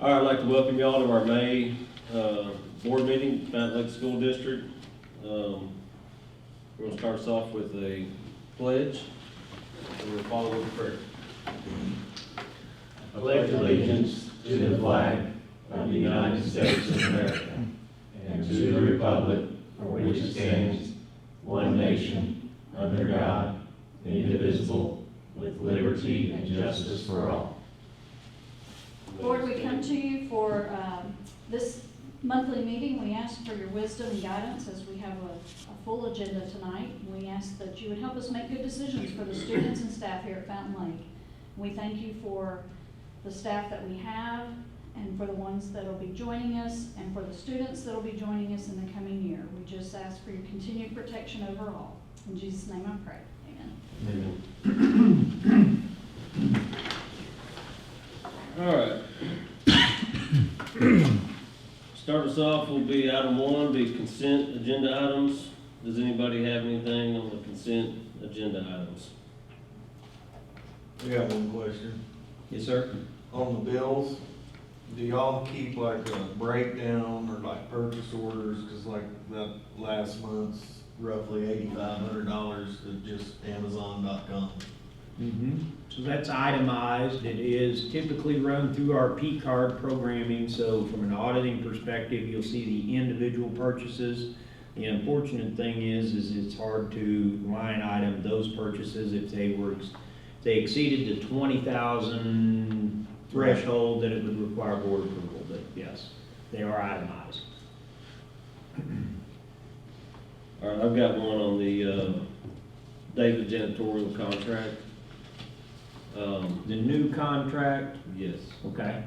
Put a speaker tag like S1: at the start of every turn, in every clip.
S1: All right, I'd like to welcome you all to our May board meeting, Fountain Lake School District. We're going to start us off with a pledge, and we'll follow with prayer.
S2: I pledge allegiance to the flag of the United States of America and to the republic for which it stands, one nation, under God, indivisible, with liberty and justice for all.
S3: Lord, we come to you for this monthly meeting. We ask for your wisdom and guidance as we have a full agenda tonight. We ask that you would help us make good decisions for the students and staff here at Fountain Lake. We thank you for the staff that we have and for the ones that will be joining us and for the students that will be joining us in the coming year. We just ask for your continued protection over all. In Jesus' name I pray. Amen.
S1: Amen. All right. Start us off will be item 1, the consent agenda items. Does anybody have anything on the consent agenda items?
S4: We got one question.
S1: Yes, sir.
S4: On the bills, do y'all keep like a breakdown or like purchase orders? Cause like that last month's roughly $8,500 to just Amazon.com.
S5: So that's itemized. It is typically run through our P-card programming, so from an auditing perspective, you'll see the individual purchases. The unfortunate thing is it's hard to line item those purchases if they exceeded the 20,000 threshold, that it would require board approval, but yes, they are itemized.
S1: All right, I've got one on the David janitorial contract.
S5: The new contract,
S1: Yes.
S5: okay.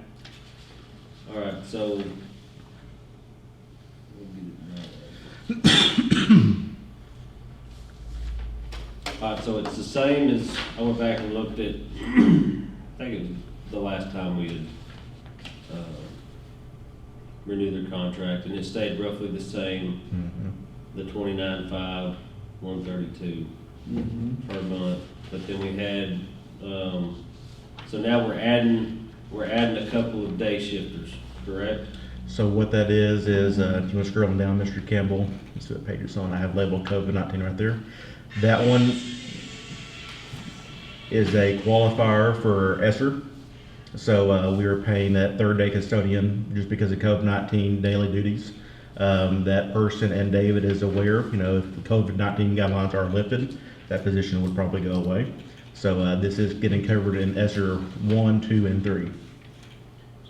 S1: All right, so we'll get it right. All right, so it's the same as, I went back and looked at, I think it was the last time we had renewed their contract, and it stayed roughly the same, the $29,500, $132 per month. But then we had, so now we're adding a couple of day shifters, correct?
S6: So what that is if you want to scroll down, Mr. Campbell, let's see what page it's on. I have labeled COVID-19 right there. That one is a qualifier for ESSER. So we were paying that third day custodian just because of COVID-19 daily duties. That person, and David is aware, if the COVID-19 guidelines are lifted, that position would probably go away. So this is getting covered in ESSER 1, 2, and 3.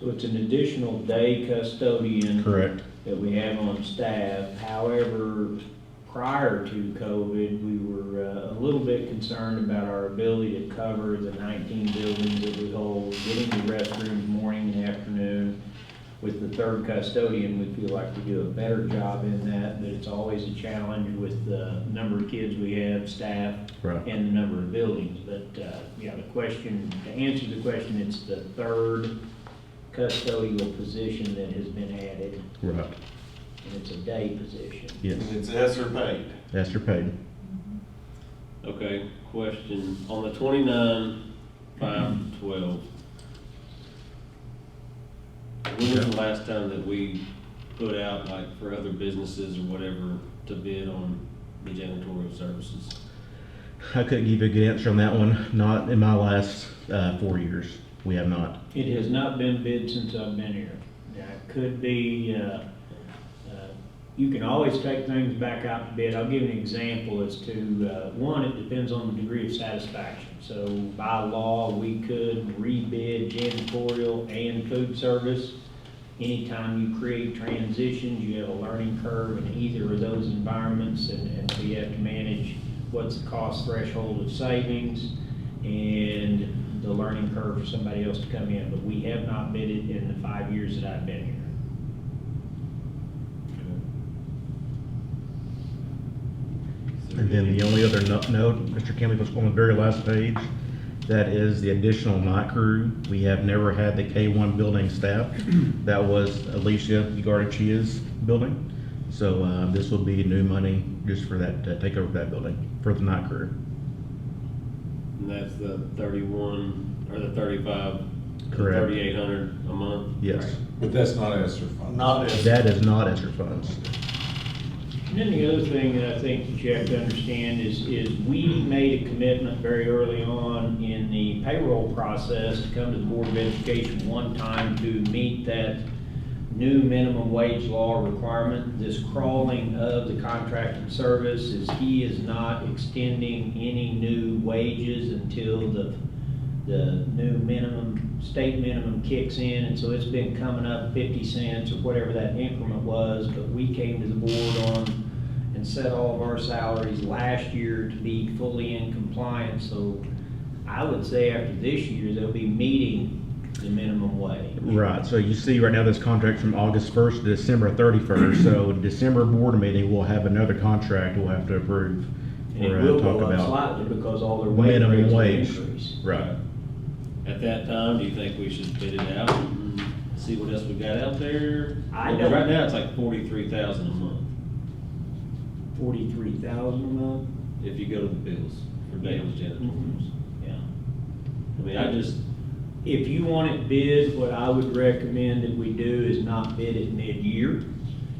S5: So it's an additional day custodian.
S6: Correct.
S5: That we have on staff. However, prior to COVID, we were a little bit concerned about our ability to cover the 19 buildings that we hold, getting the restrooms morning and afternoon. With the third custodian, we feel like we do a better job in that, but it's always a challenge with the number of kids we have, staff,
S6: Right.
S5: and the number of buildings. But yeah, to answer the question, it's the third custodial position that has been added,
S6: Right.
S5: and it's a day position.
S6: Yes.
S4: And it's ESSER paid.
S6: ESSER paid.
S1: Okay, question, on the 29,512, when was the last time that we put out, like, for other businesses or whatever, to bid on the janitorial services?
S6: I couldn't give you a good answer on that one. Not in my last 4 years. We have not.
S5: It has not been bid since I've been here. Now, it could be, you can always take things back out to bid. I'll give you an example as to, one, it depends on the degree of satisfaction. So by law, we could rebid janitorial and food service. Anytime you create transitions, you have a learning curve in either of those environments, and so you have to manage what's the cost threshold of savings and the learning curve for somebody else to come in. But we have not bid it in the 5 years that I've been here.
S6: And then the only other note, Mr. Campbell, was on the very last page. That is the additional night crew. We have never had the K1 building staff. That was Alicia Ugardachia's building. So this will be new money just for that, to take over that building for the night crew.
S1: And that's the 31, or the 35
S6: Correct.
S1: 3,800 a month.
S6: Yes.
S2: But that's not ESSER funds.
S4: Not if.
S6: That is not ESSER funds.
S5: And then the other thing that I think that you have to understand is we made a commitment very early on in the payroll process to come to the Board of Education one time to meet that new minimum wage law requirement. This crawling of the contracted service is he is not extending any new wages until the new minimum, state minimum kicks in, and so it's been coming up 50 cents or whatever that increment was, but we came to the board on and set all of our salaries last year to be fully in compliance, so I would say after this year, they'll be meeting the minimum wage.
S6: Right, so you see right now this contract from August 1st to December 31st, so December board meeting, we'll have another contract we'll have to approve.
S5: And it
S6: or
S5: will
S6: talk
S5: go up
S6: about
S5: slightly because all their wage
S6: minimum
S5: rates will
S6: wage.
S5: increase.
S6: Right.
S1: At that time, do you think we should bid it out and see what else we got out there?
S5: I
S1: Because
S5: don't-
S1: right now, it's like 43,000 a month,
S5: 43,000 a month?
S1: if you go to the bills for David's janitorials.
S5: Yeah.
S1: I mean, I just,
S5: If you want it bid, what I would recommend that we do is not bid it mid-year.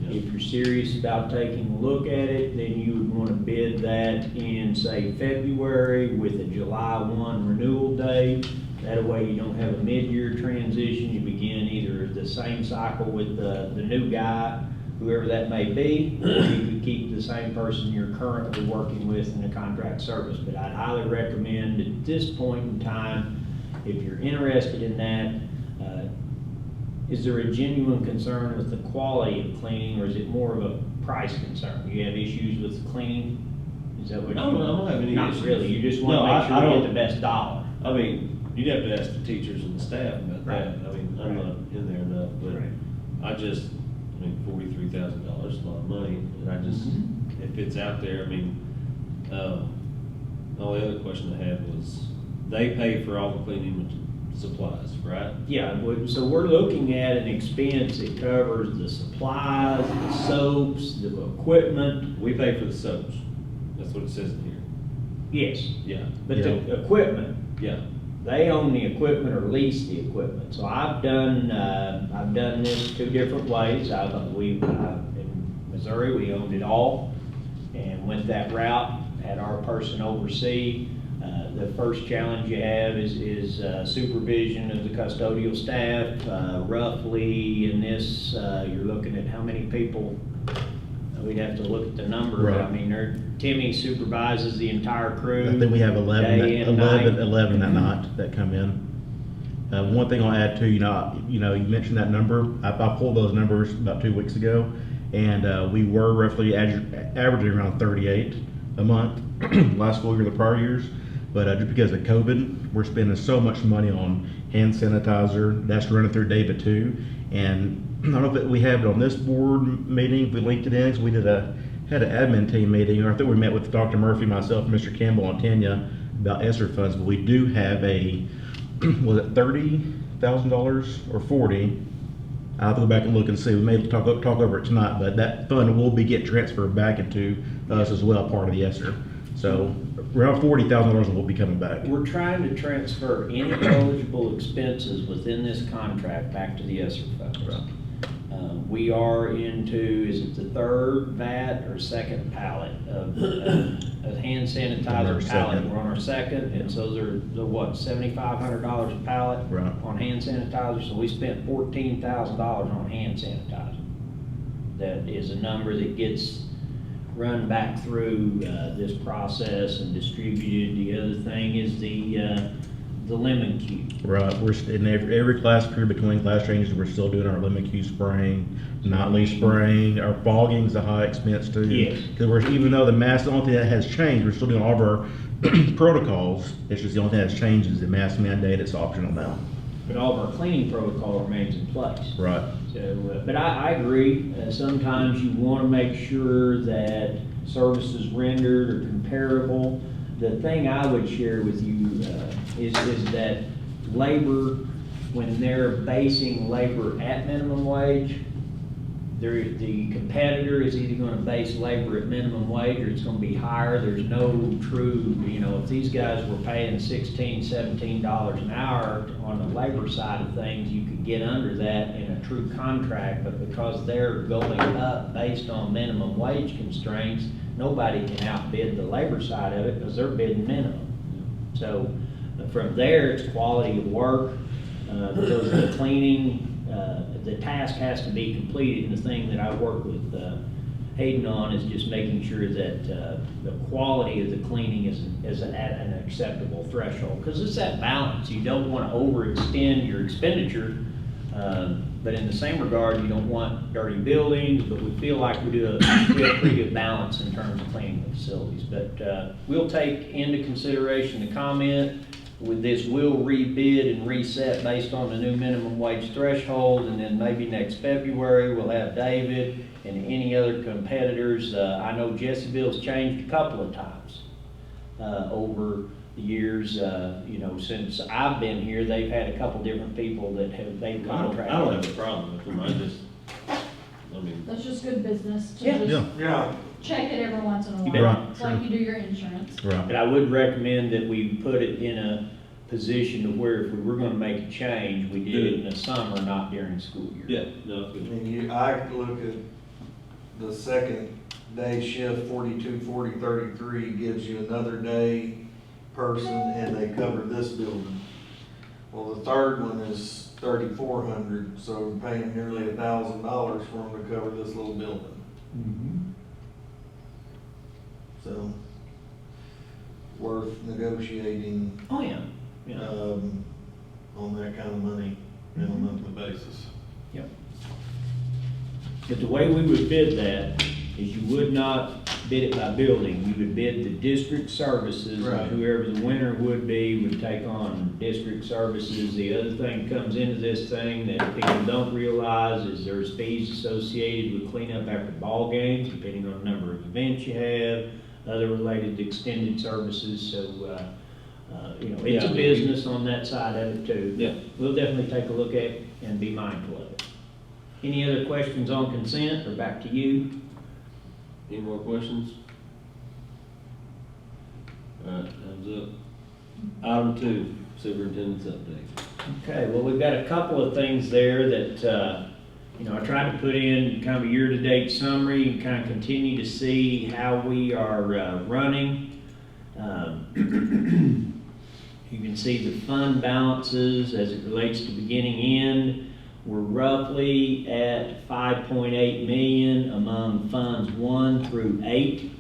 S1: Yeah.
S5: If you're serious about taking a look at it, then you would want to bid that in, say, February with a July 1 renewal date. That way you don't have a mid-year transition. You begin either the same cycle with the new guy, whoever that may be, or you could keep the same person you're currently working with in the contract service. But I'd highly recommend at this point in time, if you're interested in that, is there a genuine concern with the quality of cleaning, or is it more of a price concern? You have issues with cleaning? Is that what?
S1: No, I don't have any
S5: Not
S1: issues.
S5: really, you just
S1: No,
S5: want to
S1: I
S5: make sure you
S1: don't-
S5: get the best dollar.
S1: I mean, you'd have to ask the teachers and the staff about that.
S5: Right.
S1: I mean, I'm not in there enough, but
S5: Right.
S1: I just, I mean, $43,000 is a lot of money, and I just,
S5: Mhm.
S1: if it's out there, I mean, the only other question I had was, they pay for all the cleaning supplies, right?
S5: Yeah, so we're looking at an expense that covers the supplies, the soaps, the equipment.
S1: We pay for the soaps. That's what it says in here.
S5: Yes,
S1: Yeah,
S5: but the equipment,
S1: yeah.
S5: they own the equipment or lease the equipment. So I've done this two different ways. In Missouri, we owned it all and went that route, had our person oversee. The first challenge you have is supervision of the custodial staff. Roughly in this, you're looking at how many people, we'd have to look at the number.
S6: Right.
S5: I mean, Timmy supervises the entire crew.
S6: I think we have
S5: day
S6: 11
S5: and night.
S6: 11 that night that come in. One thing I'll add too, you mentioned that number. I pulled those numbers about 2 weeks ago, and we were roughly averaging around 38 a month last school year, the prior years. But just because of COVID, we're spending so much money on hand sanitizer. That's running through David too. And I don't know if we have it on this board meeting, if we linked it in, 'cause we had an admin team meeting, or I think we met with Dr. Murphy, myself, Mr. Campbell, and Tanya about ESSER funds, but we do have was it $30,000 or 40? I'll have to go back and look and see. We may talk over it tonight, but that fund will be get transferred back into us as well, part of the ESSER. So around $40,000 will be coming back.
S5: We're trying to transfer any eligible expenses within this contract back to the ESSER funds.
S6: Right.
S5: We are into, is it the third vat or second pallet of hand sanitizer
S6: Our
S5: pallet?
S6: second.
S5: We're on our second, and so they're what, $7,500 a pallet?
S6: Right.
S5: On hand sanitizer, so we spent $14,000 on hand sanitizer. That is a number that gets run back through this process and distributed. The other thing is the lemon cube.
S6: Right, we're in every class period between class changes, we're still doing our lemon Q spraying, nightly spraying. Our fogging's a high expense too.
S5: Yes.
S6: Because even though the mask, the only thing that has changed, we're still doing all of our protocols. It's just the only thing that's changed is the mask mandate. It's optional now.
S5: But all of our cleaning protocol remains in place.
S6: Right.
S5: So, but I agree, sometimes you want to make sure that services rendered are comparable. The thing I would share with you is that labor, when they're basing labor at minimum wage, the competitor is either gonna base labor at minimum wage or it's gonna be higher. There's no true, if these guys were paying $16, $17 an hour on the labor side of things, you could get under that in a true contract, but because they're going up based on minimum wage constraints, nobody can outbid the labor side of it because they're bidding minimum. So from there, it's quality of work, because the cleaning, the task has to be completed, and the thing that I work with Hayden on is just making sure that the quality of the cleaning is at an acceptable threshold, because it's that balance. You don't want to overextend your expenditure, but in the same regard, you don't want dirty buildings, but we feel like we have a pretty good balance in terms of cleaning the facilities. But we'll take into consideration the comment. With this, we'll rebid and reset based on the new minimum wage threshold, and then maybe next February, we'll have David and any other competitors. I know Jesseville's changed a couple of times over the years. Since I've been here, they've had a couple different people that they've contracted.
S1: I don't have a problem with them,
S3: That's just good business to
S5: Yeah.
S3: just
S4: Yeah,
S3: check it every once in a
S5: You
S3: while.
S6: bet.
S3: It's like you do your insurance.
S6: Right.
S5: But I would recommend that we put it in a position to where if we were gonna make a change, we did it in the summer, not during school year.
S1: yeah, no, it's
S4: I
S1: good.
S4: mean, I look at the second day shift, 42, 40, 33, gives you another day person, and they cover this building. Well, the third one is 3,400, so we're paying nearly $1,000 for them to cover this little building.
S5: Mhm.
S4: So, worth negotiating,
S5: Oh, yeah, yeah.
S4: on that kind of money on a monthly basis.
S5: Yep. But the way we would bid that is you would not bid it by building. You would bid the district services.
S4: Right.
S5: Whoever the winner would be would take on district services. The other thing comes into this thing that people don't realize is there's fees associated with cleanup after ball games, depending on the number of events you have, other related to extended services. So, it's
S1: Yeah,
S5: a business on that side of it too.
S1: Yeah.
S5: We'll definitely take a look at it and be mindful of it. Any other questions on consent, or back to you?
S1: Any more questions? All right, thumbs up. Item 2, superintendent's update.
S5: Okay, well, we've got a couple of things there that, I tried to put in kind of a year-to-date summary and kind of continue to see how we are running. You can see the fund balances as it relates to beginning end. We're roughly at 5.8 million among funds 1 through 8.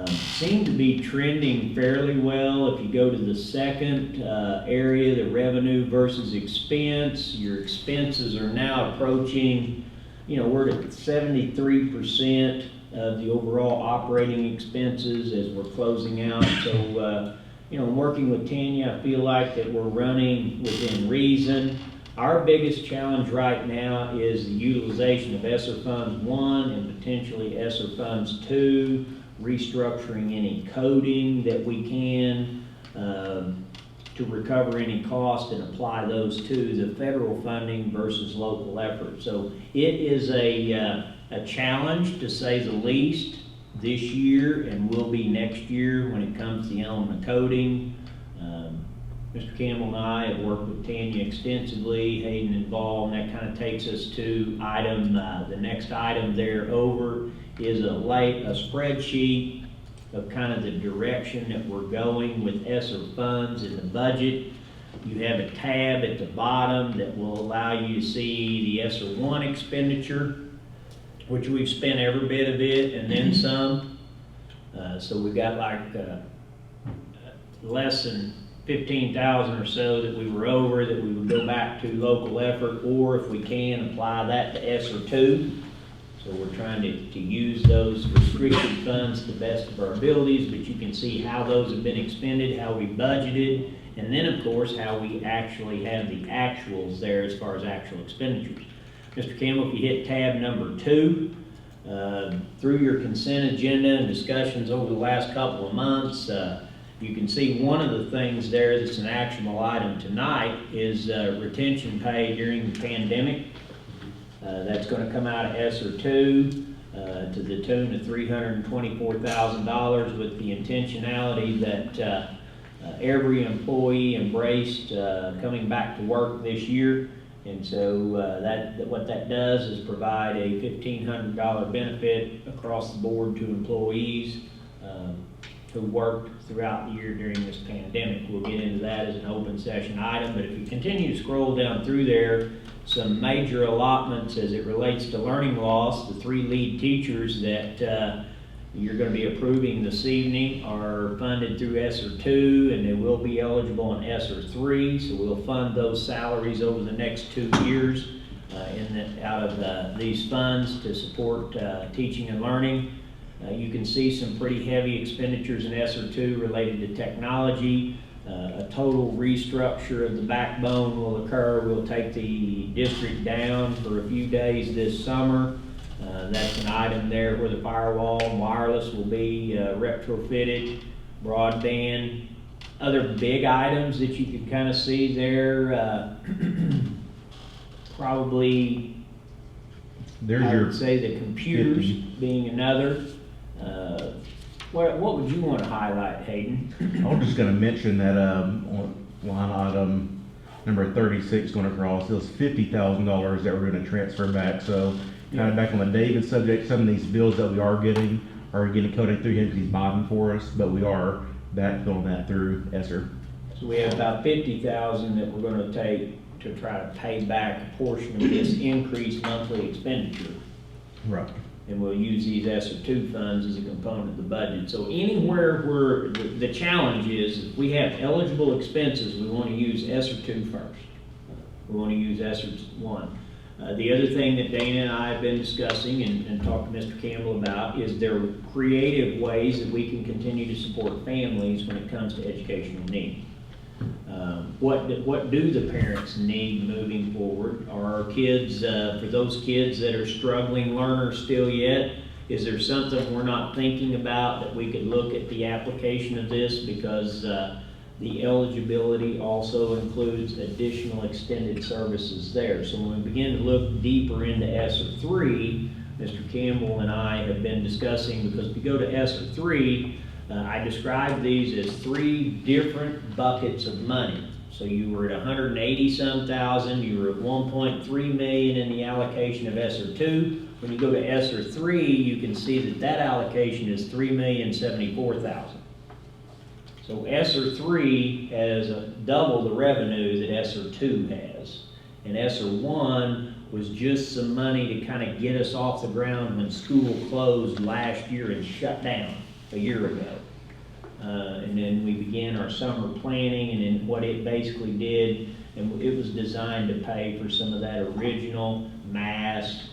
S5: Seem to be trending fairly well. If you go to the second area, the revenue versus expense, your expenses are now approaching, we're at 73% of the overall operating expenses as we're closing out. So, working with Tanya, I feel like that we're running within reason. Our biggest challenge right now is the utilization of ESSER Funds 1 and potentially ESSER Funds 2, restructuring any coding that we can to recover any cost and apply those to the federal funding versus local effort. So it is a challenge, to say the least, this year and will be next year when it comes to the element of coding. Mr. Campbell and I have worked with Tanya extensively, Hayden involved, and that kind of takes us to the next item there over is a spreadsheet of kind of the direction that we're going with ESSER funds in the budget. You have a tab at the bottom that will allow you to see the ESSER 1 expenditure, which we've spent every bit of it and then some. So we've got like less than 15,000 or so that we were over, that we would go back to local effort, or if we can, apply that to ESSER 2. So we're trying to use those restricted funds to the best of our abilities, but you can see how those have been expended, how we budgeted, and then of course how we actually have the actuals there as far as actual expenditures. Mr. Campbell, if you hit tab number 2, through your consent agenda and discussions over the last couple of months, you can see one of the things there that's an actionable item tonight is retention pay during the pandemic. That's gonna come out of ESSER 2 to the tune of $324,000 with the intentionality that every employee embraced coming back to work this year. And so what that does is provide a $1,500 benefit across the board to employees who worked throughout the year during this pandemic. We'll get into that as an open session item, but if you continue to scroll down through there, some major allotments as it relates to learning loss. The 3 lead teachers that you're going to be approving this evening are funded through ESSER 2, and they will be eligible in ESSER 3, so we'll fund those salaries over the next 2 years out of these funds to support teaching and learning. You can see some pretty heavy expenditures in ESSER 2 related to technology. A total restructure of the backbone will occur. We'll take the district down for a few days this summer. That's an item there where the firewall and wireless will be retrofitted, broadband. Other big items that you can kind of see there, probably I would say the computers
S6: 50.
S5: being another. What would you want to highlight, Hayden?
S6: I was just gonna mention that, on line item number 36 going across, it was $50,000 that we're gonna transfer back. So kind of back on the David subject, some of these bills that we are getting coded through him because he's bonding for us, but we are backfilling that through ESSER.
S5: So we have about $50,000 that we're gonna take to try to pay back a portion of this increased monthly expenditure.
S6: Right.
S5: And we'll use these ESSER 2 funds as a component of the budget. So anywhere where the challenge is, if we have eligible expenses, we want to use ESSER 2 first. We want to use ESSER 1. The other thing that Dana and I have been discussing and talked to Mr. Campbell about is there are creative ways that we can continue to support families when it comes to educational need. What do the parents need moving forward? Are our kids, for those kids that are struggling learners still yet, is there something we're not thinking about that we could look at the application of this? Because the eligibility also includes additional extended services there. So when we begin to look deeper into ESSER 3, Mr. Campbell and I have been discussing, because if you go to ESSER 3, I described these as 3 different buckets of money. So you were at 180-some thousand, you were at 1.3 million in the allocation of ESSER 2. When you go to ESSER 3, you can see that that allocation is 3,074,000. So ESSER 3 has double the revenue that ESSER 2 has. And ESSER 1 was just some money to kind of get us off the ground when school closed last year and shut down a year ago. And then we began our summer planning, and then what it basically did, and it was designed to pay for some of that original masks,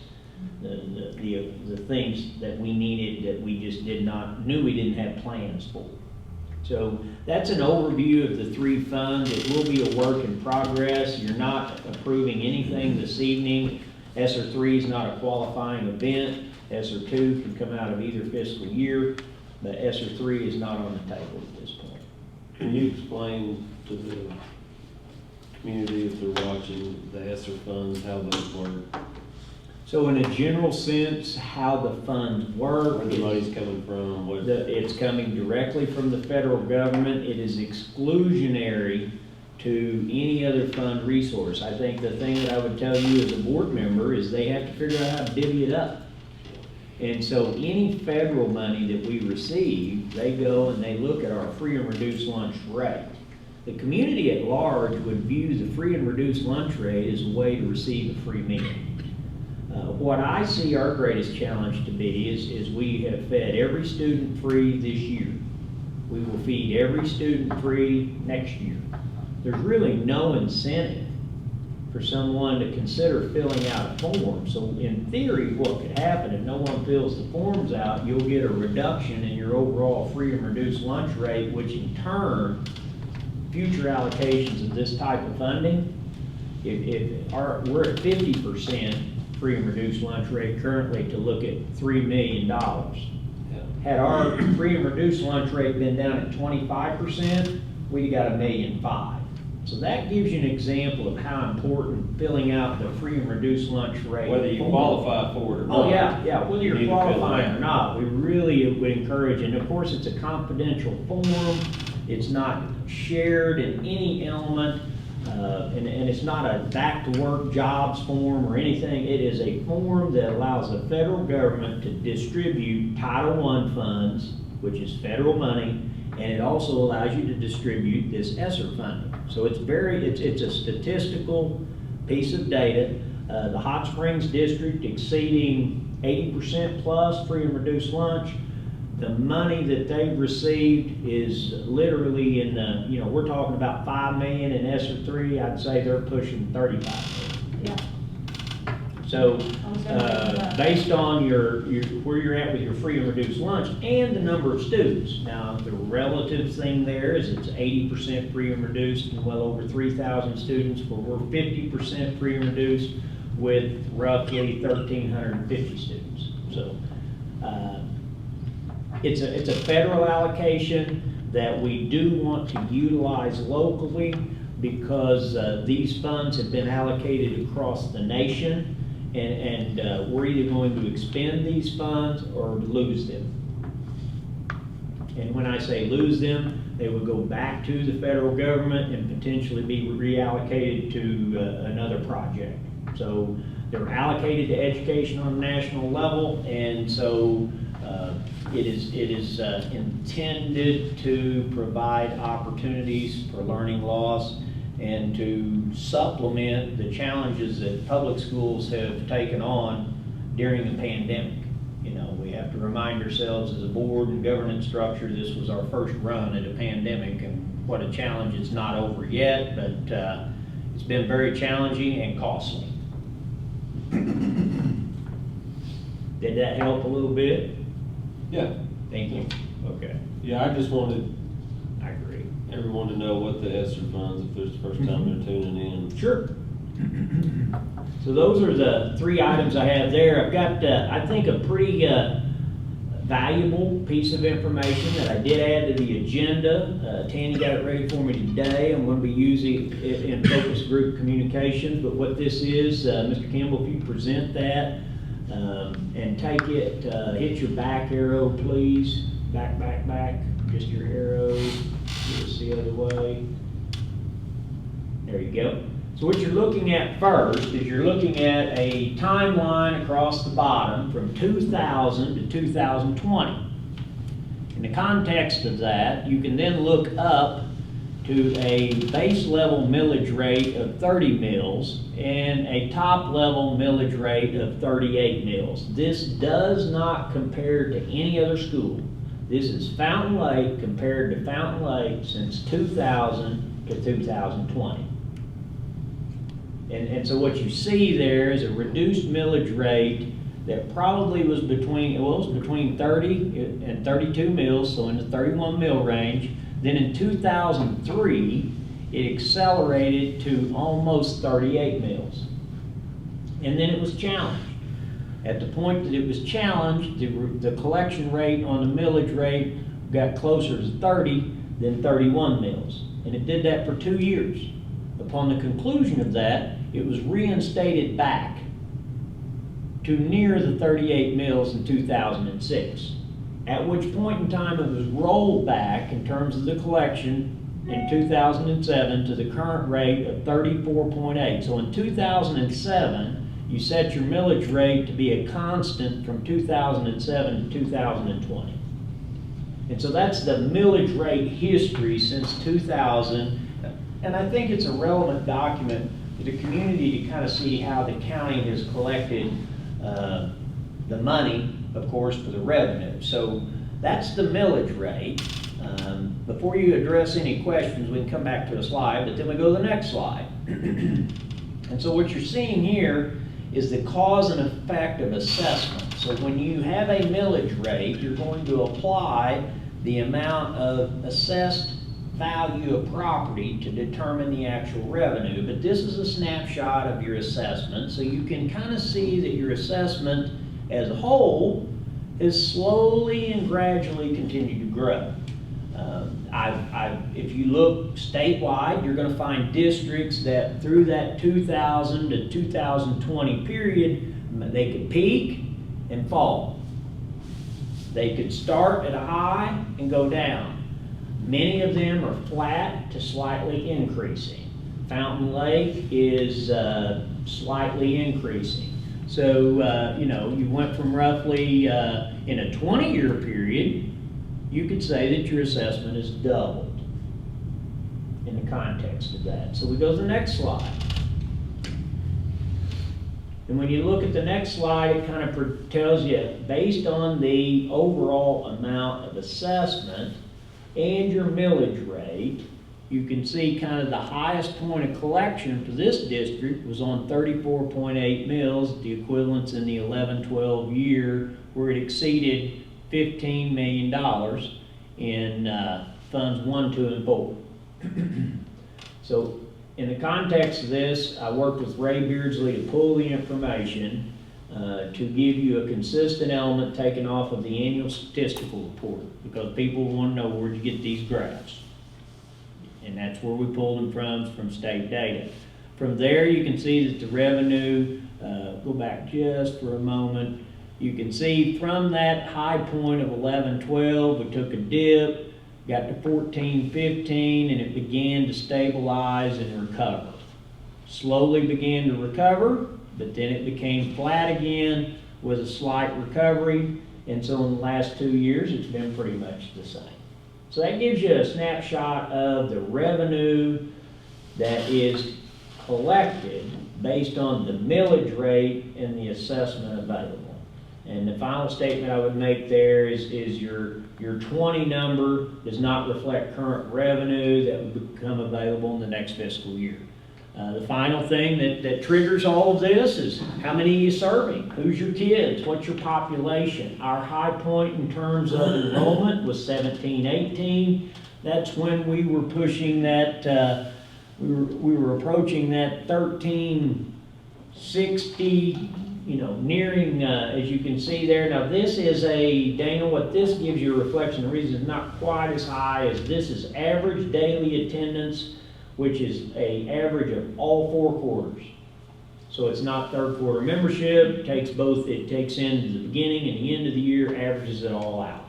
S5: the things that we needed that we just knew we didn't have plans for. So that's an overview of the 3 funds. It will be a work in progress. You're not approving anything this evening. ESSER 3 is not a qualifying event. ESSER 2 can come out of either fiscal year, but ESSER 3 is not on the table at this point.
S1: Can you explain to the community, if they're watching, the ESSER funds, how those work?
S5: So in a general sense, how the funds work.
S1: Where the money's coming from?
S5: It's coming directly from the federal government. It is exclusionary to any other fund resource. I think the thing that I would tell you as a board member is they have to figure out how to divvy it up. And so any federal money that we receive, they go and they look at our free and reduced lunch rate. The community at large would view the free and reduced lunch rate as a way to receive a free meal. What I see our greatest challenge to be is we have fed every student free this year. We will feed every student free next year. There's really no incentive for someone to consider filling out a form. So in theory, what could happen if no one fills the forms out, you'll get a reduction in your overall free and reduced lunch rate, which in turn, future allocations of this type of funding, we're at 50% free and reduced lunch rate currently to look at $3 million. Had our free and reduced lunch rate been down at 25%, we'd got $1.5 million. So that gives you an example of how important filling out the free and reduced lunch rate.
S1: Whether you
S5: form.
S1: qualify for it or not.
S5: Oh, yeah, whether
S1: You
S5: you're
S1: need to fill it
S5: qualifying
S1: out.
S5: or not, we really would encourage, and of course, it's a confidential form. It's not shared in any element, and it's not a back-to-work jobs form or anything. It is a form that allows the federal government to distribute Title I funds, which is federal money, and it also allows you to distribute this ESSER funding. So it's it's a statistical piece of data. The Hot Springs district exceeding 80% plus free and reduced lunch. The money that they've received is literally in the, we're talking about 5 million in ESSER 3. I'd say they're pushing 35 million.
S3: Yeah.
S5: So,
S3: I was gonna mention that.
S5: based on where you're at with your free and reduced lunch and the number of students. Now, the relative thing there is it's 80% free and reduced and well over 3,000 students, but we're 50% free and reduced with roughly 1,350 students. So, it's a federal allocation that we do want to utilize locally because these funds have been allocated across the nation, and we're either going to expend these funds or lose them. And when I say lose them, they would go back to the federal government and potentially be reallocated to another project. So they're allocated to education on a national level, and so it is intended to provide opportunities for learning loss and to supplement the challenges that public schools have taken on during the pandemic. We have to remind ourselves as a board and governance structure, this was our first run at a pandemic, and what a challenge. It's not over yet, but it's been very challenging and costly. Did that help a little bit?
S1: Yeah,
S5: Thank you. Okay,
S1: yeah, I just wanted
S5: I agree.
S1: everyone to know what the ESSER funds, if there's the first time they're tuning in.
S5: Sure. So those are the 3 items I have there. I've got, I think, a pretty valuable piece of information that I did add to the agenda. Tanny got it ready for me today. I'm going to be using it in focus group communications, but what this is, Mr. Campbell, if you present that and take it, hit your back arrow, please. Back, just your arrow. Just the other way. There you go. So what you're looking at first is you're looking at a timeline across the bottom from 2000 to 2020. In the context of that, you can then look up to a base level millage rate of 30 mills and a top level millage rate of 38 mills. This does not compare to any other school. This is Fountain Lake compared to Fountain Lake since 2000 to 2020. And so what you see there is a reduced millage rate that probably was between 30 and 32 mills, so in the 31 mill range. Then in 2003, it accelerated to almost 38 mills. And then it was challenged. At the point that it was challenged, the collection rate on the millage rate got closer to 30 than 31 mills. And it did that for 2 years. Upon the conclusion of that, it was reinstated back to near the 38 mills in 2006. At which point in time it was rolled back in terms of the collection in 2007 to the current rate of 34.8. So in 2007, you set your millage rate to be a constant from 2007 to 2020. And so that's the millage rate history since 2000. And I think it's a relevant document for the community to kind of see how the county has collected the money, of course, for the revenue. So that's the millage rate. Before you address any questions, we can come back to a slide, but then we go to the next slide. And so what you're seeing here is the cause and effect of assessment. So when you have a millage rate, you're going to apply the amount of assessed value of property to determine the actual revenue. But this is a snapshot of your assessment, so you can kind of see that your assessment as a whole has slowly and gradually continued to grow. If you look statewide, you're gonna find districts that through that 2000 to 2020 period, they could peak and fall. They could start at a high and go down. Many of them are flat to slightly increasing. Fountain Lake is slightly increasing. So, you know, you went from roughly, in a 20-year period, you could say that your assessment is doubled in the context of that. So we go to the next slide. And when you look at the next slide, it kind of tells you, based on the overall amount of assessment and your millage rate, you can see kind of the highest point of collection for this district was on 34.8 mills, the equivalents in the 11-12 year, where it exceeded $15 million in funds 1, 2, and 4. So in the context of this, I worked with Ray Beardsley to pull the information to give you a consistent element taken off of the annual statistical report, because people want to know where'd you get these graphs. And that's where we pulled them from state data. From there, you can see that the revenue, go back just for a moment, you can see from that high point of 11-12, we took a dip, got to 14-15, and it began to stabilize and recover. Slowly began to recover, but then it became flat again with a slight recovery, and so in the last 2 years, it's been pretty much the same. So that gives you a snapshot of the revenue that is collected based on the millage rate and the assessment available. And the final statement I would make there is your 20 number does not reflect current revenue that would become available in the next fiscal year. The final thing that triggers all of this is how many are you serving? Who's your kids? What's your population? Our high point in terms of enrollment was 17-18. That's when we were pushing that, we were approaching that 1360, you know, nearing, as you can see there. Now this is Dana, what this gives you a reflection, the reason it's not quite as high as this is average daily attendance, which is an average of all 4 quarters. So it's not third quarter membership, it takes both, it takes in the beginning and the end of the year, averages it all out.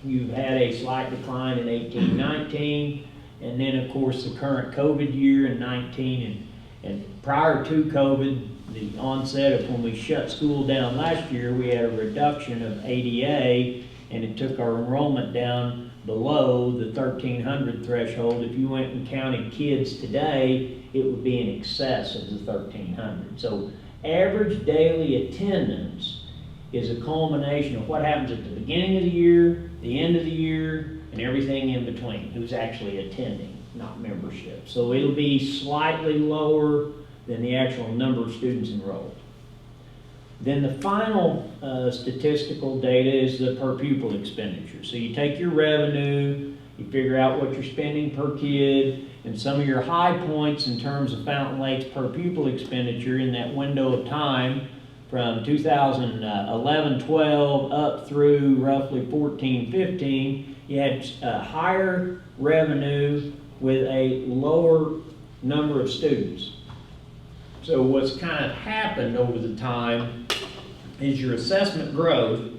S5: You've had a slight decline in 18-19, and then of course the current COVID year in 19, and prior to COVID, the onset of when we shut school down last year, we had a reduction of ADA, and it took our enrollment down below the 1,300 threshold. If you went and counted kids today, it would be in excess of the 1,300. So average daily attendance is a culmination of what happens at the beginning of the year, the end of the year, and everything in between, who's actually attending, not membership. So it'll be slightly lower than the actual number of students enrolled. Then the final statistical data is the per pupil expenditure. So you take your revenue, you figure out what you're spending per kid, and some of your high points in terms of Fountain Lake's per pupil expenditure in that window of time from 2011-12 up through roughly 14-15, you had higher revenue with a lower number of students. So what's kind of happened over the time is your assessment growth,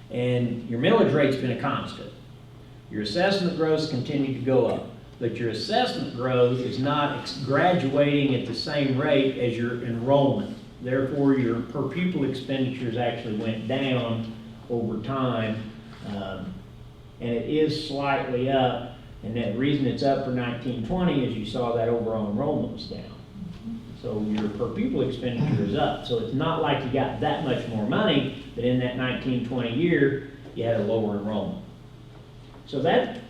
S5: and your millage rate's been a constant. Your assessment growth's continued to go up, but your assessment growth is not graduating at the same rate as your enrollment. Therefore, your per pupil expenditures actually went down over time, and it is slightly up, and the reason it's up for 19-20 is you saw that overall enrollment was down. So your per pupil expenditure is up. So it's not like you got that much more money, but in that 19-20 year, you had a lower enrollment. So it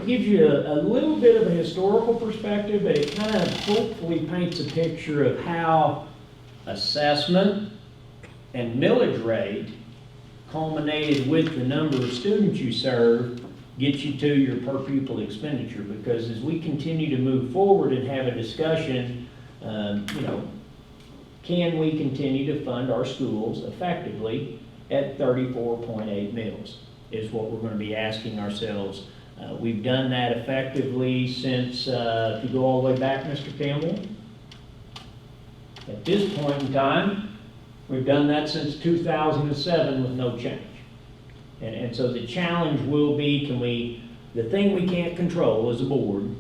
S5: gives you a little bit of a historical perspective, but it kind of hopefully paints a picture of how assessment and millage rate culminated with the number of students you serve gets you to your per pupil expenditure. Because as we continue to move forward and have a discussion, you know, can we continue to fund our schools effectively at 34.8 mills is what we're going to be asking ourselves We've done that effectively since, if you go all the way back, Mr. Campbell, at this point in time, we've done that since 2007 with no change. And so the challenge will be, the thing we can't control as a board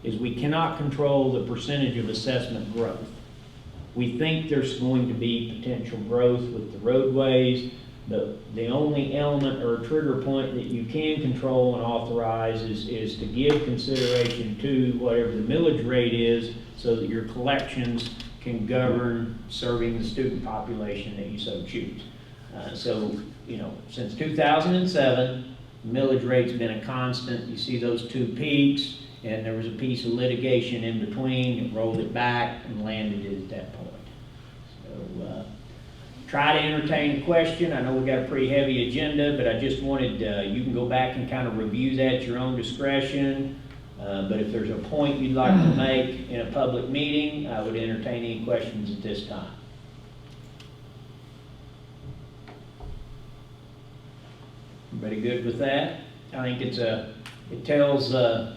S5: is we cannot control the percentage of assessment growth. We think there's going to be potential growth with the roadways. The only element or trigger point that you can control and authorize is to give consideration to whatever the millage rate is so that your collections can govern serving the student population that you so choose. So, you know, since 2007, millage rate's been a constant. You see those two peaks, and there was a piece of litigation in between. It rolled it back and landed it at that point. So, try to entertain a question. I know we got a pretty heavy agenda, but I just wanted, you can go back and kind of review that at your own discretion. But if there's a point you'd like to make in a public meeting, I would entertain any questions at this time. Everybody good with that? I think it tells a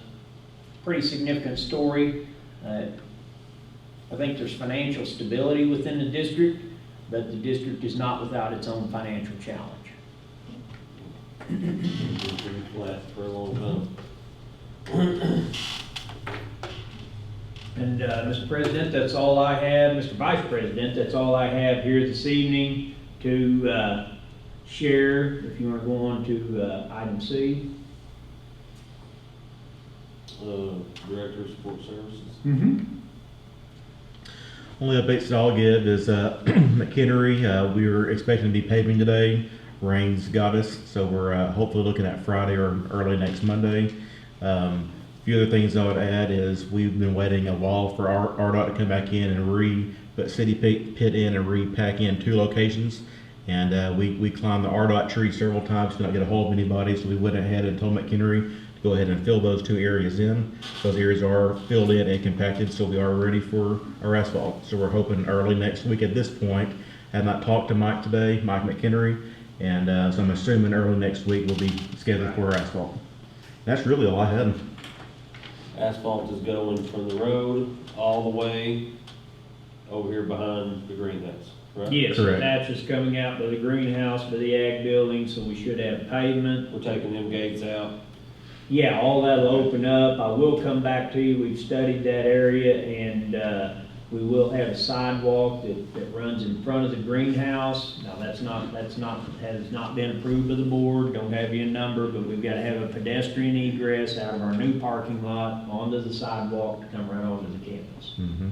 S5: pretty significant story. I think there's financial stability within the district, but the district is not without its own financial challenge.
S1: It's been pretty flat for a long time.
S5: And Mr. President, that's all I have. Mr. Vice President, that's all I have here this evening to share. If you want to go on to item C.
S1: Director of Support Services.
S5: Mm-hmm.
S6: Only updates that I'll give is McHenry. We were expecting to be paving today. Rains got us, so we're hopefully looking at Friday or early next Monday. A few other things I would add is we've been waiting a while for our RDOT to come back in and put city pit in and repack in 2 locations. And we climbed the RDOT tree several times to not get a hold of anybody, so we went ahead and told McHenry to go ahead and fill those 2 areas in. Those areas are filled in and compacted, so we are ready for our asphalt. So we're hoping early next week at this point. I have not talked to Mike today, Mike McHenry, and so I'm assuming early next week we'll be scheduled for our asphalt. That's really all I had.
S1: Asphalt is going from the road all the way over here behind the greenhouse, right?
S5: Yes,
S6: Correct.
S5: that's just coming out by the greenhouse, by the ag building, so we should have pavement.
S1: We're taking them gates out.
S5: Yeah, all that'll open up. I will come back to you. We've studied that area, and we will have a sidewalk that runs in front of the greenhouse. Now, has not been approved by the board. Don't have you a number, but we've got to have a pedestrian egress out of our new parking lot onto the sidewalk to come right onto the campus.
S6: Mm-hmm.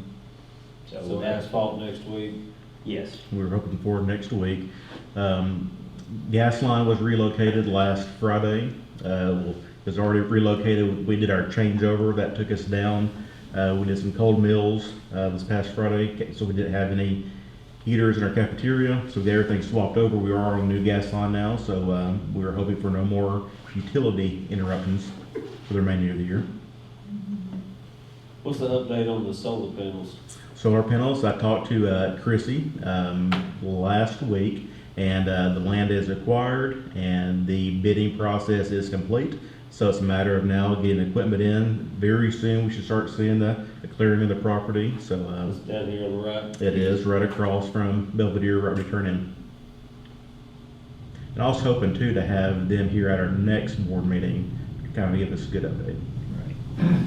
S1: So asphalt next week.
S5: Yes.
S6: We're hoping for next week. Gas line was relocated last Friday. It was already relocated. We did our changeover. That took us down. We did some cold meals this past Friday, so we didn't have any heaters in our cafeteria. So we got everything swapped over. We are on a new gas line now, so we were hoping for no more utility interruptions for the remainder of the year.
S1: What's the update on the solar panels?
S6: Solar panels, I talked to Chrissy last week, and the land is acquired and the bidding process is complete. So it's a matter of now getting equipment in. Very soon we should start seeing the clearing of the property. So
S1: It's down here on the right.
S6: it is right across from Belvedere, right when we turn in. And I was hoping too to have them here at our next board meeting to kind of give us a good update.
S5: Right.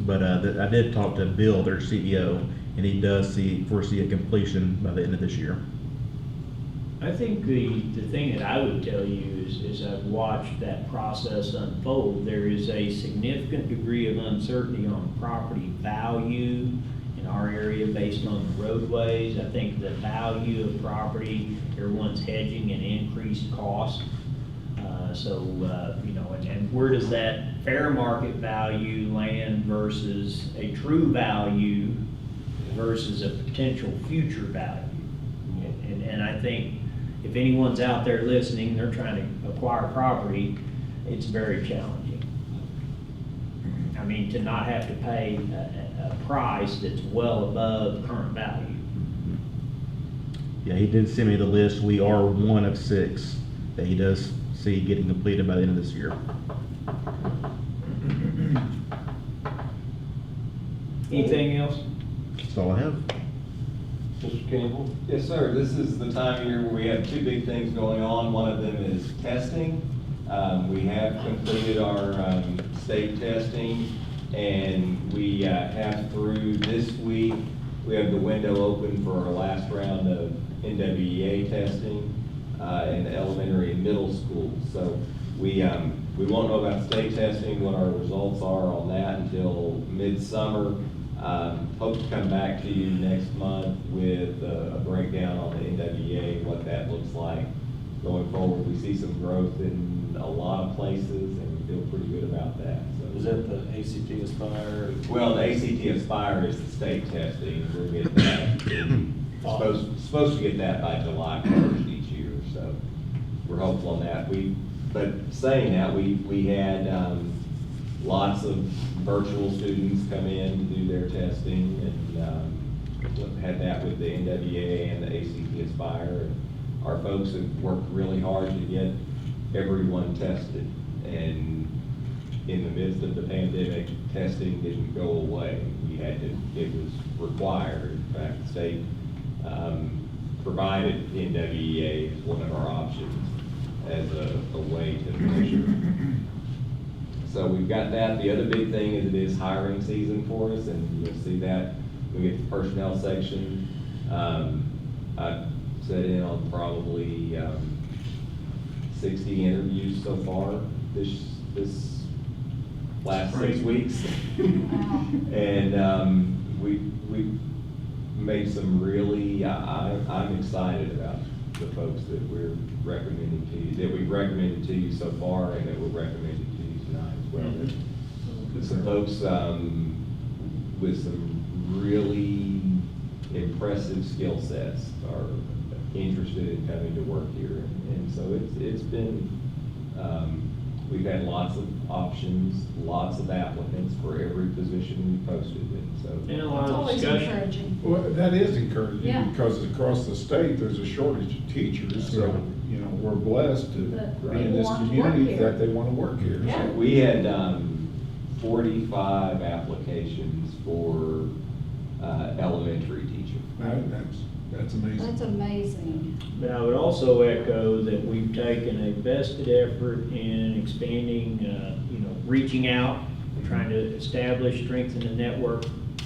S6: But I did talk to Bill, their CEO, and he does foresee a completion by the end of this year.
S5: I think the thing that I would tell you is I've watched that process unfold. There is a significant degree of uncertainty on property value in our area based on the roadways. I think the value of property, everyone's hedging an increased cost. You know, and where does that fair market value land versus a true value versus a potential future value? And I think if anyone's out there listening, they're trying to acquire property, it's very challenging. I mean, to not have to pay a price that's well above current value.
S6: Yeah, he did send me the list. We are one of 6 that he does see getting completed by the end of this year.
S5: Anything else?
S6: That's all I have.
S1: Mr. Campbell?
S2: Yes, sir. This is the time of year where we have two big things going on. One of them is testing. We have completed our state testing, and we have through this week, we have the window open for our last round of NWEA testing in the elementary and middle school. So we won't know about state testing, what our results are on that until midsummer. Hope to come back to you next month with a breakdown on the NWEA, what that looks like going forward. We see some growth in a lot of places, and we feel pretty good about that. So,
S1: Is that the ACT Aspire?
S2: well, the ACT Aspire is the state testing. We'll get that. Supposed to get that by July 1st each year, so we're hopeful on that. But saying that, we had lots of virtual students come in to do their testing, and had that with the NWA and the ACT Aspire. Our folks have worked really hard to get everyone tested, and in the midst of the pandemic, testing didn't go away. It was required. In fact, the state provided NWEA as one of our options as a way to measure. So we've got that. The other big thing is it is hiring season for us, and you'll see that when we get to the personnel section. I've set in on probably 60 interviews so far this last 6 weeks. And we made some really, I'm excited about the folks that we're recommending to you, that we've recommended to you so far, and that we're recommending to you tonight as well. There's some folks with some really impressive skill sets are interested in coming to work here, and so it's been, we've had lots of options, lots of applicants for every position we posted, and so.
S5: And a
S3: It's
S5: lot of
S3: always
S5: discussion.
S3: encouraging.
S7: Well, that is encouraging,
S3: Yeah.
S7: because across the state, there's a shortage of teachers, so, you know, we're blessed to
S3: That
S7: be in
S3: people
S7: this
S3: want to work
S7: community
S3: here.
S7: that they want to work here.
S3: Yeah.
S7: So,
S2: We had 45 applications for elementary teaching.
S7: That's amazing.
S3: That's amazing.
S5: But I would also echo that we've taken a vested effort in expanding, reaching out, trying to establish, strengthen the network,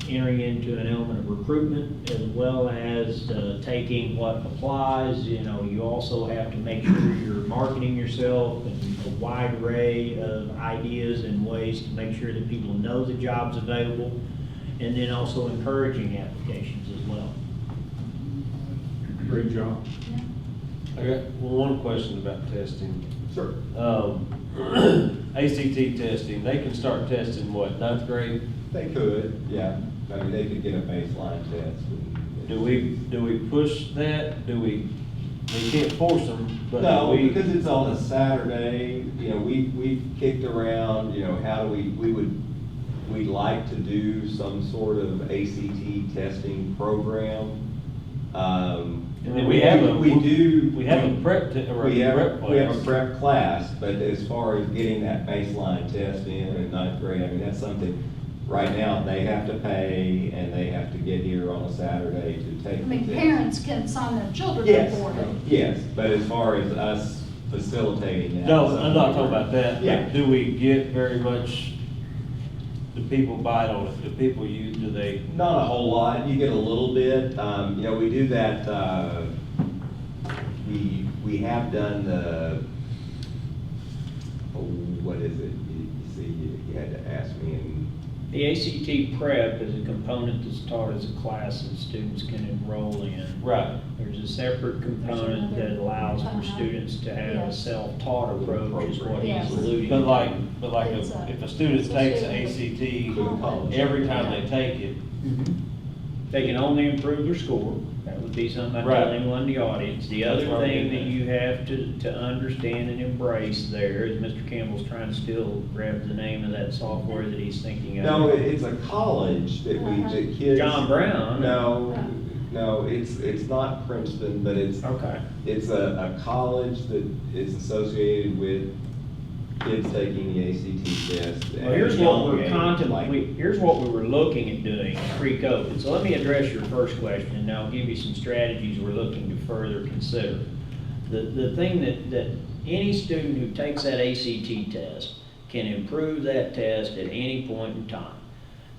S5: entering into an element of recruitment, as well as taking what applies. You also have to make sure you're marketing yourself and a wide array of ideas and ways to make sure that people know the job's available, and then also encouraging applications as well.
S7: Great job.
S1: I got one question about testing.
S2: Sure.
S1: ACT testing, they can start testing what, 9th grade?
S2: They could, yeah. I mean, they could get a baseline test.
S1: Do we push that? We can't force them, but
S2: No,
S1: do we?
S2: because it's on a Saturday, we've kicked around, how do we'd like to do some sort of ACT testing program.
S1: And then we have a prep,
S2: We have a
S1: class.
S2: prep class, but as far as getting that baseline test in 9th grade, I mean, that's something, right now, they have to pay, and they have to get here on a Saturday to take
S3: I
S2: the
S3: mean,
S2: test.
S3: parents can sign their children
S2: Yes,
S3: up for it.
S2: yes, but as far as us facilitating that.
S1: No, I'm not talking about that.
S2: Yeah.
S1: Do we get very much, do people bite on it? Do people use, do they?
S2: Not a whole lot, you get a little bit, we do that, we have done the, what is it? You see, you had to ask me, and
S5: The ACT prep is a component that's taught as a class that students can enroll in.
S1: Right.
S5: There's a separate component that allows for students to have a
S3: Yes.
S5: self-taught approach, is what
S3: Yes.
S5: he's alluding to.
S1: But like
S3: It's
S1: if a student takes an
S3: it's
S1: ACT,
S2: college.
S1: every time they take it,
S5: They can only improve their score. That would be something I
S1: Right.
S5: tell anyone in the audience. The
S1: That's
S5: other
S1: what I'm
S5: thing
S1: getting
S5: that
S1: at.
S5: you have to understand and embrace there is Mr. Campbell's trying to still grab the name of that software that he's thinking of.
S2: no, it's a college that
S3: Uh-huh.
S2: that kids.
S5: John Brown.
S2: No, No, it's not Princeton, but it's
S5: Okay.
S2: a college that is associated with kids taking the ACT test.
S5: Well, here's what we're here's what we were looking at doing pre-COVID. So let me address your first question, and I'll give you some strategies we're looking to further consider. The thing that any student who takes that ACT test can improve that test at any point in time.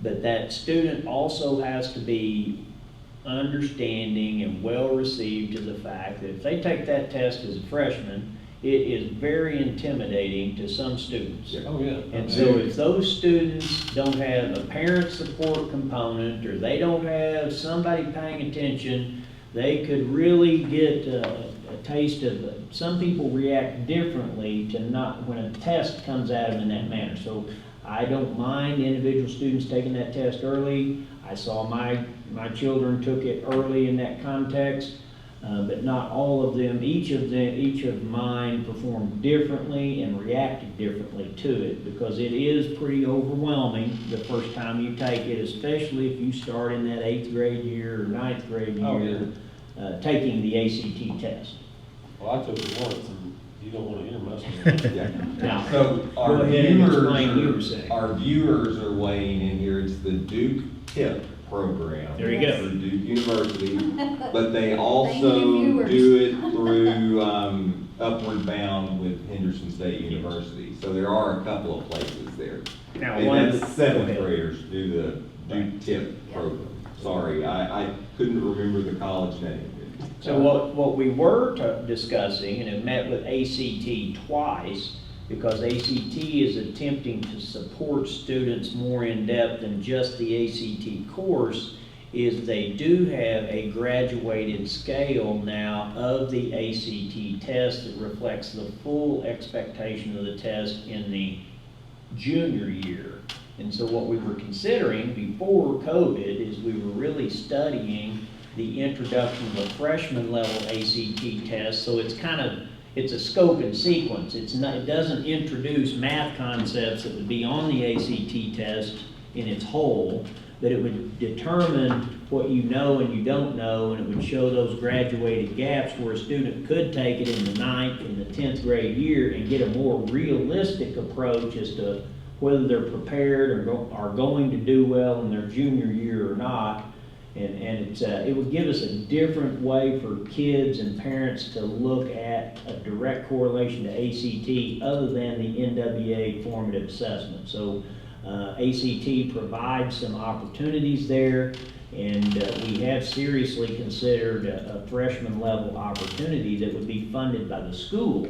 S5: But that student also has to be understanding and well received to the fact that if they take that test as a freshman, it is very intimidating to some students.
S1: Oh, yeah.
S5: And so if those students don't have a parent support component, or they don't have somebody paying attention, they could really get a taste of it. Some people react differently to not, when a test comes at them in that manner. So I don't mind individual students taking that test early. I saw my children took it early in that context. But not all of them. Each of mine performed differently and reacted differently to it, because it is pretty overwhelming the first time you take it, especially if you start in that 8th grade year or 9th grade year.
S1: Oh, yeah.
S5: Taking the ACT test.
S1: Well, I took it once, and you don't want to hear much.
S2: Yeah.
S5: Now,
S2: So
S5: go
S2: our
S5: ahead and
S2: viewers,
S5: explain what you were saying.
S2: our viewers are weighing in here. It's the Duke TIP program.
S5: There you go.
S2: Through Duke University, but they
S3: Thank
S2: also
S3: you, viewers.
S2: do it through Upward Bound with Henderson State University. So there are a couple of places there.
S5: Now,
S2: And
S5: one of
S2: that's
S5: the-
S2: 7th
S5: okay.
S2: graders do the Duke TIP program. Sorry, I couldn't remember the college name.
S5: So what we were discussing, and have met with ACT twice, because ACT is attempting to support students more in depth than just the ACT course, is they do have a graduated scale now of the ACT test that reflects the full expectation of the test in the junior year. And so what we were considering before COVID is we were really studying the introduction of a freshman level ACT test. So it's a scope and sequence. It doesn't introduce math concepts that would be on the ACT test in its whole, but it would determine what you know and you don't know, and it would show those graduated gaps where a student could take it in the 9th and the 10th grade year and get a more realistic approach as to whether they're prepared or are going to do well in their junior year or not. And it would give us a different way for kids and parents to look at a direct correlation to ACT other than the NWA formative assessment. So ACT provides some opportunities there, and we have seriously considered a freshman level opportunity that would be funded by the school.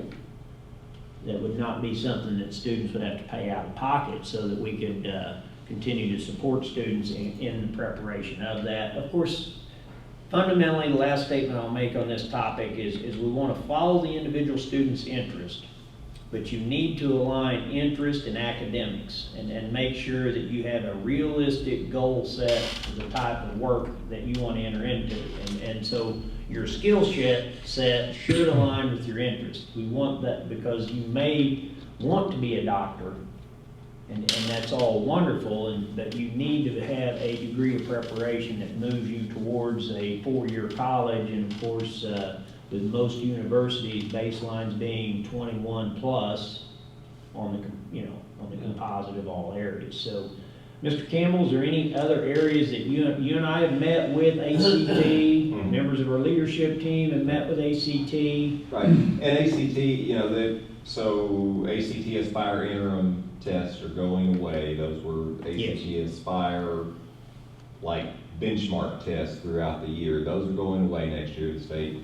S5: That would not be something that students would have to pay out of pocket, so that we could continue to support students in the preparation of that. Of course, fundamentally, the last statement I'll make on this topic is we want to follow the individual student's interest, but you need to align interest and academics and make sure that you have a realistic goal set for the type of work that you want to enter into. And so your skill set should align with your interest. We want that because you may want to be a doctor, and that's all wonderful, but you need to have a degree of preparation that moves you towards a 4-year college, and of course, with most universities, baselines being 21 plus on the composite of all areas. So, Mr. Campbell, is there any other areas that you and I have met with ACT, members of our leadership team have met with ACT?
S2: Right, and ACT, so ACT Aspire interim tests are going away. Those were ACT Aspire, like benchmark tests throughout the year. Those are going away next year. The state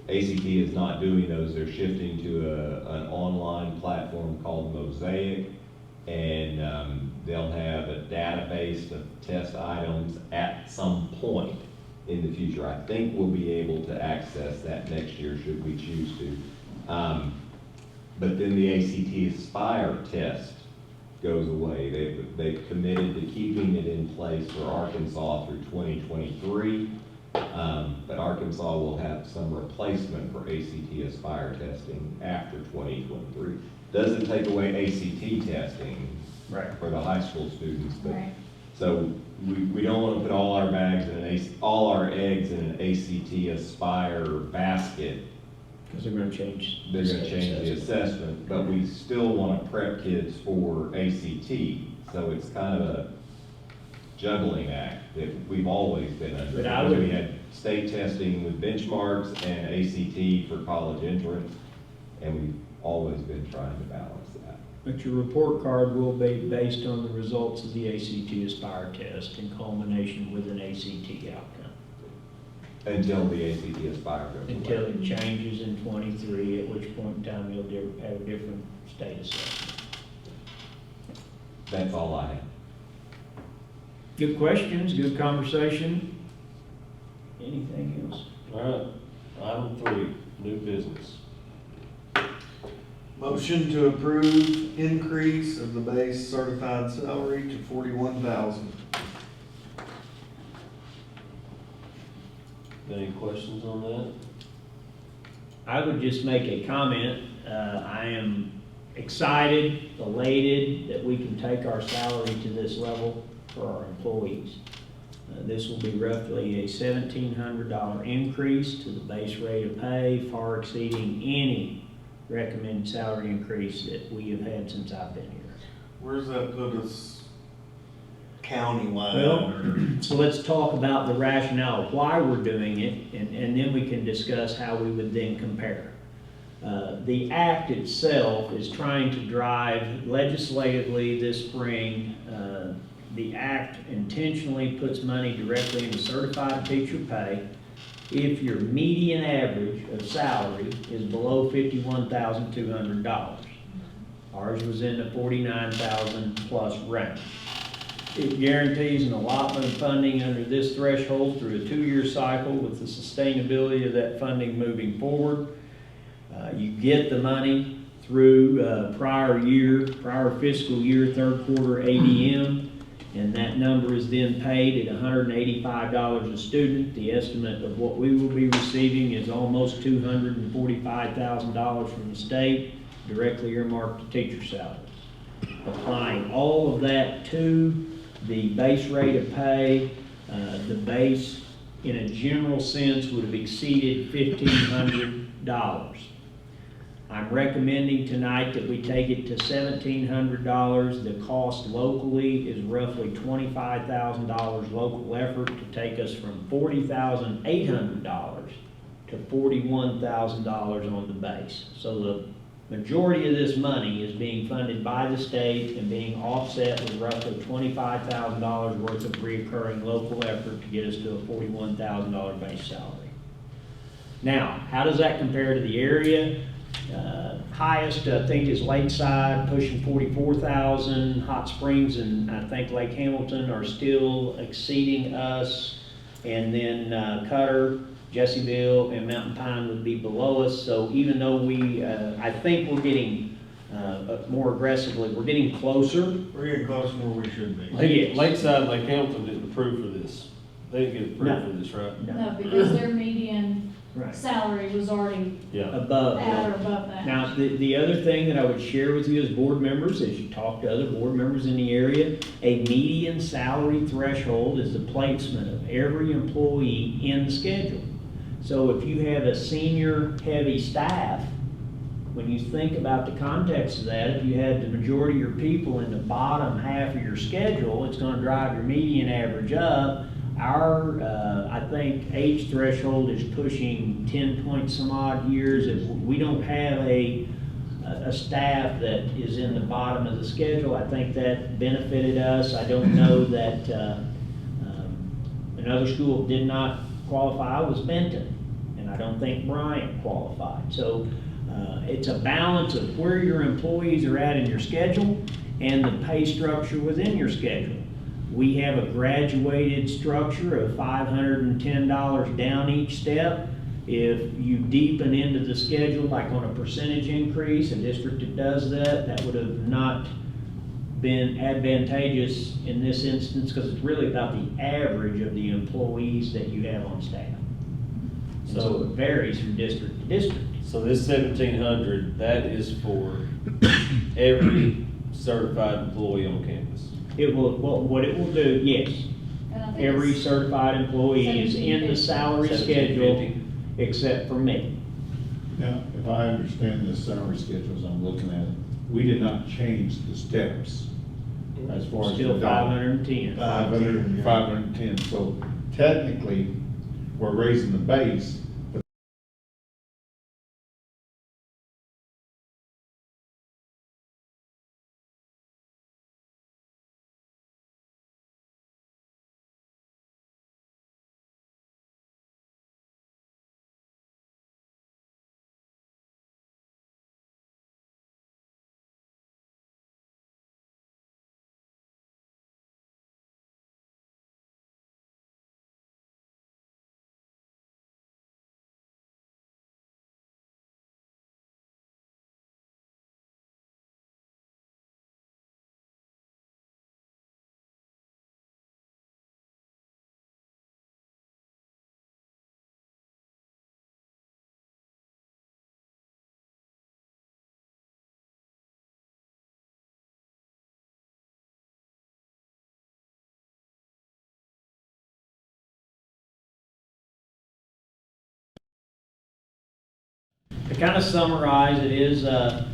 S2: ACT is not doing those. They're shifting to an online platform called Mosaic, and they'll have a database of test items at some point in the future. I think we'll be able to access that next year should we choose to. But then the ACT Aspire test goes away. They've committed to keeping it in place for Arkansas through 2023, but Arkansas will have some replacement for ACT Aspire testing after 2023. Doesn't take away ACT testing
S5: Right.
S2: for the high school students, but
S3: Right.
S2: So we don't want to put all our all our eggs in an ACT Aspire basket.
S5: Because they're gonna change.
S2: They're gonna change the assessment, but we still want to prep kids for ACT. So it's kind of a juggling act that we've always been under.
S5: But I would-
S2: We had state testing with benchmarks and ACT for college entrance, and we've always been trying to balance that.
S5: But your report card will be based on the results of the ACT Aspire test in culmination with an ACT outcome.
S2: Until the ACT Aspire goes away.
S5: Until it changes in '23, at which point in time you'll have a different state assessment.
S2: That's all I have.
S5: Good questions, good conversation. Anything else?
S1: All right, item 3, new business.
S4: Motion to approve increase of the base certified salary to 41,000.
S1: Any questions on that?
S5: I would just make a comment. I am excited, elated that we can take our salary to this level for our employees. This will be roughly a $1,700 increase to the base rate of pay, far exceeding any recommended salary increase that we have had since I've been here.
S4: Where does that put us countywide?
S5: Well, so let's talk about the rationale of why we're doing it, and then we can discuss how we would then compare. The act itself is trying to drive legislatively this spring. The act intentionally puts money directly into certified teacher pay if your median average of salary is below $51,200. Ours was in the 49,000 plus range. It guarantees an allotment of funding under this threshold through a 2-year cycle with the sustainability of that funding moving forward. You get the money through prior fiscal year, third quarter ADM, and that number is then paid at $185 a student. The estimate of what we will be receiving is almost $245,000 from the state, directly earmarked to teacher salaries. Applying all of that to the base rate of pay, the base in a general sense would have exceeded $1,500. I'm recommending tonight that we take it to $1,700. The cost locally is roughly $25,000 local effort to take us from $40,800 to $41,000 on the base. So the majority of this money is being funded by the state and being offset with roughly $25,000 worth of recurring local effort to get us to a $41,000 base salary. Now, how does that compare to the area? Highest, I think, is Lakeside, pushing 44,000. Hot Springs and I think Lake Hamilton are still exceeding us. And then Cutter, Jessieville, and Mountain Pine would be below us. So even though I think we're getting more aggressively, we're getting closer.
S4: We're getting close to where we should be.
S5: Yes.
S1: Lakeside and Lake Hamilton didn't approve for this. They didn't get approved for this, right?
S3: No, because their median
S5: Right.
S3: salary was already
S1: Yeah.
S5: Above.
S3: at or above that.
S5: Now, the other thing that I would share with you as board members, as you talk to other board members in the area, a median salary threshold is the placement of every employee in the schedule. So if you have a senior heavy staff, when you think about the context of that, if you had the majority of your people in the bottom half of your schedule, it's gonna drive your median average up. Our, I think, age threshold is pushing 10 point some odd years. If we don't have a staff that is in the bottom of the schedule, I think that benefited us. I don't know that another school that did not qualify was Benton, and I don't think Bryant qualified. So it's a balance of where your employees are at in your schedule and the pay structure within your schedule. We have a graduated structure of $510 down each step. If you deepen into the schedule, like on a percentage increase, a district that does that, that would have not been advantageous in this instance, because it's really about the average of the employees that you have on staff. And so it varies from district to district.
S1: So this 1,700, that is for every certified employee on campus.
S5: It will, what it will do, yes,
S3: And I think
S5: every
S3: it's-
S5: certified employee is in the salary schedule
S1: 1750.
S5: except for me.
S7: Now, if I understand the salary schedules I'm looking at, we did not change the steps as far as.
S5: Still
S7: the dollar.
S5: 510.
S7: 500, 510, so technically, we're raising the base, but
S5: To kind of summarize, it is a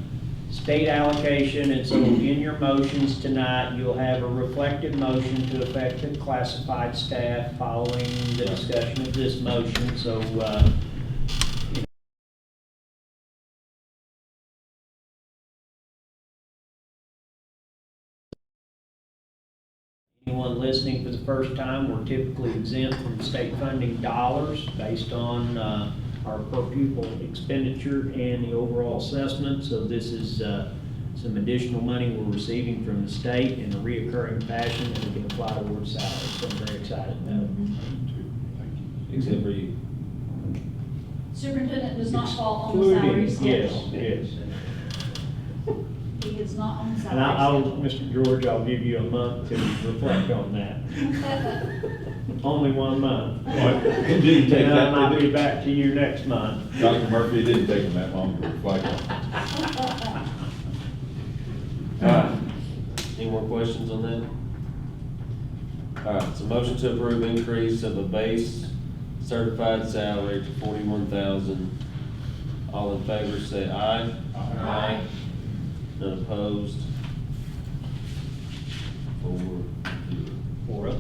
S5: state allocation, and so in your motions tonight, you'll have a reflective motion to affect the classified staff following the discussion of this motion, so, anyone listening for the first time, we're typically exempt from state funding dollars based on our per pupil expenditure and the overall assessment. So this is some additional money we're receiving from the state in a reoccurring fashion that we can apply towards salaries. So I'm very excited about it.
S1: Except for you.
S3: Superintendent does not fall on the salary
S5: Including-
S3: schedule.
S5: Yes, yes.
S3: He is not on the
S5: And I'll,
S3: salary
S5: Mr. George, I'll give you a month to reflect on that.
S3: schedule.
S5: Only 1 month.
S7: it didn't take
S5: And I might
S7: that,
S5: be back to you next month.
S7: Dr. Murphy, it didn't take him that long to reflect on it.
S1: All right. Any more questions on that? All right, so motion to approve increase of a base certified salary to 41,000. All in favor say aye.
S3: Aye.
S1: None opposed? 4-0.
S5: 4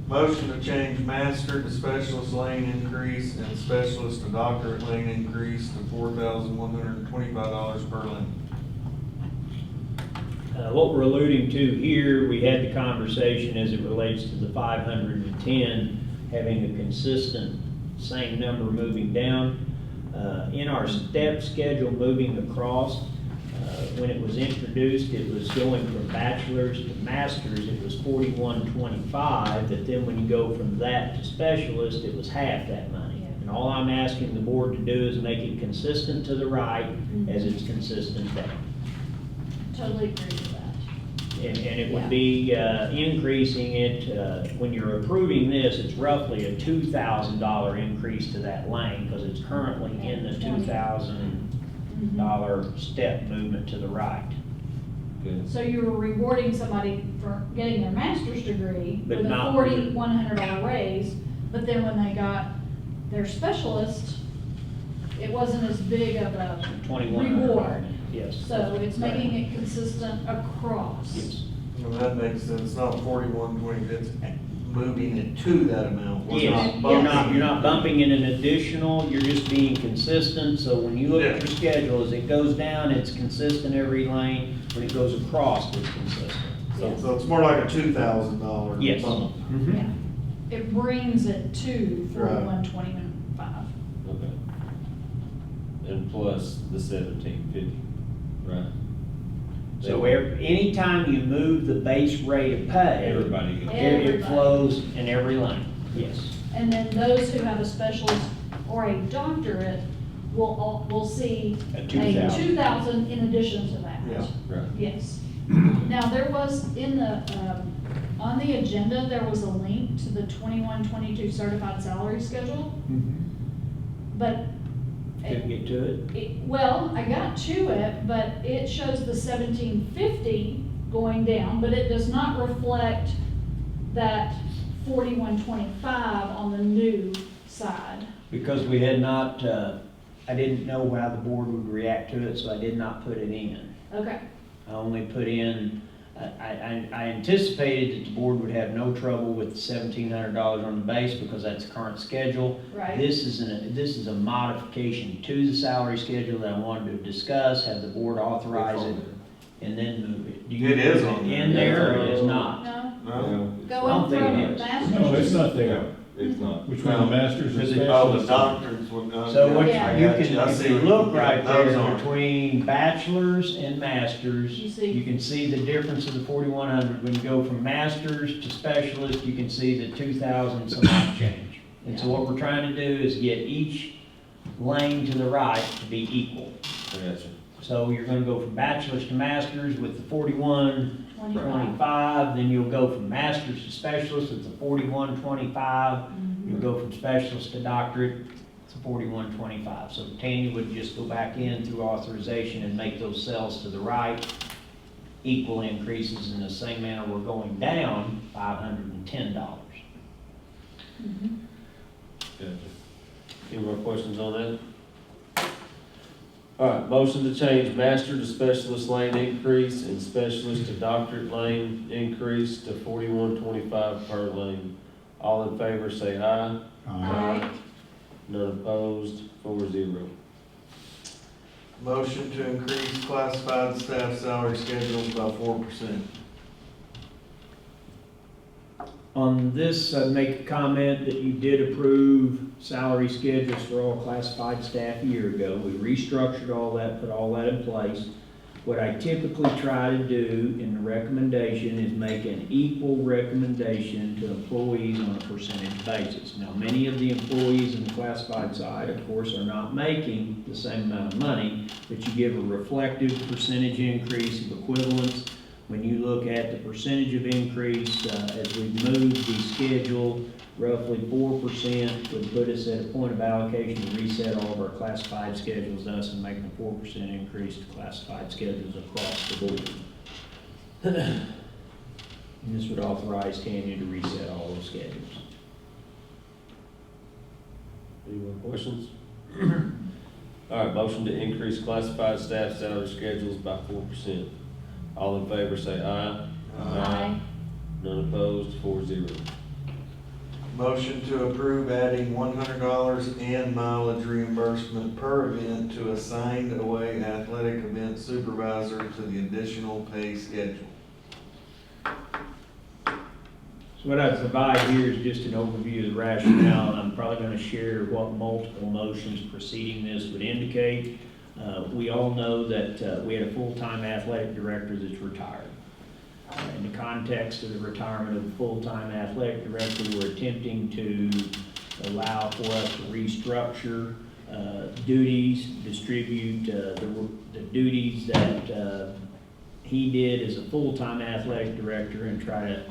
S4: Motion to change master to specialist lane increase and specialist to doctorate lane increase to $4,125 per lane.
S5: What we're alluding to here, we had the conversation as it relates to the 510, having a consistent same number moving down. In our step schedule moving across, when it was introduced, it was going from bachelor's to master's, it was 4125, but then when you go from that to specialist, it was half that money. And all I'm asking the board to do is make it consistent to the right as it's consistent down.
S3: Totally agree with that.
S5: And it would be increasing it, when you're approving this, it's roughly a $2,000 increase to that lane, because it's currently in the $2,000 step movement to the right.
S1: Good.
S3: So you were rewarding somebody for getting their master's degree
S5: But
S3: with a
S5: not-
S3: $4,100 raise, but then when they got their specialist, it wasn't as big of a
S5: 2,100.
S3: reward.
S5: Yes.
S3: So it's making it consistent across.
S5: Yes.
S4: Well, that makes sense, not 4120, it's moving it to that amount. We're
S5: Yes,
S4: bumping
S5: you're not bumping in an additional, you're just being consistent, so when you look at your schedule, as it goes down, it's consistent every lane, when it goes across, it's consistent.
S4: So it's more like a $2,000
S5: Yes.
S4: bump.
S5: Mhm.
S3: Yeah. It brings it to
S4: Right.
S3: 4125.
S1: Okay. And plus the 1750, right?
S5: So anytime you move the base rate of pay,
S1: Everybody goes.
S5: it
S3: Everybody.
S5: flows in every lane, yes.
S3: And then those who have a specialist or a doctorate will see
S5: A
S3: a
S5: 2,000.
S3: 2,000 in addition to that.
S4: Yeah.
S1: Right.
S3: Yes. Now, there was in the, on the agenda, there was a link to the 21-22 certified salary schedule, but
S5: Couldn't get to it?
S3: well, I got to it, but it shows the 1750 going down, but it does not reflect that 4125 on the new side.
S5: Because we had not, I didn't know how the board would react to it, so I did not put it in.
S3: Okay,
S5: I only put in, I anticipated that the board would have no trouble with $1,700 on the base because that's the current schedule.
S3: right.
S5: This is a modification to the salary schedule that I wanted to discuss, have the board authorize it, and then move it. Do you
S4: It is
S5: put
S4: on
S5: in
S4: there.
S5: there, or it is not?
S3: No,
S4: No?
S3: going
S5: think
S3: from
S5: it is.
S3: masters.
S7: No, it's not there.
S2: It's not.
S7: Between the masters and
S5: Because it-
S4: Oh, the
S7: specialists.
S4: doctors would not.
S5: So what
S3: Yeah.
S5: you
S4: I got
S5: can,
S4: I
S5: if
S4: see
S5: you
S4: what
S5: look
S4: got
S5: right
S4: those
S5: there
S4: on.
S5: between bachelors and masters,
S3: You see.
S5: you can see the difference of the 4,100. When you go from masters to specialist, you can see the 2,000 some odd change. And so what we're trying to do is get each lane to the right to be equal.
S1: I got you.
S5: So you're gonna go from bachelors to masters with the
S3: 25.
S5: 4125, then you'll go from masters to specialist with the 4125.
S3: Mhm.
S5: You'll go from specialist to doctorate, it's 4125. So Tanya would just go back in through authorization and make those cells to the right equal increases in the same manner we're going down $510.
S3: Mhm.
S1: Gotcha. Any more questions on that? All right, motion to change master to specialist lane increase and specialist to doctorate lane increase to 4125 per lane. All in favor say aye.
S3: Aye.
S1: None opposed, 4-0.
S4: Motion to increase classified staff salary schedules by 4%.
S5: On this, I'd make a comment that you did approve salary schedules for all classified staff a year ago. We restructured all that, put all that in place. What I typically try to do in the recommendation is make an equal recommendation to employees on a percentage basis. Now, many of the employees in the classified side, of course, are not making the same amount of money, but you give a reflective percentage increase of equivalence. When you look at the percentage of increase, as we've moved the schedule, roughly 4% would put us at a point of allocation to reset all of our classified schedules, thus and making a 4% increase to classified schedules across the board. And this would authorize Tanya to reset all those schedules.
S1: Any more questions? All right, motion to increase classified staff salary schedules by 4%. All in favor say aye.
S3: Aye.
S1: None opposed, 4-0.
S4: Motion to approve adding $100 and mileage reimbursement per event to assigned away athletic event supervisor to the additional pay schedule.
S5: So what I provide here is just an overview of the rationale, and I'm probably going to share what multiple motions preceding this would indicate. We all know that we had a full-time athletic director that's retired. In the context of the retirement of the full-time athletic director, we're attempting to allow for us to restructure duties, distribute the duties that he did as a full-time athletic director, and try to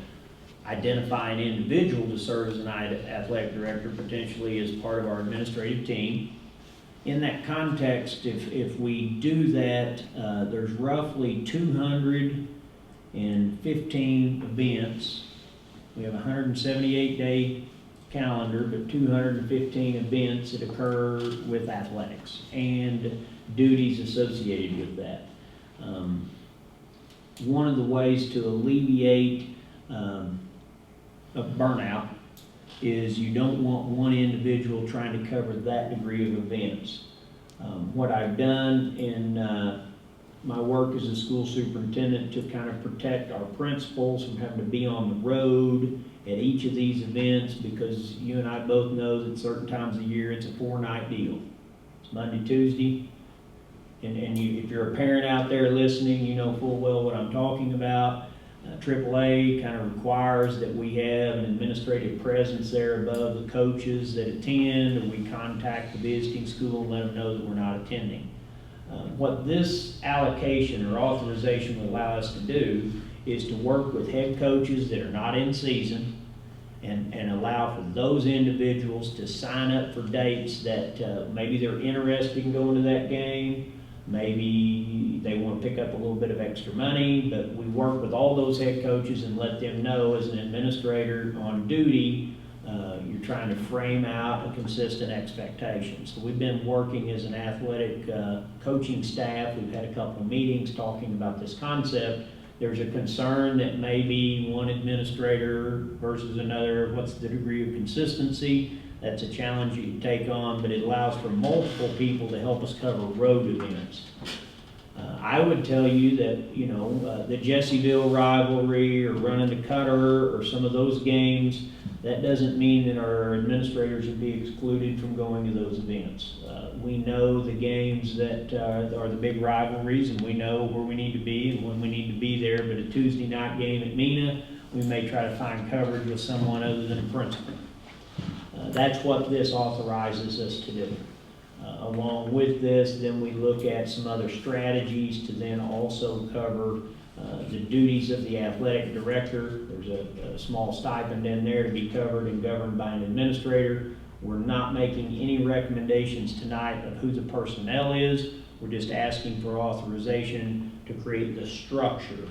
S5: identify an individual to serve as an athletic director, potentially as part of our administrative team. In that context, if we do that, there's roughly 215 events. We have a 178-day calendar, but 215 events that occur with athletics and duties associated with that. One of the ways to alleviate a burnout is you don't want one individual trying to cover that degree of events. What I've done in my work as a school superintendent to kind of protect our principals from having to be on the road at each of these events, because you and I both know that certain times of year it's a 4-night deal. It's Monday, Tuesday, and if you're a parent out there listening, you know full well what I'm talking about. AAA kind of requires that we have an administrative presence there above the coaches that attend, and we contact the visiting school and let them know that we're not attending. What this allocation or authorization will allow us to do is to work with head coaches that are not in season and allow for those individuals to sign up for dates that maybe they're interested in going to that game. Maybe they want to pick up a little bit of extra money, but we work with all those head coaches and let them know as an administrator on duty, you're trying to frame out a consistent expectation. So we've been working as an athletic coaching staff. We've had a couple of meetings talking about this concept. There's a concern that maybe one administrator versus another, what's the degree of consistency? That's a challenge you can take on, but it allows for multiple people to help us cover road events. I would tell you that, you know, the Jessieville rivalry or running the Cutter or some of those games, that doesn't mean that our administrators would be excluded from going to those events. We know the games that are the big rivalries, and we know where we need to be and when we need to be there, but a Tuesday night game at Mena, we may try to find coverage with someone other than a principal. That's what this authorizes us to do. Along with this, then we look at some other strategies to then also cover the duties of the athletic director. There's a small stipend in there to be covered and governed by an administrator. We're not making any recommendations tonight of who the personnel is. We're just asking for authorization to create the structure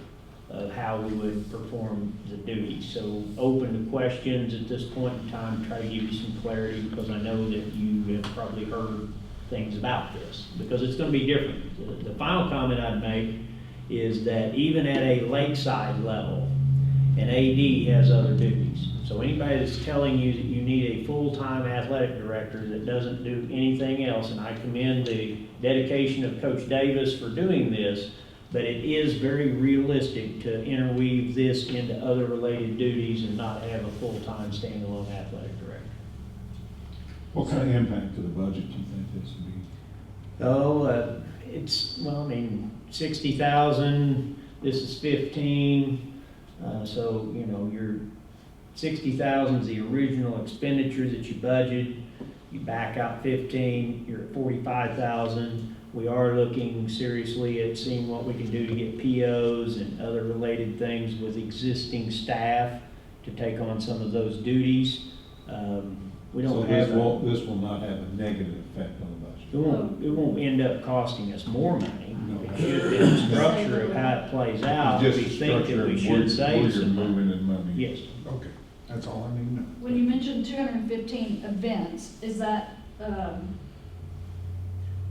S5: of how we would perform the duties. So open to questions at this point in time, try to give you some clarity, because I know that you have probably heard things about this, because it's going to be different. The final comment I'd make is that even at a lakeside level, an AD has other duties. So anybody that's telling you that you need a full-time athletic director that doesn't do anything else, and I commend the dedication of Coach Davis for doing this, but it is very realistic to interweave this into other related duties and not have a full-time standalone athletic director.
S7: What kind of impact to the budget do you think this would be?
S5: Oh, it's, well, I mean, 60,000, this is 15, so, you know, your 60,000 is the original expenditure that you budget. You back out 15, you're at 45,000. We are looking seriously at seeing what we can do to get POs and other related things with existing staff to take on some of those duties. We don't have.
S7: This will not have a negative effect on the budget.
S5: It won't end up costing us more money.
S7: No.
S5: It should be the structure of how it plays out.
S7: Just
S5: We
S7: the
S5: think
S7: structure
S5: that we
S7: of
S5: should
S7: where
S5: save
S7: you're
S5: some
S7: moving
S5: money.
S7: in money.
S5: Yes.
S7: Okay, that's all I need to know.
S3: When you mentioned 215 events, is that,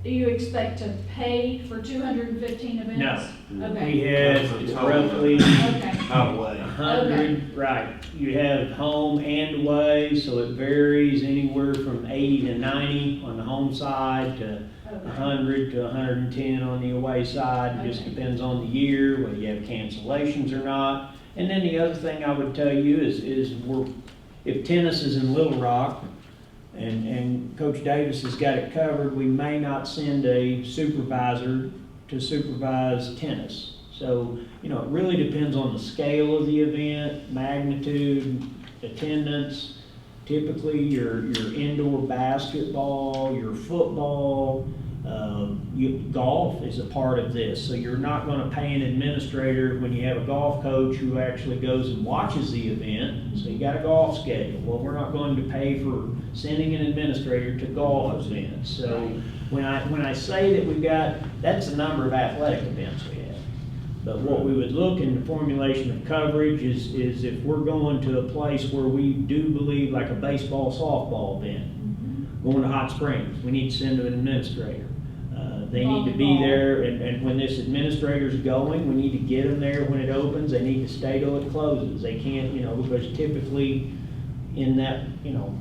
S3: do you expect to pay for 215 events?
S5: No. We
S3: Okay.
S5: have
S4: That's a total.
S5: roughly
S3: Okay.
S4: Out of way.
S5: 100, right. You have home and away, so it varies anywhere from 80 to 90 on the home side to 100 to 110 on the away side. It just
S3: Okay.
S5: depends on the year, whether you have cancellations or not. And then the other thing I would tell you is if tennis is in Little Rock and Coach Davis has got it covered, we may not send a supervisor to supervise tennis. So, you know, it really depends on the scale of the event, magnitude, attendance. Typically, your indoor basketball, your football, golf is a part of this. So you're not going to pay an administrator when you have a golf coach who actually goes and watches the event. So you got a golf schedule. Well, we're not going to pay for sending an administrator to golf events. So when I say that we've got, that's the number of athletic events we have. But what we would look in the formulation of coverage is if we're going to a place where we do believe, like a baseball, softball event, going to Hot Springs, we need to send an administrator. They need to be there, and when this administrator's going, we need to get them there when it opens. They need to stay till it closes. They can't, you know, because typically in that, you know,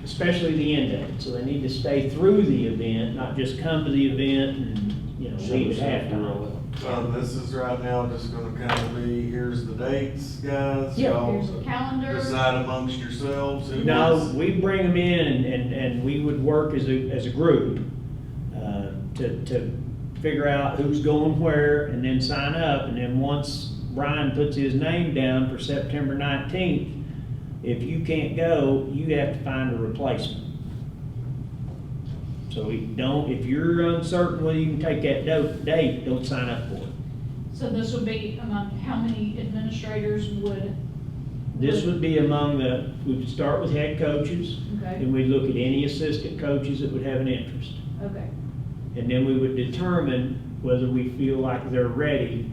S5: especially the end of it. So they need to stay through the event, not just come to the event and, you know, leave at halftime.
S4: This is right now just gonna kind of be, here's the dates, guys.
S5: Yeah.
S4: Y'all
S3: Here's the calendar.
S4: decide amongst yourselves who
S5: No,
S4: wants.
S5: we bring them in and we would work as a group to figure out who's going where and then sign up. And then once Brian puts his name down for September 19th, if you can't go, you have to find a replacement. So if you're uncertain whether you can take that date, don't sign up for it.
S3: So this would be among, how many administrators would?
S5: This would be among we would start with head coaches,
S3: Okay,
S5: and we'd look at any assistant coaches that would have an interest.
S3: okay.
S5: And then we would determine whether we feel like they're ready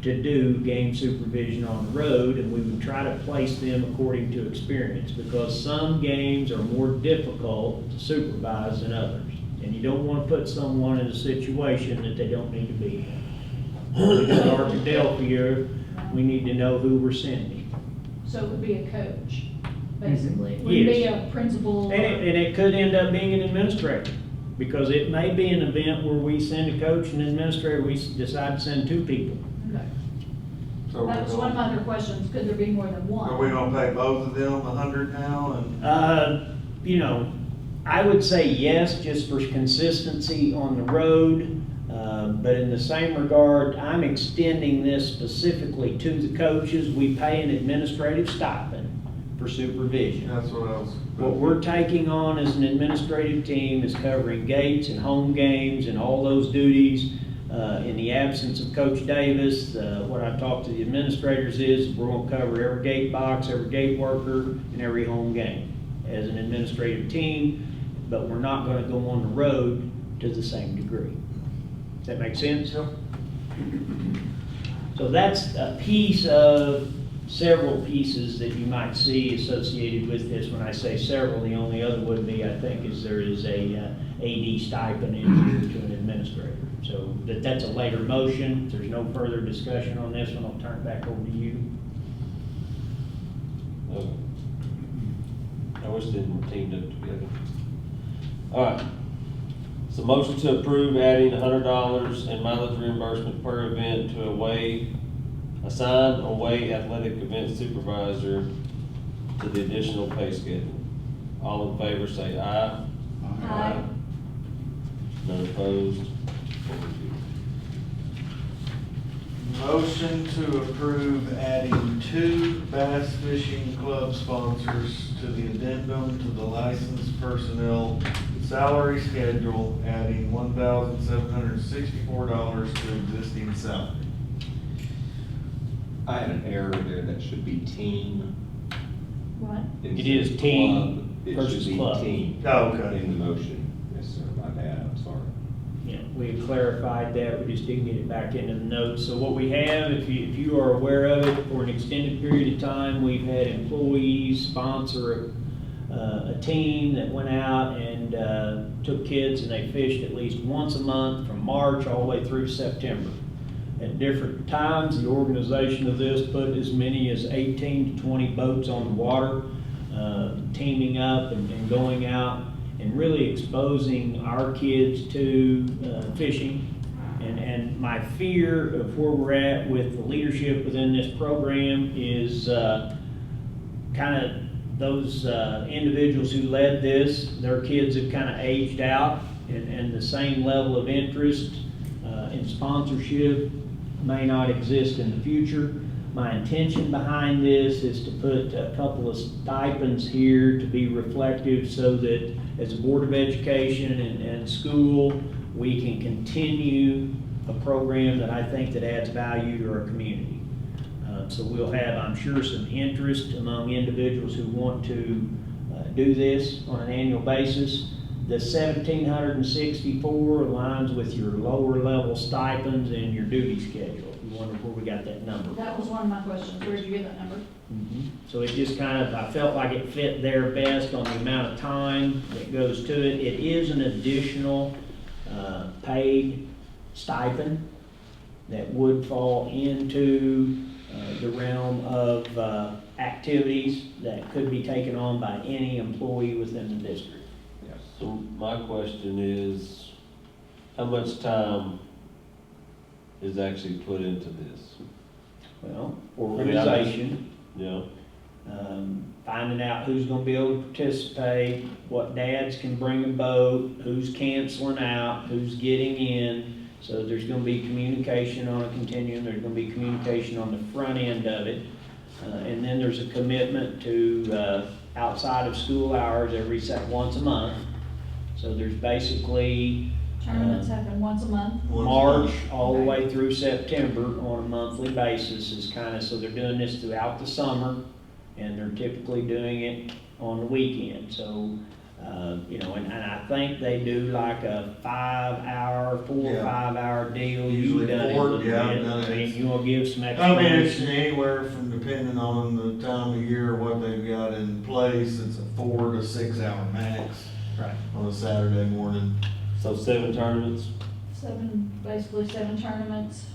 S5: to do game supervision on the road, and we would try to place them according to experience, because some games are more difficult to supervise than others. And you don't want to put someone in a situation that they don't need to be in. When we go to Arkadelphia, we need to know who we're sending.
S3: So it would be a coach, basically. It wouldn't be a principal.
S5: And it could end up being an administrator, because it may be an event where we send a coach and an administrator, we decide to send 2 people.
S3: Okay.
S4: So
S3: That was one of my other questions, could there be more than one?
S4: Are we gonna pay both of them 100 now and?
S5: You know, I would say yes, just for consistency on the road. But in the same regard, I'm extending this specifically to the coaches. We pay an administrative stipend for supervision.
S4: That's what I was.
S5: What we're taking on as an administrative team is covering gates and home games and all those duties. In the absence of Coach Davis, what I've talked to the administrators is we're going to cover every gate box, every gate worker, and every home game as an administrative team, but we're not going to go on the road to the same degree. Does that make sense?
S4: Yep.
S5: So that's a piece of several pieces that you might see associated with this. When I say several, the only other would be, I think, is there is a AD stipend in here to an administrator. So that's a later motion. If there's no further discussion on this one, I'll turn it back over to you.
S1: I wish they were teamed up together. All right. So motion to approve adding $100 in mileage reimbursement per event to assigned away athletic event supervisor to the additional pay schedule. All in favor say aye.
S3: Aye.
S1: None opposed.
S4: Motion to approve adding 2 bass fishing club sponsors to the addendum to the licensed personnel salary schedule, adding $1,764 to existing salary.
S2: I had an error there, that should be team.
S3: What?
S5: It is team versus club.
S2: It should be team.
S4: Oh, okay.
S2: In the motion. Yes, sir, my bad, I'm sorry.
S5: Yeah, we clarified that, we just didn't get it back into the notes. So what we have, if you are aware of it, for an extended period of time, we've had employees sponsor a team that went out and took kids and they fished at least once a month from March all the way through September. At different times, the organization of this put as many as 18 to 20 boats on the water, teaming up and going out and really exposing our kids to fishing. And my fear of where we're at with the leadership within this program is kind of those individuals who led this, their kids have kind of aged out, and the same level of interest in sponsorship may not exist in the future. My intention behind this is to put a couple of stipends here to be reflective so that as a Board of Education and school, we can continue a program that I think that adds value to our community. So we'll have, I'm sure, some interest among individuals who want to do this on an annual basis. The $1,764 aligns with your lower level stipends and your duty schedule. If you wonder where we got that number.
S3: That was one of my questions. Where did you get that number?
S5: So it just kind of, I felt like it fit there best on the amount of time that goes to it. It is an additional paid stipend that would fall into the realm of activities that could be taken on by any employee within the district.
S1: So my question is, how much time is actually put into this?
S5: Well, organization,
S1: Yeah.
S5: finding out who's gonna be able to participate, what dads can bring a boat, who's canceling out, who's getting in. So there's gonna be communication on a continuum, there's gonna be communication on the front end of it. And then there's a commitment to outside of school hours once a month. So there's basically
S3: Tournaments happen once a month.
S5: March all the way through September on a monthly basis is kind of, so they're doing this throughout the summer and they're typically doing it on the weekend. So You know, and I think they do like a 5 hour, 4 or
S4: Yeah.
S5: 5 hour deal.
S4: Usually
S5: You've done it a
S4: 4,
S5: little
S4: yeah,
S5: bit.
S4: I've done it.
S5: I mean, you wanna give some
S4: I mean, it's
S5: explanation?
S4: anywhere from, depending on the time of year, what they've got in place, it's a 4 to 6 hour max
S5: Right.
S4: on a Saturday morning.
S1: So 7 tournaments?
S3: Basically 7 tournaments.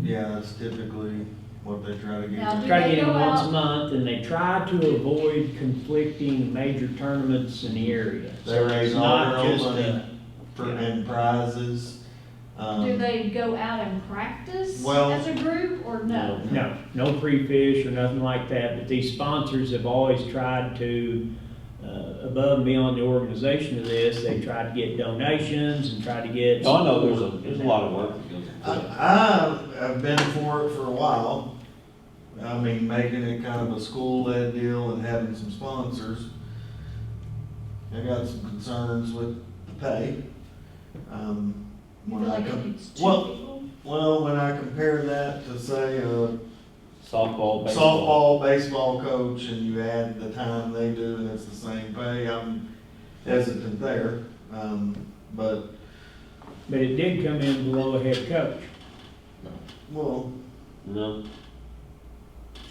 S4: Yeah, that's typically what they try to
S3: Now,
S4: get.
S3: do
S5: Try to
S3: they
S5: get them
S3: go
S5: once
S3: out-
S5: a month, and they try to avoid conflicting major tournaments in the area.
S4: They
S5: So
S4: raise
S5: it's
S4: all
S5: not
S4: their own
S5: just
S4: money and prizes.
S3: Do they go out and practice
S4: Well-
S3: as a group, or no?
S5: No pre-fish or nothing like that, but these sponsors have always tried to, above and beyond the organization of this, they try to get donations and try to get.
S1: Oh, I know there's a lot of work that goes into it.
S4: I've been for it for a while. I mean, making it kind of a school-led deal and having some sponsors. I got some concerns with the pay.
S3: You
S4: When
S3: feel
S4: I
S3: like it
S4: com-
S3: needs 2
S4: well,
S3: people?
S4: Well, when I compare that to say a
S1: Softball, baseball.
S4: softball, baseball coach, and you add the time they do and it's the same pay, I'm hesitant there. But,
S5: But it did come in below a head coach.
S4: well,
S1: No,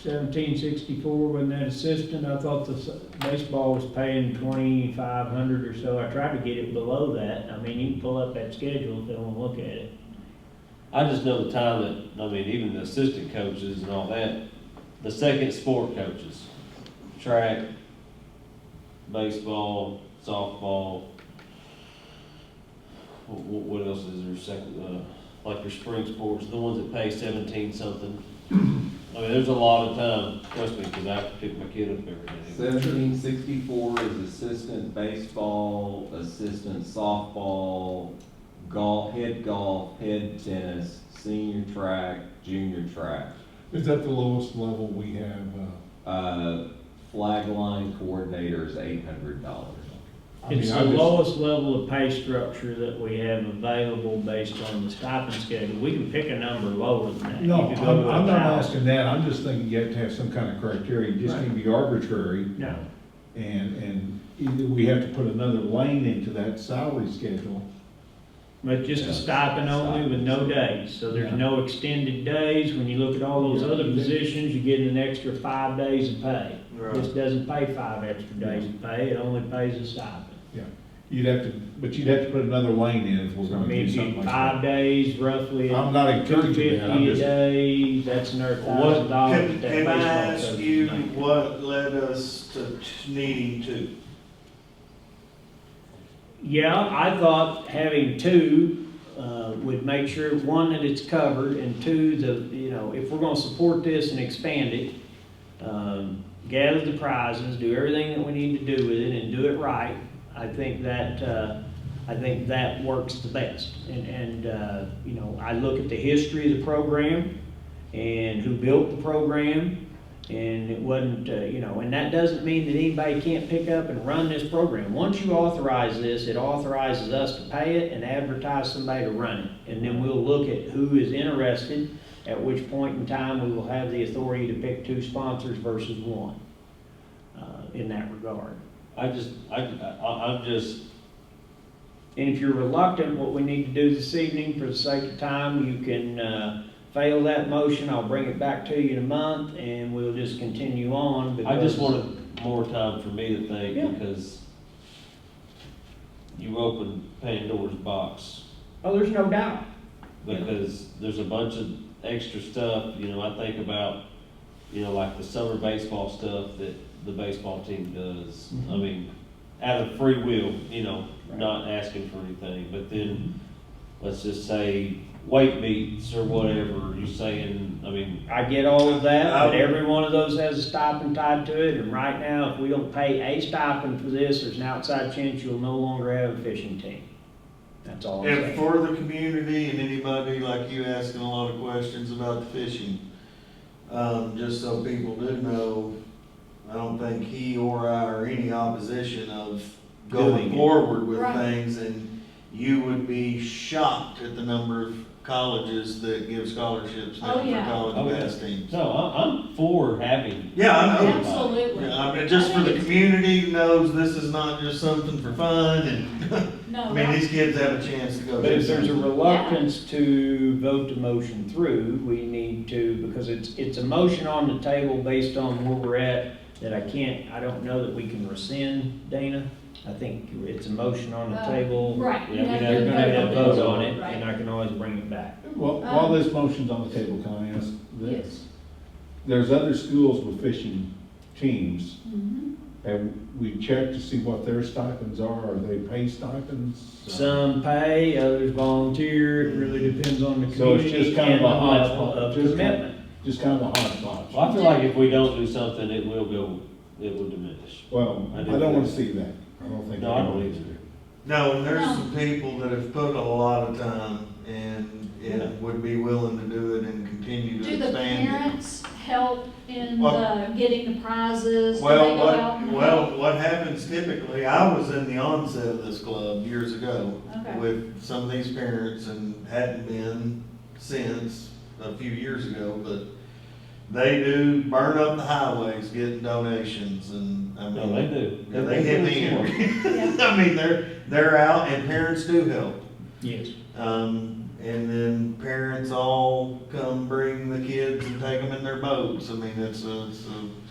S5: 1764 wasn't that assistant? I thought the baseball was paying 2,500 or so. I tried to get it below that. I mean, you can pull up that schedule if they want to look at it.
S1: I just know the time that, I mean, even the assistant coaches and all that, the second sport coaches, track, baseball, softball, what else is there second, like your spring sports, the ones that pay 17 something. I mean, there's a lot of time, trust me, because I have to pick my kid up every day.
S2: 1764 is assistant baseball, assistant softball, golf, head tennis, senior track, junior track.
S7: Is that the lowest level we have?
S2: Flag line coordinator is $800.
S5: It's the lowest level of pay structure that we have available based on the stipend schedule. We can pick a number lower than that.
S7: No,
S5: You could go to
S7: I'm not
S5: 1,000.
S7: asking that, I'm just thinking you have to have some kind of criteria, it just can't be arbitrary.
S5: No.
S7: And either we have to put another lane into that salary schedule.
S5: But just a
S2: Yeah.
S5: stipend only with no days, so there's
S7: Yeah.
S5: no extended days. When you look at all those
S7: Yeah.
S5: other positions, you get an extra 5 days of pay.
S4: Right.
S5: This doesn't pay 5 extra days of pay, it only pays a stipend.
S7: Yeah, you'd have to put another lane in if we're
S5: I
S7: gonna
S5: mean,
S7: do
S5: if
S7: something
S5: you
S7: like
S5: 5
S7: that.
S5: days roughly.
S7: I'm not encouraging that, I'm
S5: 250 a
S7: just,
S5: day, that's another
S1: What-
S5: $1,000
S4: can
S5: that
S4: can I
S5: baseball
S4: ask
S5: coach
S4: you
S5: is making.
S4: what led us to needing 2?
S5: Yeah, I thought having 2 would make sure, 1, that it's covered, and 2, if we're gonna support this and expand it, gather the prizes, do everything that we need to do with it, and do it right. I think that works the best. And I look at the history of the program and who built the program, and it wasn't, and that doesn't mean that anybody can't pick up and run this program. Once you authorize this, it authorizes us to pay it and advertise somebody to run it. And then we'll look at who is interested, at which point in time we will have the authority to pick 2 sponsors versus 1, in that regard.
S1: I'm just,
S5: And if you're reluctant, what we need to do this evening, for the sake of time, you can fail that motion. I'll bring it back to you in a month, and we'll just continue on.
S1: I just
S5: because-
S1: wanted more time for me to think,
S5: Yeah.
S1: because you opened Pandora's box,
S5: Oh, there's no doubt.
S1: because there's a bunch of extra stuff, I think about, like the summer baseball stuff that the baseball team does. I
S5: Mhm.
S1: mean, out of free will,
S5: Right.
S1: not asking for anything, but then, let's just say, weight meets or whatever, you're saying, I mean,
S5: I get all of that, but
S4: I-
S5: every one of those has a stipend tied to it, and right now, if we don't pay a stipend for this, there's an outside chance you'll no longer have a fishing team. That's all I'm
S4: And
S5: saying.
S4: for the community and anybody like you asking a lot of questions about the fishing, just so people do know, I don't think he or I are any opposition of
S5: Doing
S4: going
S5: it.
S4: forward with
S3: Right.
S4: things, and you would be shocked at the number of colleges that give scholarships now
S3: Oh,
S4: for
S3: yeah.
S4: college
S1: Oh, yeah.
S4: bass teams.
S1: no, I'm for having.
S4: Yeah, I know.
S3: Absolutely.
S4: Yeah, I and just for the community knows this is not just something for fun and,
S3: No,
S4: I mean, these kids have a chance to go.
S5: But
S4: do
S5: if there's a
S4: something.
S5: reluctance to vote the motion through, we need to, because it's a motion on the table based on where we're at, that I don't know that we can rescind, Dana. I think it's a motion on the table.
S3: Right.
S1: Yeah, we'd
S5: You're gonna have to vote on it,
S3: Right.
S5: and I can always bring it back.
S7: Well, while this motion's on the table, can I ask this?
S3: Yes.
S7: There's other schools with fishing teams.
S3: Mhm.
S7: Have we checked to see what their stipends are? Are they pay stipends?
S5: Some pay, others volunteer, it really depends on the
S7: So it's
S5: community
S7: just kind
S5: and
S7: of
S5: the
S7: a
S5: level
S7: hodgepodge.
S5: of
S7: Just
S5: commitment.
S7: Just kind of a hodgepodge.
S1: Well, I feel like if we don't do something, it will diminish.
S7: Well,
S1: I
S7: I
S1: do
S7: don't want
S1: too.
S7: to see that. I don't think.
S1: No, I don't either.
S4: No, and there's
S3: No.
S4: some people that have put a lot of time and
S1: Yeah.
S4: would be willing to do it and continue to
S3: Do the
S4: expand it.
S3: parents help in
S4: Well-
S3: the getting the prizes? Do they go out and help?
S4: What happens typically, I was in the onset of this club years ago
S3: Okay.
S4: with some of these parents and hadn't been since a few years ago, but they do burn up the highways getting donations and, I
S1: No,
S4: mean.
S1: they do.
S4: Yeah, they hit me.
S3: Yeah.
S4: I mean, they're out and parents do help.
S5: Yes.
S4: And then parents all come bring the kids and take them in their boats. I mean, it's a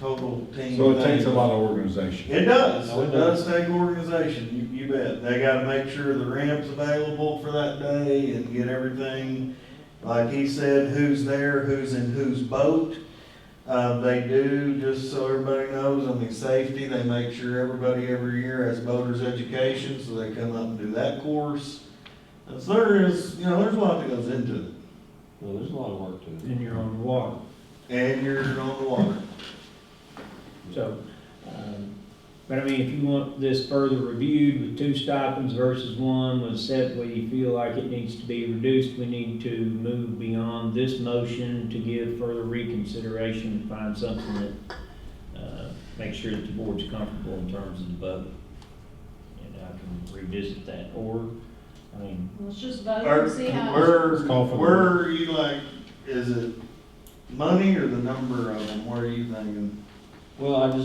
S4: total team.
S7: So it takes a
S4: thing.
S7: lot of organization.
S4: It does.
S1: Oh,
S4: It does take organization. You bet. They gotta make sure the ramp's available for that day and get everything, like he said, who's there, who's in whose boat. They do, just so everybody knows, I mean, safety, they make sure everybody every year has boater's education, so they come up and do that course. And so there's a lot that goes into it.
S1: Well, there's a lot of work to it.
S5: And you're on the water.
S4: And you're on the water.
S5: So, but I mean, if you want this further reviewed with 2 stipends versus 1, with a set where you feel like it needs to be reduced, we need to move beyond this motion to give further reconsideration to find something that, make sure that the board's comfortable in terms of the vote. And I can revisit that, or, I mean,
S3: Let's just vote
S4: Or
S3: and see how.
S7: Let's call for the
S4: where
S7: vote.
S4: are you like, is it money or the number of them? What are you thinking?
S1: Well, I'd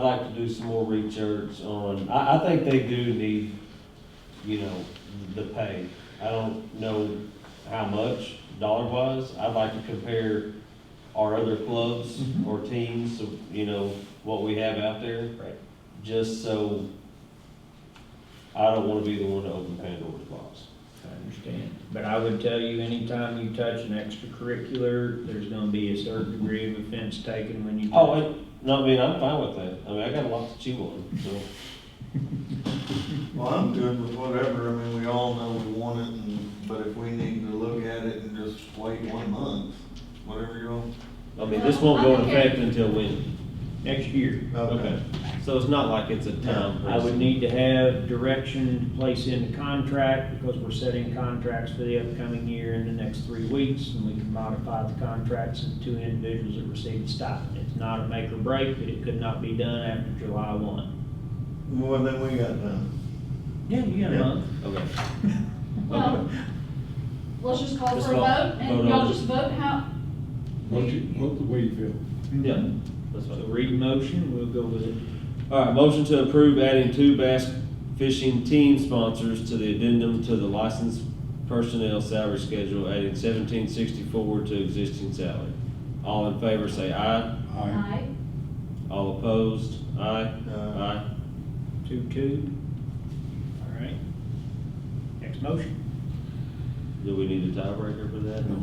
S1: like to do some more research on, I think they do need, the pay. I don't know how much dollar wise. I'd like to compare our other clubs or teams, so, what we have out there.
S5: Right.
S1: Just so I don't wanna be the one to open Pandora's box.
S5: I understand. But I would tell you, anytime you touch an extracurricular, there's gonna be a certain degree of offense taken when you.
S1: Oh, no, I mean, I'm fine with that. I mean, I got a lot to chew on, so.
S4: Well, I'm good with whatever. I mean, we all know we want it, but if we need to look at it and just wait 1 month, whatever you want.
S1: I mean, this won't go into effect until when?
S5: Next year.
S1: Okay. So it's not like it's a time.
S5: I would need to have direction to place in the contract, because we're setting contracts for the upcoming year in the next 3 weeks, and we can modify the contracts of 2 individuals that receive a stipend. It's not a make or break, but it could not be done after July 1.
S4: Well, then we got done.
S5: Yeah, you got a
S4: Yeah.
S5: month.
S1: Okay.
S3: Well, let's just call
S1: Just
S3: for a
S1: vote.
S3: vote, and
S1: Vote on
S3: y'all
S1: it.
S3: just vote how.
S7: Vote the way you feel.
S1: Yeah, that's
S5: So
S1: fine.
S5: read the motion, we'll go with it.
S1: All right, motion to approve adding 2 bass fishing team sponsors to the addendum to the licensed personnel salary schedule, adding $17.64 to existing salary. All in favor say aye.
S3: Aye.
S1: All opposed, aye. Aye.
S5: 2-2. All right. Next motion.
S1: Do we need a tiebreaker for that?
S3: No,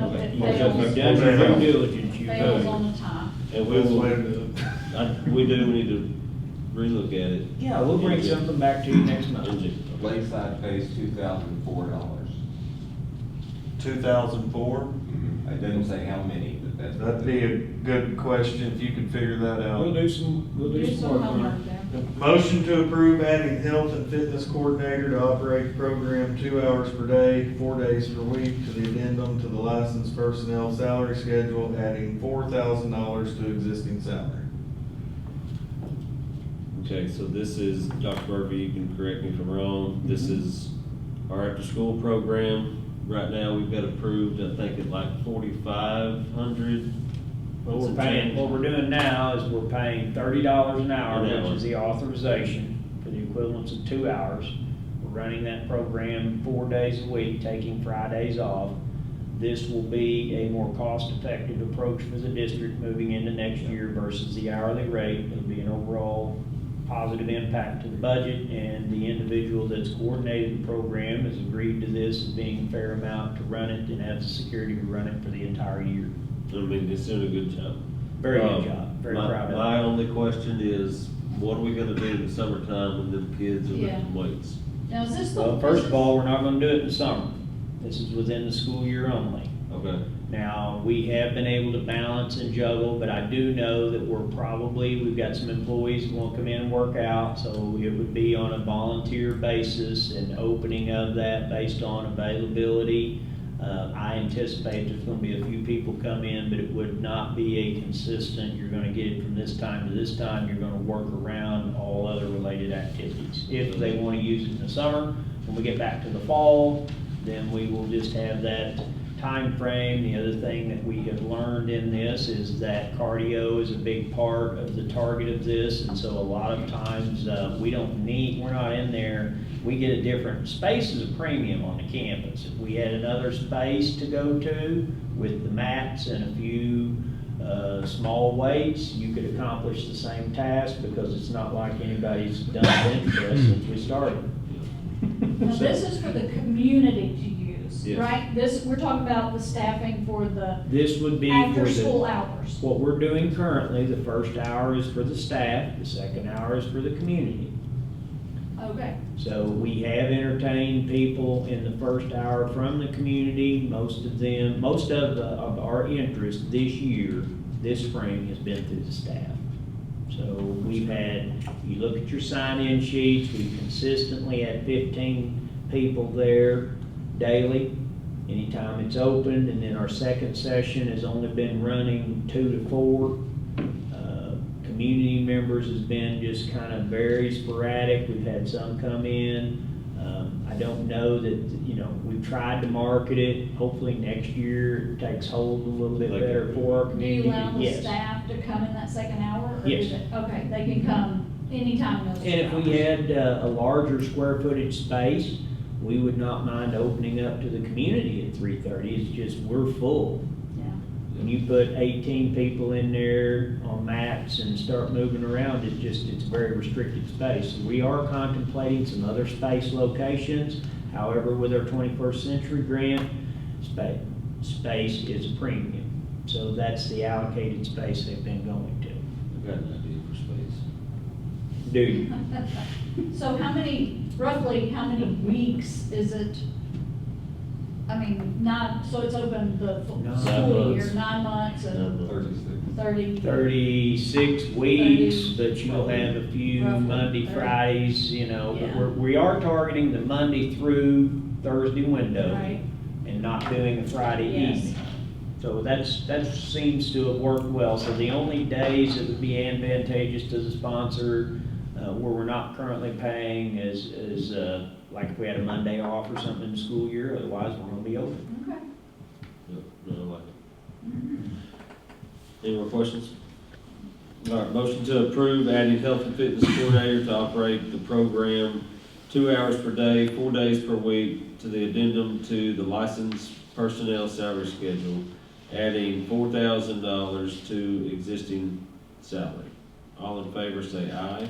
S1: Okay.
S3: it
S5: Because
S3: fails.
S5: we've done your due diligence, you
S3: Fails
S5: voted.
S3: on the tie.
S1: And we
S4: That's the
S1: will,
S4: way to do it.
S1: we do need to relook at it.
S5: Yeah, we'll bring something back to you next month.
S8: Lakeside pays $2,004.
S4: 2004?
S8: It doesn't say how many, but that's. what
S4: That'd be a good question if you could figure that
S5: We'll
S4: out.
S5: do some work on
S3: homework
S5: it.
S3: there.
S4: Motion to approve adding health and fitness coordinator to operate the program 2 hours per day, 4 days per week to the addendum to the licensed personnel salary schedule, adding $4,000 to existing salary.
S1: Okay, so this is, Dr. Murphy, you can correct me if I'm wrong, this is our after-school program. Right now, we've got approved, I think, at like 4,500
S5: Well,
S1: It's
S5: we're
S1: a
S5: paying,
S1: change.
S5: what we're doing now is we're paying $30 an hour,
S1: An hour.
S5: which is the authorization for the equivalence of 2 hours. We're running that program 4 days a week, taking Fridays off. This will be a more cost-effective approach for the district moving into next year versus the hourly rate. It'll be an overall positive impact to the budget, and the individual that's coordinated the program has agreed to this as being a fair amount to run it and has the security to run it for the entire year.
S1: I mean, it's doing a good job.
S5: Very good job, very proud of it.
S1: My only question is, what are we gonna do in the summertime when the kids are
S3: Yeah.
S1: lifting weights?
S3: Now, is this the?
S5: Well, first of all, we're not gonna do it in the summer. This is within the school year only.
S1: Okay,
S5: Now, we have been able to balance and juggle, but I do know that we've got some employees who want to come in and work out, so it would be on a volunteer basis and opening of that based on availability. I anticipate there's gonna be a few people come in, but it would not be a consistent, you're gonna get it from this time to this time, you're gonna work around all other related activities. If they wanna use it in the summer, when we get back to the fall, then we will just have that time frame. The other thing that we have learned in this is that cardio is a big part of the target of this, and so a lot of times, we're not in there, we get a different, space is a premium on the campus. If we had another space to go to with the mats and a few small weights, you could accomplish the same task, because it's not like anybody's done bench press since we started.
S3: Now, this is for the community to use,
S1: Yes.
S3: right? We're talking about the staffing for the
S5: This would be for
S3: after-school
S5: the,
S3: hours.
S5: what we're doing currently, the first hour is for the staff, the second hour is for the community.
S3: Okay,
S5: So we have entertained people in the first hour from the community. Most of our interest this year, this spring, has been through the staff. So we've had, you look at your sign-in sheets, we've consistently had 15 people there daily, anytime it's opened, and then our second session has only been running 2 to 4. Community members has been just kind of very sporadic. We've had some come in. I don't know that, we've tried to market it. Hopefully next year it takes hold a little bit better for our
S3: do
S5: community.
S3: you allow the
S5: Yes.
S3: staff to come in that second hour? Or
S5: Yes.
S3: is it- Okay, they can come anytime in those 2
S5: And if we
S3: hours.
S5: had a larger square footage space, we would not mind opening up to the community at 3:30. It's just, we're full.
S3: Yeah.
S5: When you put 18 people in there on mats and start moving around, it's a very restricted space. We are contemplating some other space locations. However, with our 21st Century Grant, space is a premium. So that's the allocated space they've been going to.
S1: I've got an idea for space.
S5: Do you?
S3: So roughly how many weeks is it? I mean, so it's open the school year, 9 months and
S8: 36.
S5: 36 weeks, but you'll have a few
S3: Roughly
S5: Monday,
S3: 30.
S5: Fridays,
S3: Yeah.
S5: but we are targeting the Monday through Thursday window
S3: Right.
S5: and not doing a Friday
S3: Yes.
S5: evening. So that seems to have worked well. So the only days that would be advantageous to the sponsor, where we're not currently paying is like if we had a Monday off or something in the school year, otherwise we're gonna be open.
S3: Okay.
S1: Yep, no, I like it. Any more questions? All right, motion to approve adding health and fitness coordinator to operate the program 2 hours per day, 4 days per week, to the addendum to the licensed personnel salary schedule, adding $4,000 to existing salary. All in favor say aye.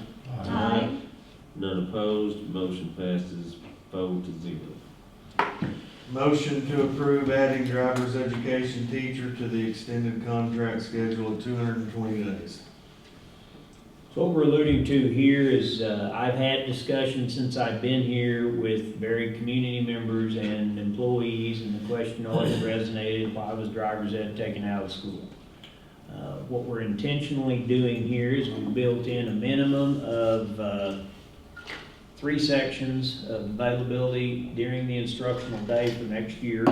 S3: Aye.
S1: None opposed, motion passes 4-0.
S4: Motion to approve adding driver's education teacher to the extended contract schedule of 220 days.
S5: So what we're alluding to here is, I've had discussions since I've been here with varied community members and employees, and the question always resonated, why was driver's ed taken out of school? What we're intentionally doing here is we built in a minimum of 3 sections of availability during the instructional day for next year.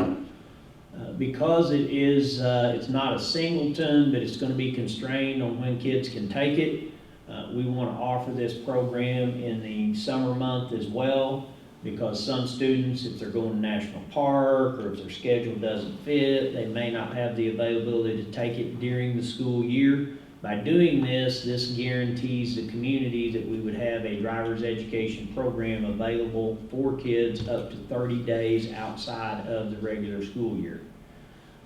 S5: Because it's not a singleton, but it's going to be constrained on when kids can take it. We want to offer this program in the summer month as well. because some students, if they're going to national park, or if their schedule doesn't fit, they may not have the availability to take it during the school year. By doing this, this guarantees the community that we would have a driver's education program available for kids up to 30 days outside of the regular school year.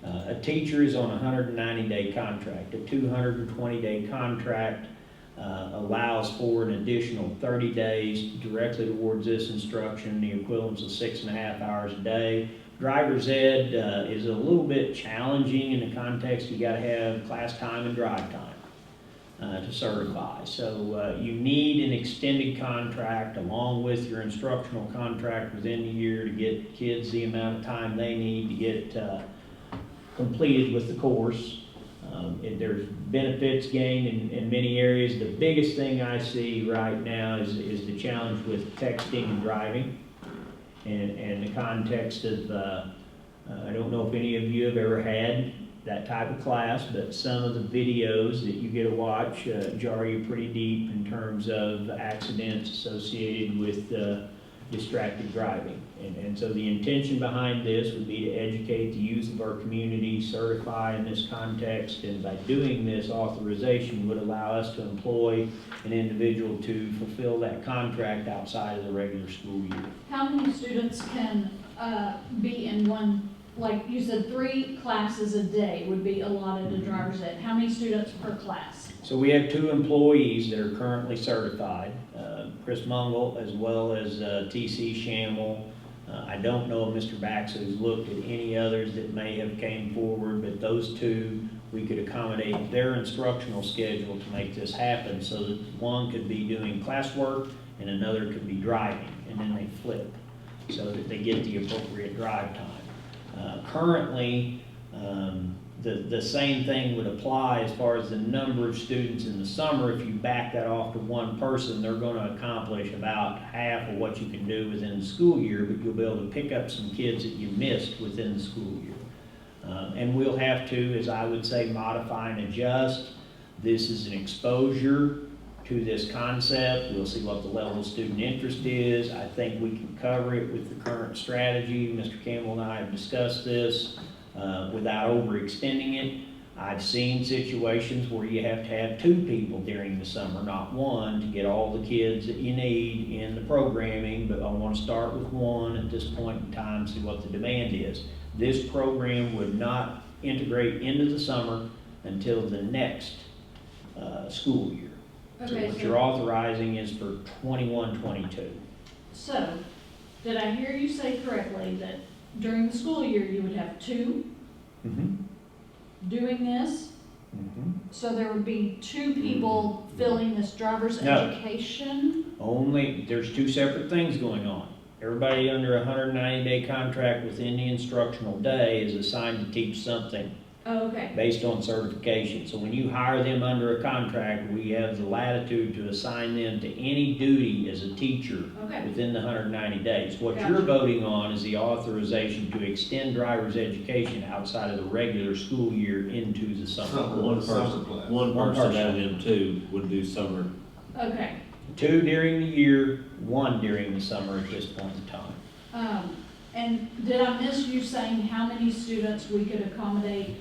S5: A teacher is on a 190-day contract. A 220-day contract allows for an additional 30 days directly towards this instruction, the equivalent of 6.5 hours a day. Driver's ed is a little bit challenging in the context you got to have class time and drive time to certify. So you need an extended contract along with your instructional contract within the year to get kids the amount of time they need to get completed with the course. There's benefits gained in many areas. The biggest thing I see right now is the challenge with texting and driving, and the context of, I don't know if any of you have ever had that type of class, but some of the videos that you get to watch jar you pretty deep in terms of accidents associated with distracted driving. And so the intention behind this would be to educate the youth of our community, certify in this context, and by doing this, authorization would allow us to employ an individual to fulfill that contract outside of the regular school year.
S3: How many students can be in one, like you said, 3 classes a day would be allotted to driver's ed. How many students per class?
S5: So we have 2 employees that are currently certified, Chris Mungle as well as TC Shamel. I don't know if Mr. Bax has looked at any others that may have came forward, but those 2, we could accommodate their instructional schedule to make this happen, so that one could be doing classwork and another could be driving, and then they flip so that they get the appropriate drive time. Currently, the same thing would apply as far as the number of students in the summer. If you back that off to one person, they're going to accomplish about half of what you can do within the school year, but you'll be able to pick up some kids that you missed within the school year. And we'll have to, as I would say, modify and adjust. This is an exposure to this concept. We'll see what the level of student interest is. I think we can cover it with the current strategy. Mr. Campbell and I have discussed this without overextending it. I've seen situations where you have to have 2 people during the summer, not 1, to get all the kids that you need in the programming, but I want to start with 1 at this point in time, see what the demand is. This program would not integrate into the summer until the next school year.
S3: Okay,
S5: So what you're authorizing is for 21-22.
S3: So, did I hear you say correctly that during the school year you would have 2 doing this? So there would be 2 people filling this driver's
S5: No.
S3: education?
S5: Only, there's 2 separate things going on. Everybody under a 190-day contract within the instructional day is assigned to teach something
S3: Oh, okay.
S5: based on certification. So when you hire them under a contract, we have the latitude to assign them to any duty as a teacher
S3: Okay.
S5: within the 190 days. What
S3: Gotcha.
S5: you're voting on is the authorization to extend driver's education outside of the regular school year into the summer.
S1: One
S4: Summer
S1: person,
S4: class.
S1: one
S5: One
S1: person
S5: person.
S1: out of them 2 would do summer.
S3: Okay.
S5: 2 during the year, 1 during the summer at this point in time.
S3: And did I miss you saying how many students we could accommodate?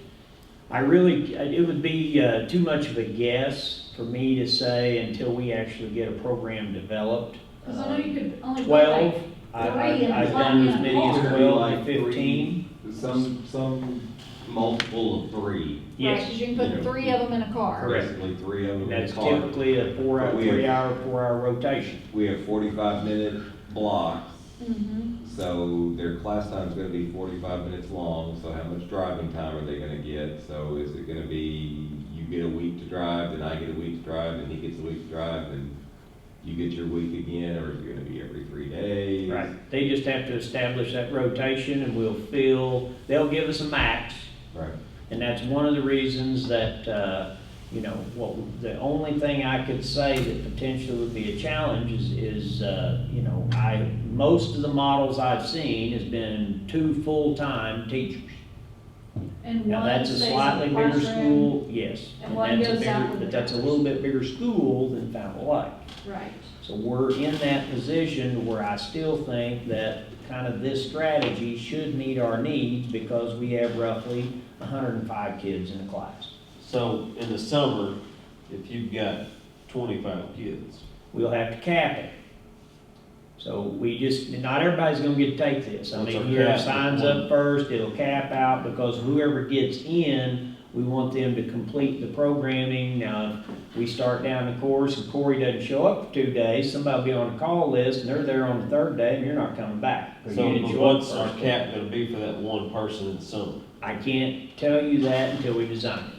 S5: It would be too much of a guess for me to say until we actually get a program developed.
S3: Because I know you could only put
S5: 12,
S3: like
S5: I've done as many as
S3: Car.
S5: 12 to 15.
S8: Some multiple of 3.
S3: Right,
S5: Yes,
S3: because you can put 3 of them in a car.
S5: Correct.
S8: Basically 3 of them in
S5: that's
S8: the car.
S5: typically a 4-hour,
S8: But we have-
S5: 3-hour rotation.
S8: We have 45-minute blocks,
S3: Mm-hmm.
S8: so their class time's gonna be 45 minutes long, so how much driving time are they gonna get? So is it gonna be, you get a week to drive, then I get a week to drive, and he gets a week to drive, and you get your week again, or is it gonna be every 3 days?
S5: Right. They just have to establish that rotation, and they'll give us a max.
S8: Right.
S5: And that's one of the reasons that, the only thing I could say that potentially would be a challenge is most of the models I've seen has been 2 full-time teachers.
S3: And
S5: Now,
S3: one
S5: that's a
S3: stays in
S5: slightly
S3: the
S5: bigger
S3: classroom.
S5: school, yes.
S3: And one
S5: that's a
S3: goes out with
S5: But
S3: the
S5: that's a
S3: drivers.
S5: little bit bigger school than Fountain Lake.
S3: Right.
S5: So we're in that position where I still think that kind of this strategy should meet our needs because we have roughly 105 kids in a class.
S1: So in the summer, if you've got 25 kids,
S5: We'll have to cap it. So we just, not everybody's gonna get to take this. I
S1: What's
S5: mean,
S1: our
S5: whoever
S1: cap?
S5: signs up first, it'll cap out because whoever gets in, we want them to complete the programming. Now, if we start down the course and Corey doesn't show up for 2 days, somebody will be on the call list and they're there on the 3rd day and you're not coming back. 'cause
S1: so
S5: you didn't show up
S1: what's our
S5: first.
S1: cap gonna be for that one person in the summer?
S5: I can't tell you that until we design it.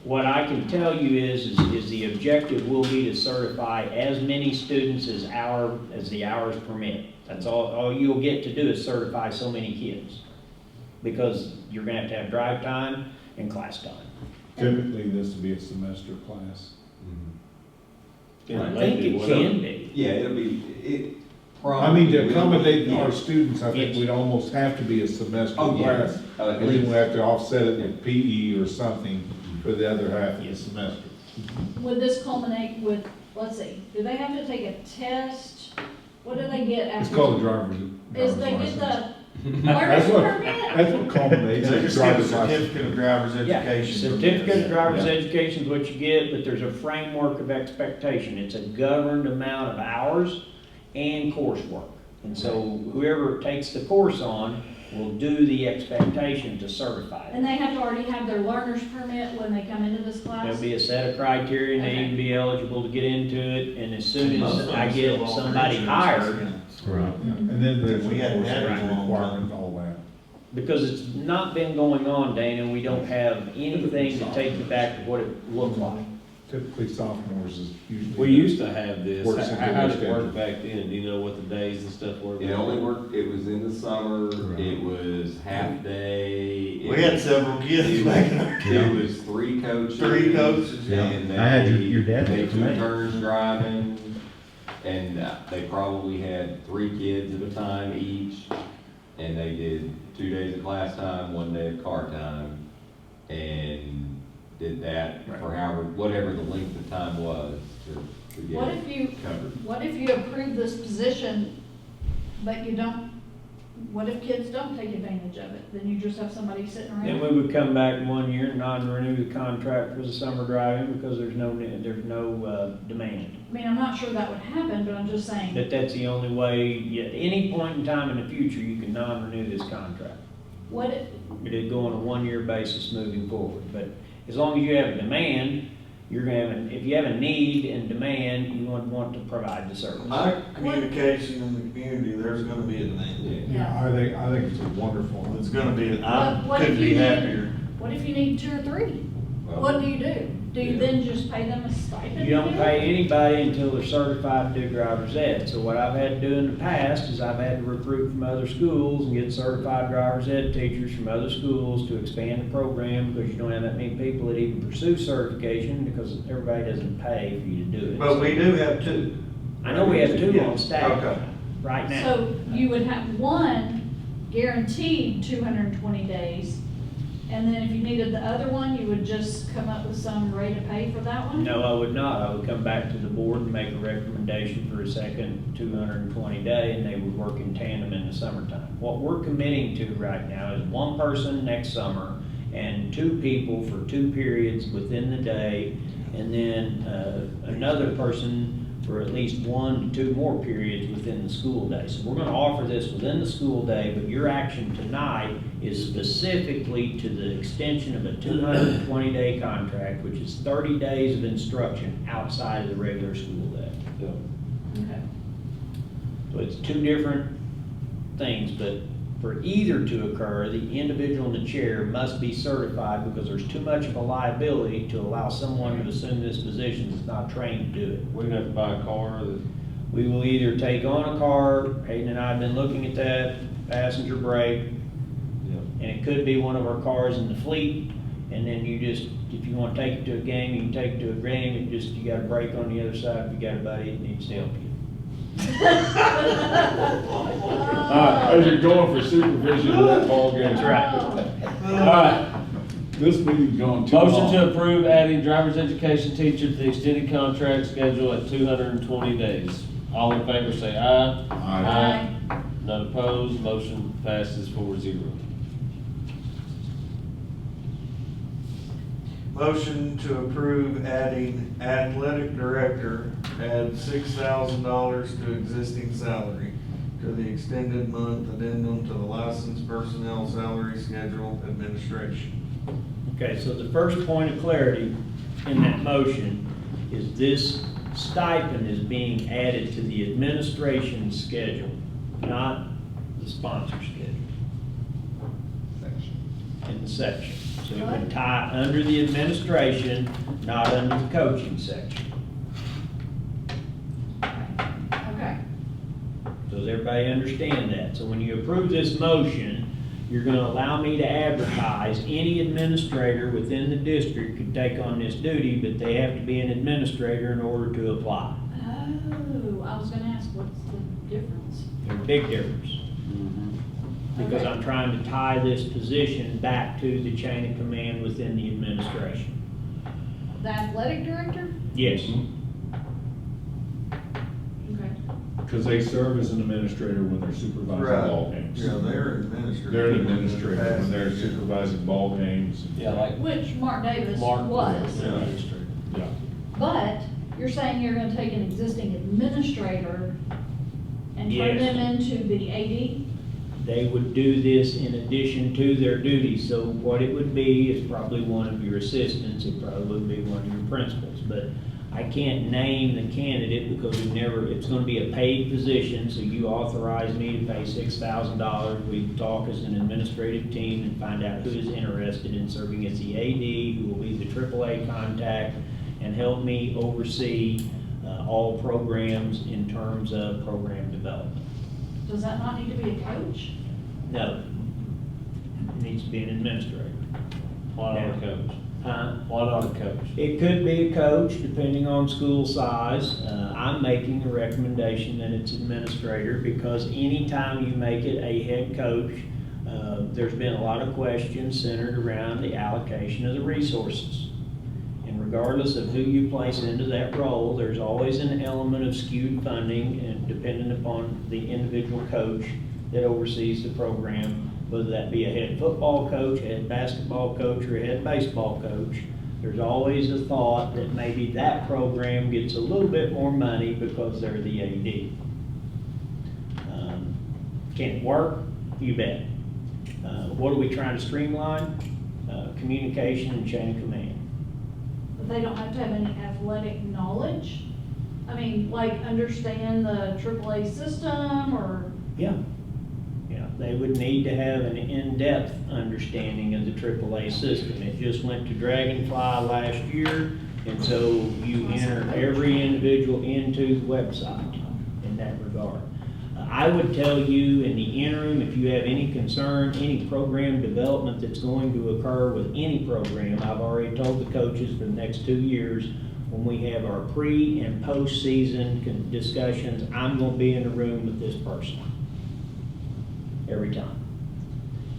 S5: What I can tell you is the objective will be to certify as many students as the hours permit. That's all you'll get to do is certify so many kids. Because you're gonna have drive time and class time.
S7: Typically, this would be a semester class.
S5: I think it can be.
S8: Yeah, it'll be,
S7: I mean, to
S8: probably-
S7: accommodate
S8: Yeah.
S7: our students, I think
S5: Yes.
S7: we'd almost have to be a semester
S8: Oh, yeah.
S7: class.
S8: At
S7: And then
S8: least.
S7: we have to offset it with PE or something for the other half of the semester.
S3: Would this culminate with, let's see, do they have to take a test? What do they get after?
S7: It's called a driver's
S3: Is they get
S7: license.
S3: the
S7: That's
S3: learner's
S7: what,
S3: permit?
S7: that's what culminates
S4: They
S7: in
S4: just get a
S7: driver's license.
S4: certificate of driver's
S5: Yeah,
S4: education. from
S5: certificate
S4: this.
S5: of driver's
S7: Yeah.
S5: education is what you get, but there's a framework of expectation. It's a governed amount of hours and coursework. And so whoever takes the course on will do the expectation to certify
S3: And
S5: it.
S3: they have to already have their learner's permit when they come into this class?
S5: There'll be a set of criteria, and they need to be eligible to get into it, and as soon as I get somebody hired,
S6: Right.
S7: And then there's
S4: We hadn't had it in a long
S7: requirement, all that.
S5: because it's not been going on, Dana, we don't have anything to take it back to what it looked like.
S7: Typically sophomores is usually.
S1: We used to have this.
S7: Works into
S1: How did
S7: their
S1: it work
S7: schedule.
S1: back then? Do you know what the days and stuff were?
S8: It only worked, it was in the summer,
S6: Right.
S8: it was half day.
S4: We had several kids back in our
S8: It was 3 coaches.
S4: 3 coaches, yeah.
S8: And
S6: I had your dad
S8: They
S6: do it to
S8: took
S6: me.
S8: turns driving, and they probably had 3 kids at a time each. And they did 2 days of class time, 1 day of car time, and did that for whatever the length of time was to get
S3: What
S8: it
S3: if you,
S8: covered.
S3: what if you approve this position, but you don't, what if kids don't take advantage of it? Then you just have somebody sitting
S5: Then
S3: around?
S5: we would come back 1 year and non-renew the contract for the summer driving because there's no demand.
S3: I mean, I'm not sure that would happen, but I'm just saying.
S5: That's the only way, at any point in time in the future, you can non-renew this contract.
S3: What, if-
S5: It'd go on a 1-year basis moving forward, but as long as you have a demand, you're gonna have, if you have a need and demand, you would want to provide the service.
S4: My communication in the community, there's gonna be a demand.
S3: Yeah.
S7: I think it's a wonderful.
S4: It's gonna be,
S3: But
S4: I
S3: what
S4: couldn't
S3: if
S4: be
S3: you need-
S4: happier.
S3: what if you need 2 or 3?
S8: Well,
S3: What do you do? Do you then just pay them a stipend?
S5: You don't pay anybody until they're certified to do driver's ed. So what I've had to do in the past is I've had to recruit from other schools and get certified driver's ed teachers from other schools to expand the program because you don't have that many people that even pursue certification because everybody doesn't pay for you to do it.
S4: But we do have 2.
S5: I know we have 2 on staff
S4: Okay.
S5: right now.
S3: So you would have one guaranteed 220 days, and then if you needed the other one, you would just come up with some rate of pay for that one?
S5: No, I would not. I would come back to the board and make a recommendation for a second 220 day, and they would work in tandem in the summertime. What we're committing to right now is 1 person next summer and 2 people for 2 periods within the day, and then another person for at least 1 to 2 more periods within the school day. So we're gonna offer this within the school day, but your action tonight is specifically to the extension of a 220-day contract, which is 30 days of instruction outside of the regular school day.
S3: Okay.
S5: So it's 2 different things, but for either to occur, the individual in the chair must be certified because there's too much of a liability to allow someone to assume this position that's not trained to do it.
S1: We're gonna have to buy a car that,
S5: We will either take on a car, Hayden and I have been looking at that, passenger brake, and it could be one of our cars in the fleet, and then you just, if you want to take it to a game, you can take it to a game, and just, you got a brake on the other side, if you got a buddy that needs to help you.
S7: As you're going for supervision of that ball game.
S5: That's right.
S7: All right, This meeting's going too long.
S1: Motion to approve adding driver's education teacher to the extended contract schedule at 220 days. All in favor say aye.
S7: Aye.
S1: None opposed, motion passes 4-0.
S4: Motion to approve adding athletic director, add $6,000 to existing salary to the extended month addendum to the licensed personnel salary schedule administration.
S5: Okay, so the first point of clarity in that motion is this stipend is being added to the administration schedule, not the sponsor schedule in the section. So it would tie under the administration, not under the coaching section.
S3: Okay.
S5: Does everybody understand that? So when you approve this motion, you're gonna allow me to advertise, any administrator within the district could take on this duty, but they have to be an administrator in order to apply.
S3: Oh, I was gonna ask, what's the difference?
S5: There's a big difference. Because
S3: Okay.
S5: I'm trying to tie this position back to the chain of command within the administration.
S3: The athletic director?
S5: Yes.
S3: Okay.
S7: Because they serve as an administrator when they're supervising
S4: Right.
S7: ball games.
S4: Yeah, they're administrative.
S7: They're an administrator when they're supervising ball games.
S1: Yeah, like
S3: Which Mark Davis
S1: Mark
S3: was.
S7: Yeah.
S1: administrator.
S7: Yeah.
S3: But you're saying you're gonna take an existing administrator and turn
S5: Yes.
S3: them into the AD?
S5: They would do this in addition to their duties. So what it would be is probably one of your assistants, it probably would be one of your principals. But I can't name the candidate because it's gonna be a paid position, so you authorize me to pay $6,000. We talk as an administrative team and find out who is interested in serving as the AD, who will be the AAA contact, and help me oversee all programs in terms of program development.
S3: Does that not need to be a coach?
S5: No. It needs to be an administrator.
S1: Why not a coach?
S5: Huh?
S1: Why not a coach?
S5: It could be a coach, depending on school size. I'm making a recommendation that it's administrator, because anytime you make it a head coach, there's been a lot of questions centered around the allocation of the resources. And regardless of who you place into that role, there's always an element of skewed funding, and dependent upon the individual coach that oversees the program, whether that be a head football coach, a head basketball coach, or a head baseball coach. There's always a thought that maybe that program gets a little bit more money because they're the AD. Can it work? You bet. What are we trying to streamline? Communication and chain of command.
S3: But they don't have to have any athletic knowledge? I mean, like, understand the AAA system, or?
S5: Yeah. Yeah, they would need to have an in-depth understanding of the AAA system. It just went to Dragonfly last year, and so you enter every individual into the website in that regard. I would tell you in the interim, if you have any concern, any program development that's going to occur with any program, I've already told the coaches for the next 2 years, when we have our pre and post-season discussions, I'm gonna be in the room with this person every time.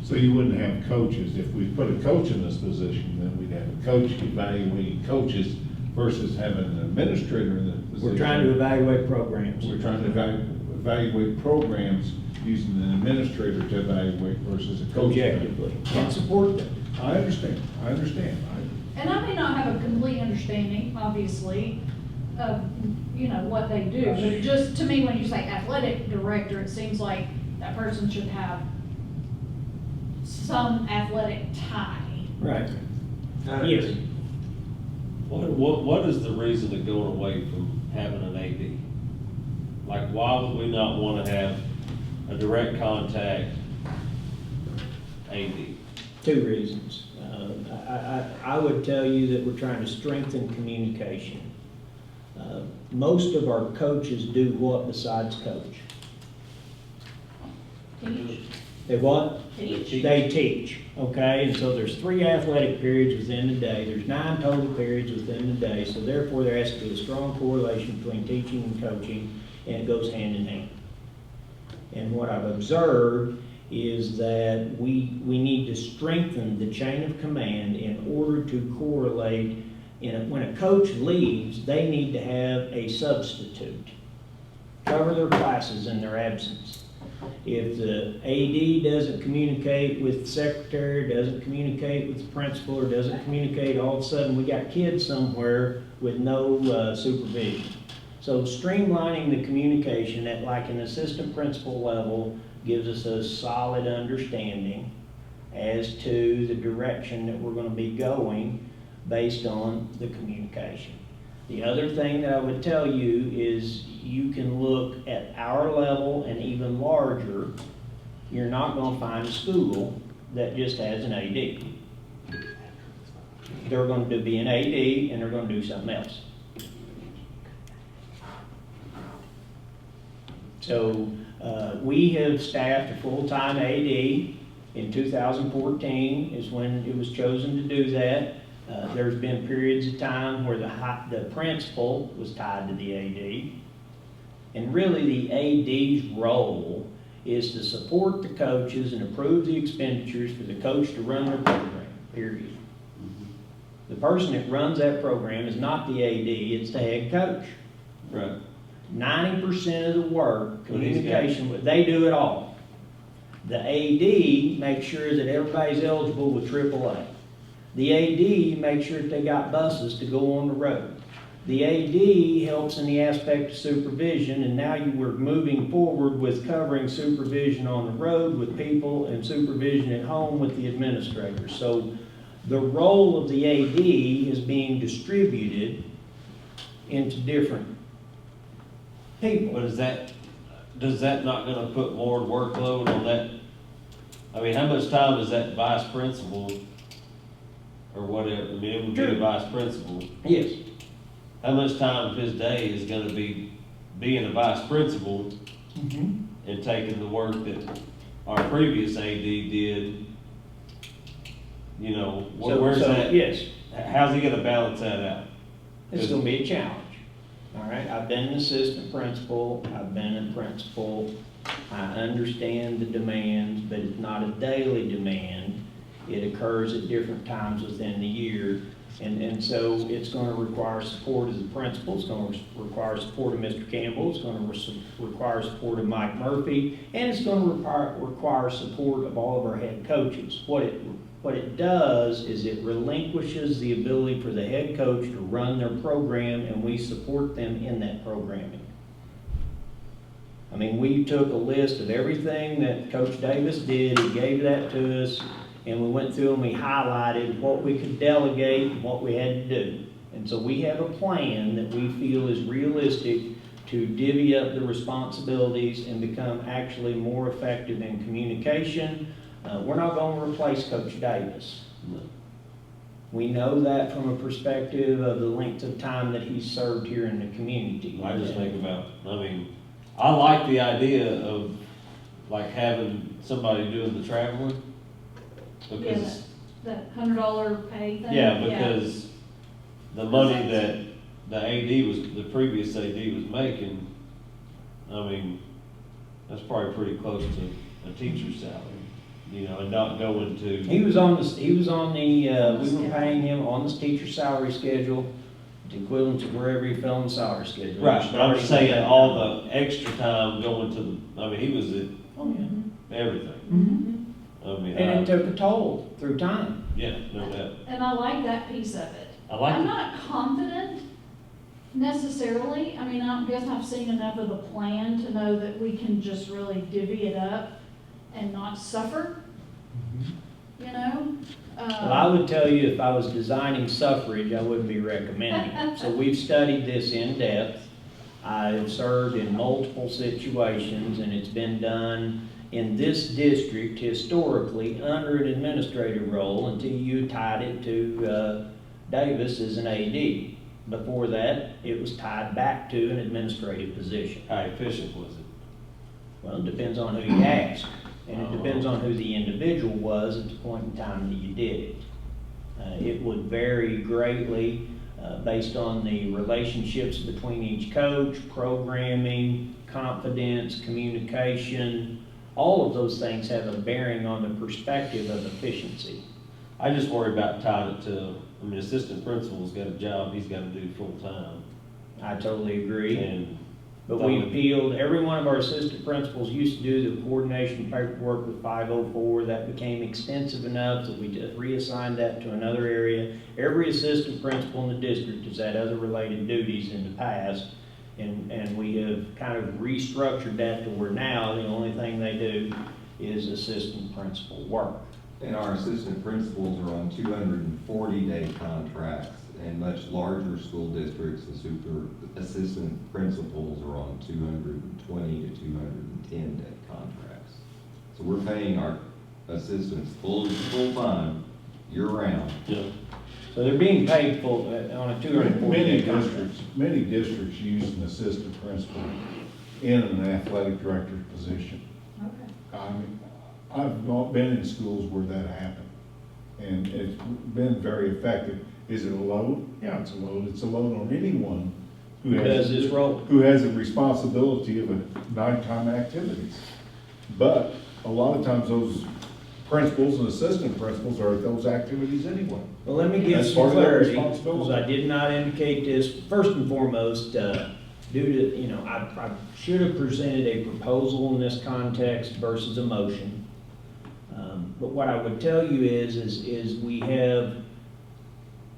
S7: So you wouldn't have coaches, if we put a coach in this position, then we'd have a coach evaluating coaches versus having an administrator in the position.
S5: We're trying to evaluate programs.
S7: We're trying to evaluate programs using an administrator to evaluate versus a coach.
S5: Objectively, and support them.
S7: I understand.
S3: And I may not have a complete understanding, obviously, of, what they do, but it just, to me, when you say athletic director, it seems like that person should have some athletic tie.
S5: Right. Yes.
S1: What is the reason of going away from having an AD? Like, why would we not want to have a direct contact AD?
S5: 2 reasons. I would tell you that we're trying to strengthen communication. Most of our coaches do what besides coach?
S3: Teach.
S5: They what?
S3: Teach.
S5: They teach, okay? And so there's 3 athletic periods within the day. There's 9 total periods within the day. So therefore, there has to be a strong correlation between teaching and coaching, and it goes hand in hand. And what I've observed is that we need to strengthen the chain of command in order to correlate. When a coach leaves, they need to have a substitute, cover their classes in their absence. If the AD doesn't communicate with the secretary, doesn't communicate with the principal, or doesn't communicate, all of a sudden we got kids somewhere with no supervision. So streamlining the communication at like an assistant principal level gives us a solid understanding as to the direction that we're going to be going based on the communication. The other thing that I would tell you is you can look at our level and even larger. You're not going to find a school that just has an AD. They're going to be an AD and they're going to do something else. So we have staffed a full-time AD. In 2014 is when it was chosen to do that. There's been periods of time where the principal was tied to the AD. And really the AD's role is to support the coaches and approve the expenditures for the coach to run their program, period. The person that runs that program is not the AD, it's the head coach.
S1: Right.
S5: 90% of the work, communication, they do it all. The AD makes sure that everybody's eligible with AAA. The AD makes sure that they got buses to go on the road. The AD helps in the aspect of supervision, and now we're moving forward with covering supervision on the road with people and supervision at home with the administrators. So the role of the AD is being distributed into different people.
S1: But does that not gonna put more workload on that? I mean, how much time is that vice principal or whatever, I mean, it would be a vice principal.
S5: Yes.
S1: How much time of his day is gonna be being a vice principal and taking the work that our previous AD did? You know, where's that?
S5: Yes.
S1: How's he gonna balance that out?
S5: It's gonna be a challenge. All right, I've been an assistant principal, I've been a principal. I understand the demands, but it's not a daily demand. It occurs at different times within the year. And so it's going to require support as a principal, it's going to require support of Mr. Campbell, it's going to require support of Mike Murphy, and it's going to require support of all of our head coaches. What it does is it relinquishes the ability for the head coach to run their program, and we support them in that programming. I mean, we took a list of everything that Coach Davis did, he gave that to us, and we went through and we highlighted what we could delegate and what we had to do. And so we have a plan that we feel is realistic to divvy up the responsibilities and become actually more effective in communication. We're not going to replace Coach Davis.
S1: No.
S5: We know that from a perspective of the length of time that he's served here in the community.
S1: I just think about, I mean, I like the idea of like having somebody doing the traveling. Because,
S3: That $100 pay thing?
S1: yeah, because the money that the previous AD was making, I mean, that's probably pretty close to a teacher's salary, you know, and not going to.
S5: we were paying him on this teacher salary schedule, the equivalent to wherever he fell on the salary schedule.
S1: Right, but I'm just saying all the extra time going to I mean, he was at everything.
S5: Mm-hmm.
S1: I mean,
S5: And it took a toll through time.
S1: yeah, no doubt.
S3: And I like that piece of it.
S1: I like
S3: I'm
S1: it.
S3: not confident necessarily. I mean, I guess I've seen enough of the plan to know that we can just really divvy it up and not suffer, you know?
S5: Well, I would tell you if I was designing suffrage, I wouldn't be recommending it. So we've studied this in depth. I've served in multiple situations, and it's been done in this district historically under an administrative role until you tied it to Davis as an AD. Before that, it was tied back to an administrative position.
S1: How efficient was it?
S5: Well, it depends on who you ask, and it depends on who the individual was at the point in time that you did it. It would vary greatly based on the relationships between each coach, programming, confidence, communication, all of those things have a bearing on the perspective of efficiency.
S1: I just worry about tying it to, I mean, assistant principal's got a job he's gotta do full-time.
S5: I totally agree.
S1: And
S5: But we appealed, every one of our assistant principals used to do the coordination paperwork with 504. That became extensive enough that we just reassigned that to another area. Every assistant principal in the district has had other related duties in the past. And we have kind of restructured that to where now the only thing they do is assistant principal work.
S8: And our assistant principals are on 240-day contracts. In much larger school districts, the assistant principals are on 220 to 210-day contracts. So we're paying our assistants full-time, year-round.
S1: Yeah.
S5: So they're being paid full, on a 240-day contract.
S7: Many districts use an assistant principal in an athletic director position.
S3: Okay.
S7: I mean, I've not been in schools where that happened, and it's been very effective. Is it a load? Yeah, it's a load. It's a load on anyone who
S5: Does this role.
S7: who has a responsibility of a nighttime activities. But a lot of times those principals and assistant principals are at those activities anyway.
S5: Well, let me give
S7: That's
S5: some
S7: part of their
S5: clarity,
S7: responsibility.
S5: because I did not indicate this. First and foremost, due to, I should have presented a proposal in this context versus a motion. But what I would tell you is we have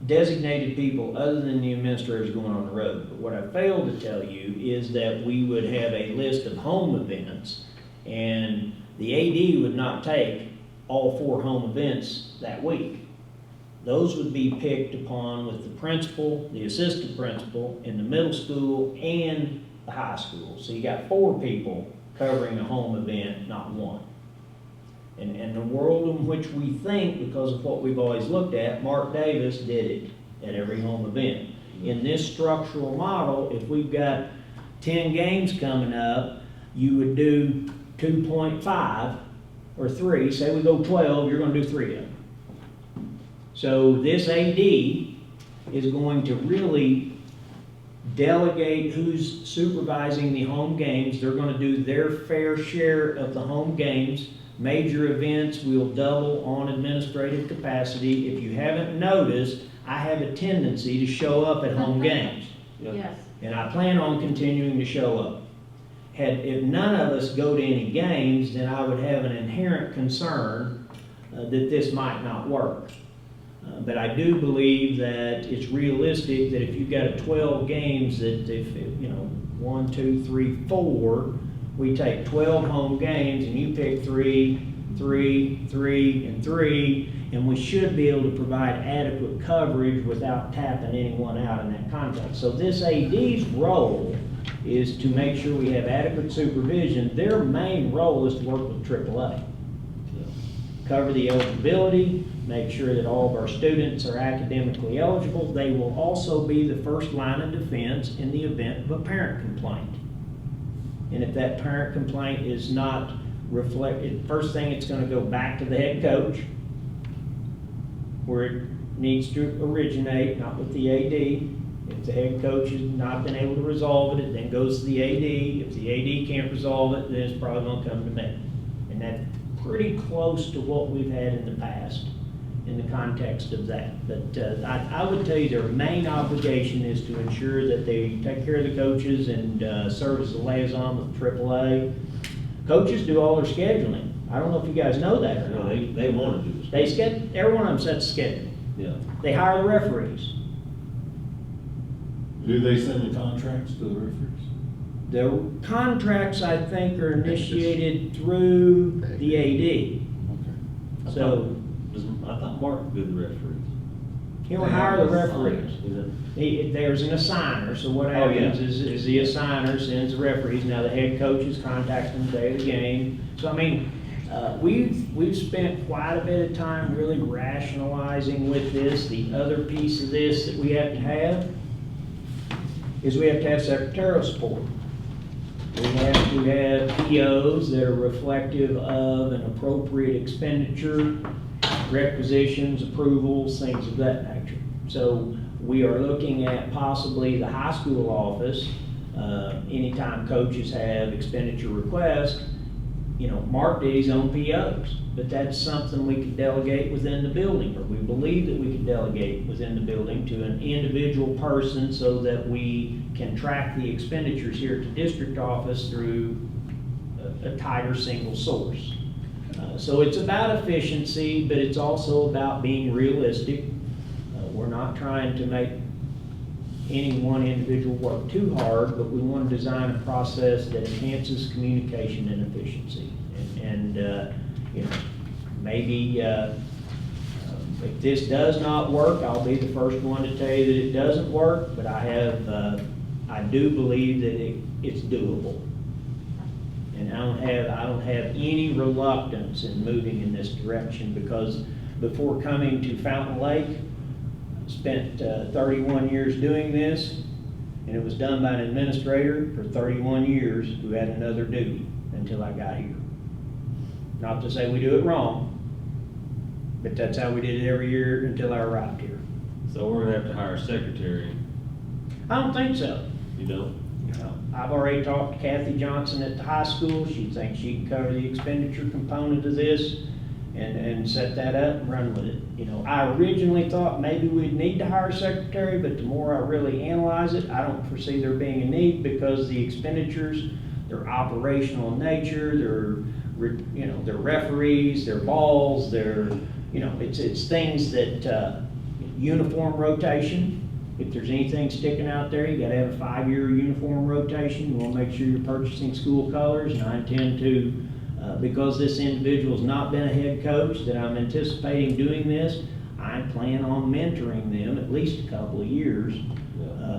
S5: designated people other than the administrators going on the road. But what I failed to tell you is that we would have a list of home events, and the AD would not take all 4 home events that week. Those would be picked upon with the principal, the assistant principal in the middle school and the high school. So you got 4 people covering a home event, not 1. And the world in which we think, because of what we've always looked at, Mark Davis did it at every home event. In this structural model, if we've got 10 games coming up, you would do 2.5 or 3. Say we go 12, you're going to do 3 of them. So this AD is going to really delegate who's supervising the home games. They're going to do their fair share of the home games. Major events, we'll double on administrative capacity. If you haven't noticed, I have a tendency to show up at home games.
S3: Yes.
S5: And I plan on continuing to show up. If none of us go to any games, then I would have an inherent concern that this might not work. But I do believe that it's realistic that if you've got a 12 games, that if, 1, 2, 3, 4, we take 12 home games and you pick 3, 3, 3, and 3, and we should be able to provide adequate coverage without tapping anyone out in that context. So this AD's role is to make sure we have adequate supervision. Their main role is to work with AAA. Cover the eligibility, make sure that all of our students are academically eligible. They will also be the first line of defense in the event of a parent complaint. And if that parent complaint is not reflected, first thing, it's going to go back to the head coach, where it needs to originate, not with the AD. If the head coach has not been able to resolve it, it then goes to the AD. If the AD can't resolve it, then it's probably going to come to me. And that's pretty close to what we've had in the past in the context of that. But I would tell you their main obligation is to ensure that they take care of the coaches and serve as a liaison with AAA. Coaches do all their scheduling. I don't know if you guys know that or not.
S1: They want to do this.
S5: Every one of them sets the schedule.
S1: Yeah.
S5: They hire the referees.
S2: Do they send the contracts to the referees?
S5: The contracts, I think, are initiated through the AD.
S2: Okay.
S5: So
S1: I thought Mark did the referees.
S5: he'll hire the referees. There's an assigner, so what happens is the assigner sends the referees. Now the head coaches contact them the day of the game. So I mean, we've spent quite a bit of time really rationalizing with this. The other piece of this that we have to have is we have to have secretarial support. We have to have POs that are reflective of an appropriate expenditure, requisitions, approvals, things of that nature. So we are looking at possibly the high school office, anytime coaches have expenditure requests, Mark did his own POs, but that's something we could delegate within the building, or we believe that we could delegate within the building to an individual person so that we can track the expenditures here at the district office through a tighter single source. So it's about efficiency, but it's also about being realistic. We're not trying to make any one individual work too hard, but we want to design a process that enhances communication and efficiency. Maybe if this does not work, I'll be the first one to tell you that it doesn't work, but I do believe that it's doable. And I don't have any reluctance in moving in this direction, because before coming to Fountain Lake, spent 31 years doing this, and it was done by an administrator for 31 years who had another duty until I got here. Not to say we do it wrong, but that's how we did it every year until I arrived here.
S1: So we're gonna have to hire a secretary,
S5: I don't think so.
S1: you know?
S5: I've already talked to Kathy Johnson at the high school. She thinks she can cover the expenditure component of this and set that up and run with it. I originally thought maybe we'd need to hire a secretary, but the more I really analyze it, I don't foresee there being a need, because the expenditures, they're operational in nature, they're referees, they're balls, it's things that, uniform rotation. If there's anything sticking out there, you gotta have a 5-year uniform rotation. You wanna make sure you're purchasing school colors, and I intend to, because this individual's not been a head coach, that I'm anticipating doing this, I plan on mentoring them at least a couple of years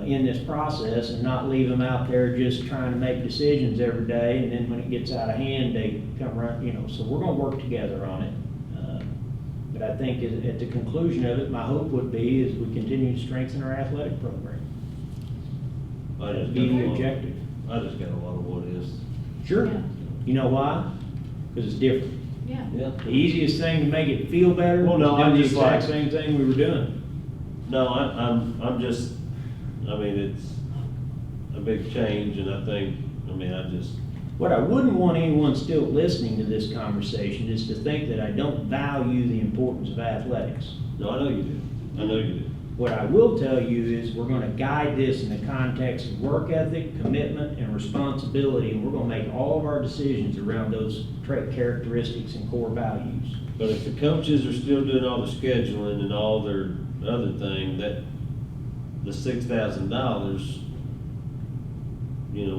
S5: in this process, and not leave them out there just trying to make decisions every day, and then when it gets out of hand, they come run, so we're gonna work together on it. But I think at the conclusion of it, my hope would be is we continue to strengthen our athletic program. That'd be the objective.
S1: I just got a lot of what is.
S5: Sure.
S3: Yeah.
S5: You know why? Because it's different.
S3: Yeah.
S1: Yeah.
S5: The easiest thing to make it feel better
S1: Well, no,
S5: is
S1: I'm
S5: do the
S1: just
S5: exact
S1: like-
S5: same thing we were doing.
S1: No, I'm just, it's a big change, and
S5: What I wouldn't want anyone still listening to this conversation is to think that I don't value the importance of athletics.
S1: no, I know you do. I know you do.
S5: What I will tell you is we're gonna guide this in the context of work ethic, commitment, and responsibility, and we're gonna make all of our decisions around those trait characteristics and core values.
S1: But if the coaches are still doing all the scheduling and all their other thing, that the $6,000,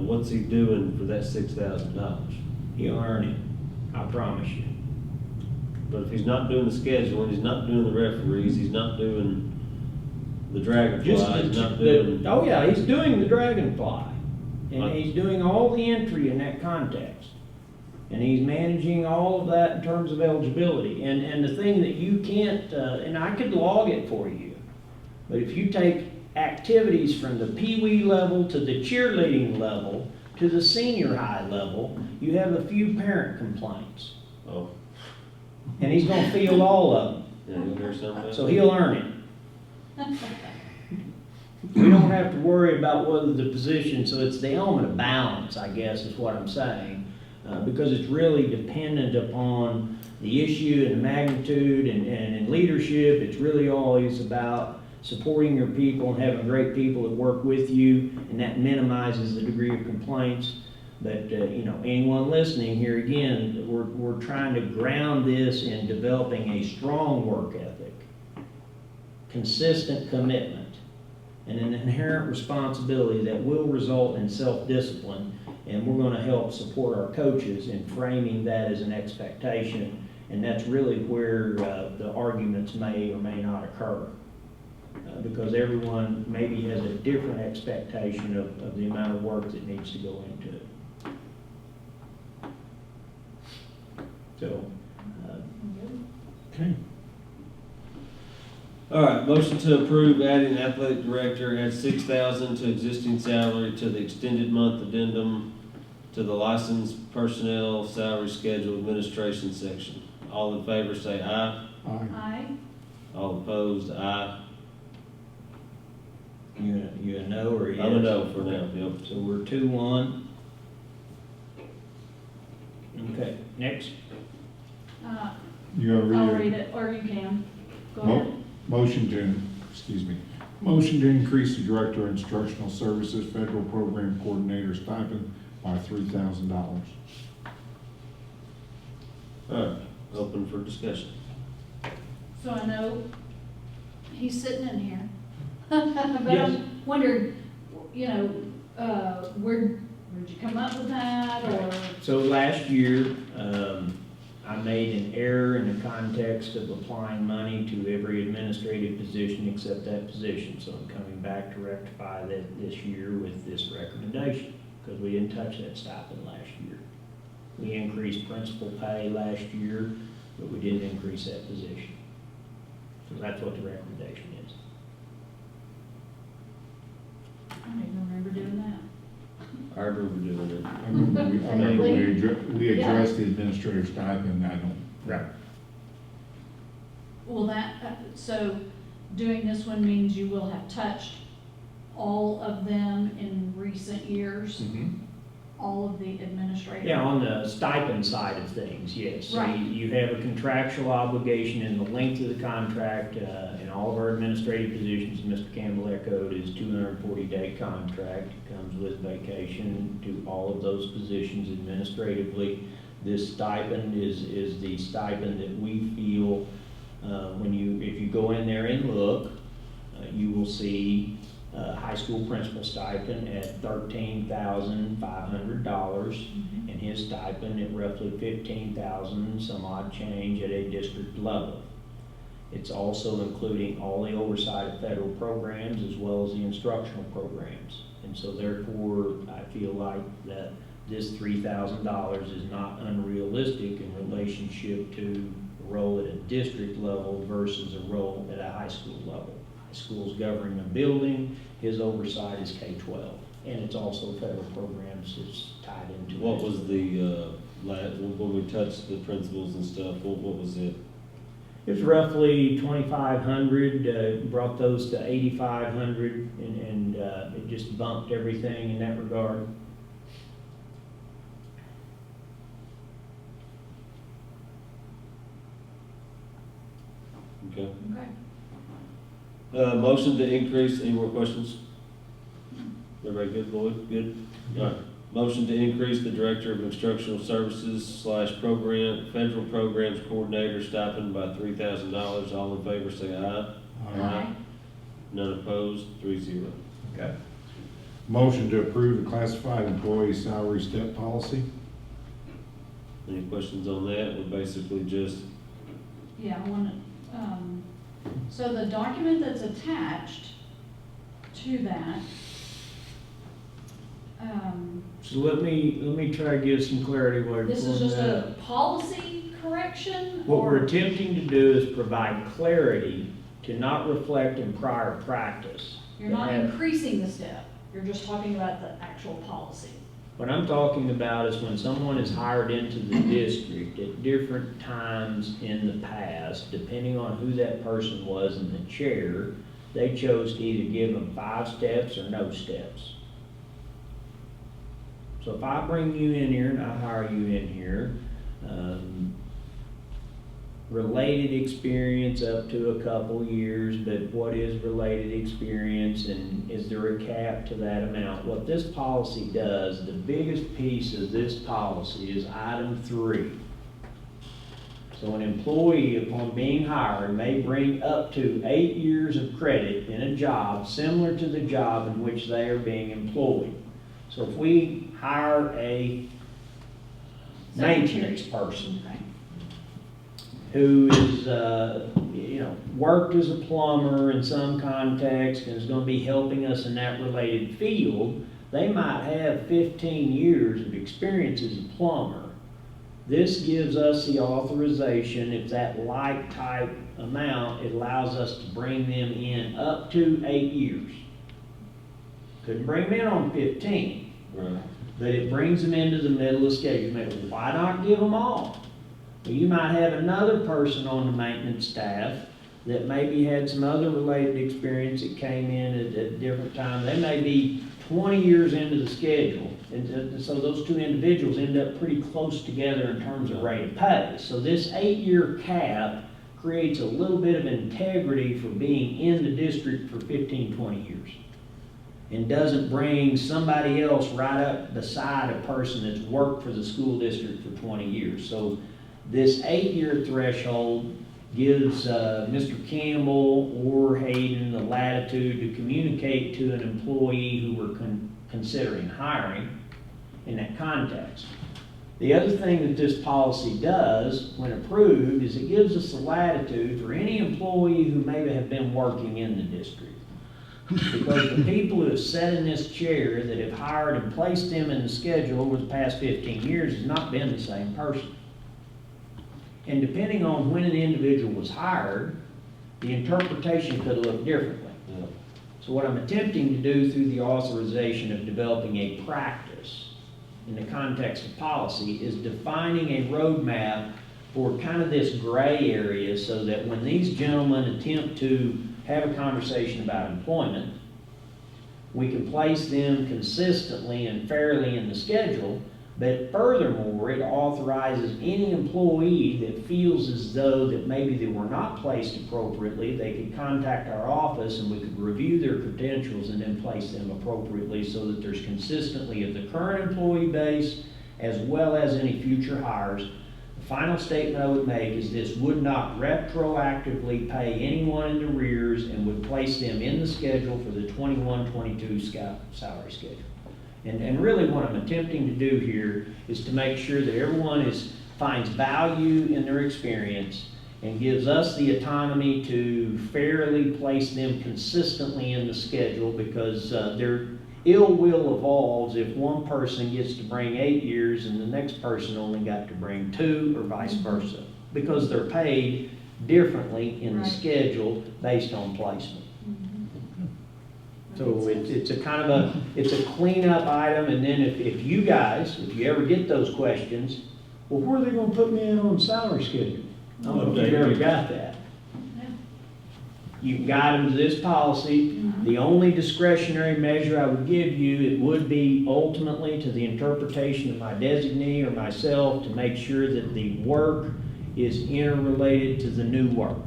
S1: what's he doing for that $6,000?
S5: He'll earn it, I promise you.
S1: But if he's not doing the scheduling, he's not doing the referees, he's not doing the dragonfly, he's not doing.
S5: Oh yeah, he's doing the dragonfly, and
S1: Right.
S5: he's doing all the entry in that context. And he's managing all of that in terms of eligibility. And the thing that you can't, and I could log it for you, but if you take activities from the pee-wee level to the cheerleading level to the senior high level, you have a few parent complaints.
S1: Oh,
S5: And he's gonna field all of them,
S1: yeah, you'll hear something.
S5: so he'll earn it. We don't have to worry about whether the position, so it's the element of balance, I guess, is what I'm saying. Because it's really dependent upon the issue and the magnitude, and in leadership, it's really always about supporting your people and having great people that work with you, and that minimizes the degree of complaints. But, anyone listening here, again, we're trying to ground this in developing a strong work ethic, consistent commitment, and an inherent responsibility that will result in self-discipline. And we're going to help support our coaches in framing that as an expectation. And that's really where the arguments may or may not occur. Because everyone maybe has a different expectation of the amount of work that needs to go into it. So,
S6: Okay.
S1: All right, motion to approve adding athletic director at $6,000 to existing salary to the extended month addendum to the licensed personnel salary schedule administration section. All in favor say aye.
S3: Aye.
S1: All opposed, aye.
S5: you a no or a yes?
S1: I'm a no for now, yep.
S5: So we're 2-1. Okay, next.
S7: You gotta
S3: I'll
S7: read
S3: read
S7: it.
S3: it, or you can. Go
S7: Mo-
S3: ahead.
S7: Motion to increase the Director of Instructional Services Federal Program Coordinator stipend by $3,000.
S1: Open for discussion.
S3: So I know he's sitting in here. But
S5: Yes.
S3: I'm wondering, you know, where'd you come up with that, or?
S5: So last year, I made an error in the context of applying money to every administrative position except that position. So I'm coming back to rectify that this year with this recommendation, because we didn't touch that stipend last year. We increased principal pay last year, but we didn't increase that position. So that's what the recommendation is.
S3: I don't even remember doing that.
S1: I remember doing it.
S7: I remember we addressed the administrative stipend, I don't.
S5: Right.
S3: Well, so doing this one means you will have touched all of them in recent years? All of the administrative?
S5: Yeah, on the stipend side of things, yes. So
S3: Right.
S5: you have a contractual obligation, and the length of the contract, in all of our administrative positions, Mr. Campbell echoed, is 240-day contract. It comes with vacation to all of those positions administratively. This stipend is the stipend that we feel, if you go in there and look, you will see high school principal stipend at $13,500, and his stipend at roughly $15,000, some odd change at a district level. It's also including all the oversight of federal programs as well as the instructional programs. And so therefore, I feel like that this $3,000 is not unrealistic in relationship to a role at a district level versus a role at a high school level. Schools governing a building, his oversight is K-12, and it's also federal programs that's tied into it.
S1: What was the, when we touched the principals and stuff, what was it?
S5: It was roughly 2,500, brought those to 8,500, and it just bumped everything in that regard.
S1: Okay.
S3: Okay.
S1: Motion to increase, any more questions? Everybody good, Lloyd? Good? All right. Motion to increase the Director of Instructional Services / Federal Programs Coordinator stipend by $3,000. All in favor, say aye.
S3: Aye.
S1: None opposed, 3-0.
S5: Okay.
S7: Motion to approve the classified employee salary step policy.
S1: Any questions on that? We're basically just,
S3: Yeah, I want to, so the document that's attached to that,
S5: So let me try to give some clarity while you're
S3: this is
S5: pulling
S3: just
S5: that
S3: a
S5: up.
S3: policy correction?
S5: What we're
S3: or-
S5: attempting to do is provide clarity to not reflect in prior practice.
S3: You're not
S5: To have-
S3: increasing the step, you're just talking about the actual policy.
S5: What I'm talking about is when someone is hired into the district at different times in the past, depending on who that person was in the chair, they chose to either give them 5 steps or no steps. So if I bring you in here and I hire you in here, related experience up to a couple years, but what is related experience, and is there a cap to that amount? What this policy does, the biggest piece of this policy is item 3. So an employee, upon being hired, may bring up to 8 years of credit in a job similar to the job in which they are being employed. So if we hire a maintenance person
S3: Okay.
S5: who is, worked as a plumber in some context and is going to be helping us in that related field, they might have 15 years of experience as a plumber. This gives us the authorization, if that like type amount, it allows us to bring them in up to 8 years. Couldn't bring them in on 15,
S1: right,
S5: but it brings them into the middle of the schedule. Why not give them all? Well, you might have another person on the maintenance staff that maybe had some other related experience that came in at a different time. They may be 20 years into the schedule, And so those two individuals end up pretty close together in terms of rate of pay. So this 8-year cap creates a little bit of integrity for being in the district for 15, 20 years. And doesn't bring somebody else right up beside a person that's worked for the school district for 20 years. So this 8-year threshold gives Mr. Campbell or Hayden the latitude to communicate to an employee who we're considering hiring in that context. The other thing that this policy does, when approved, is it gives us the latitude for any employee who maybe have been working in the district. Because the people who have sat in this chair that have hired and placed them in the schedule over the past 15 years has not been the same person. And depending on when an individual was hired, the interpretation could look differently.
S1: Yeah.
S5: So what I'm attempting to do through the authorization of developing a practice in the context of policy is defining a roadmap for kind of this gray area so that when these gentlemen attempt to have a conversation about employment, we can place them consistently and fairly in the schedule. But furthermore, it authorizes any employee that feels as though that maybe they were not placed appropriately, they could contact our office and we could review their credentials and then place them appropriately so that there's consistently of the current employee base as well as any future hires. The final statement I would make is this would not retroactively pay anyone in arrears and would place them in the schedule for the 21-22 salary schedule. And really what I'm attempting to do here is to make sure that everyone finds value in their experience and gives us the autonomy to fairly place them consistently in the schedule, because their ill will evolves if one person gets to bring 8 years and the next person only got to bring 2 or vice versa, because they're paid differently in the schedule based on placement. So it's a kind of it's a cleanup item, and then if you guys, if you ever get those questions, well, where are they gonna put me in on the salary schedule? I don't know if you ever got that. You can guide them to this policy. The only discretionary measure I would give you, it would be ultimately to the interpretation of my designee or myself to make sure that the work is interrelated to the new work.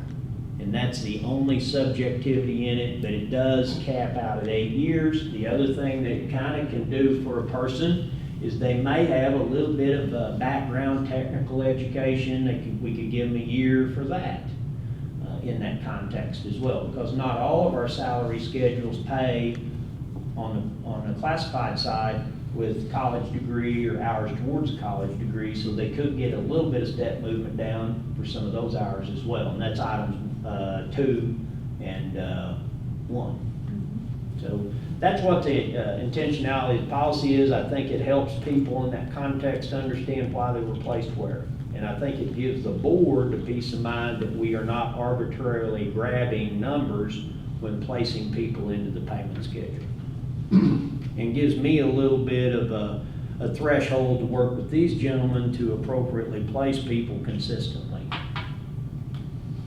S5: And that's the only subjectivity in it, but it does cap out at 8 years. The other thing that it kind of can do for a person is they may have a little bit of a background technical education. We could give them a year for that in that context as well, because not all of our salary schedules pay on the classified side with college degree or hours towards a college degree, so they could get a little bit of step movement down for some of those hours as well, and that's items 2 and 1. So that's what the intentionality of the policy is. I think it helps people in that context understand why they were placed where. And I think it gives the board the peace of mind that we are not arbitrarily grabbing numbers when placing people into the payment schedule. And gives me a little bit of a threshold to work with these gentlemen to appropriately place people consistently.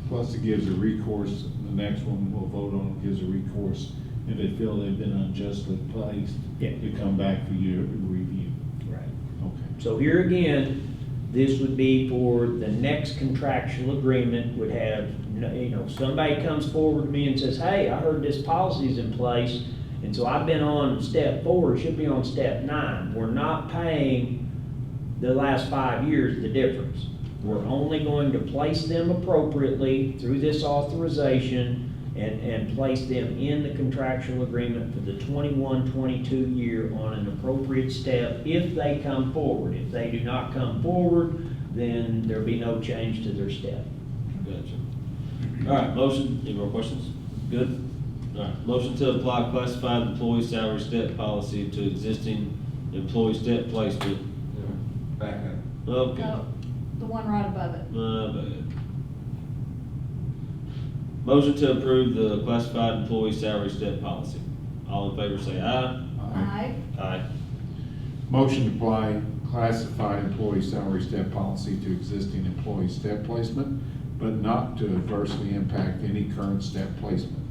S7: Plus it gives a recourse, the next one we'll vote on gives a recourse if they feel they've been unjustly placed, to come back for you to review.
S5: Right.
S7: Okay.
S5: So here again, this would be for the next contractual agreement would have, somebody comes forward to me and says, hey, I heard this policy's in place, and so I've been on step 4, it should be on step 9. We're not paying the last 5 years the difference. We're only going to place them appropriately through this authorization and place them in the contractual agreement for the 21-22 year on an appropriate step if they come forward. If they do not come forward, then there'll be no change to their step.
S1: Gotcha. All right, motion, any more questions? Good? All right, motion to apply classified employee salary step policy to existing employee step placement.
S8: Back up.
S1: Okay.
S3: No, the one right above it.
S1: My bad. Motion to approve the classified employee salary step policy. All in favor say aye.
S3: Aye.
S1: Aye.
S7: Motion to apply classified employee salary step policy to existing employee step placement, but not to adversely impact any current step placement.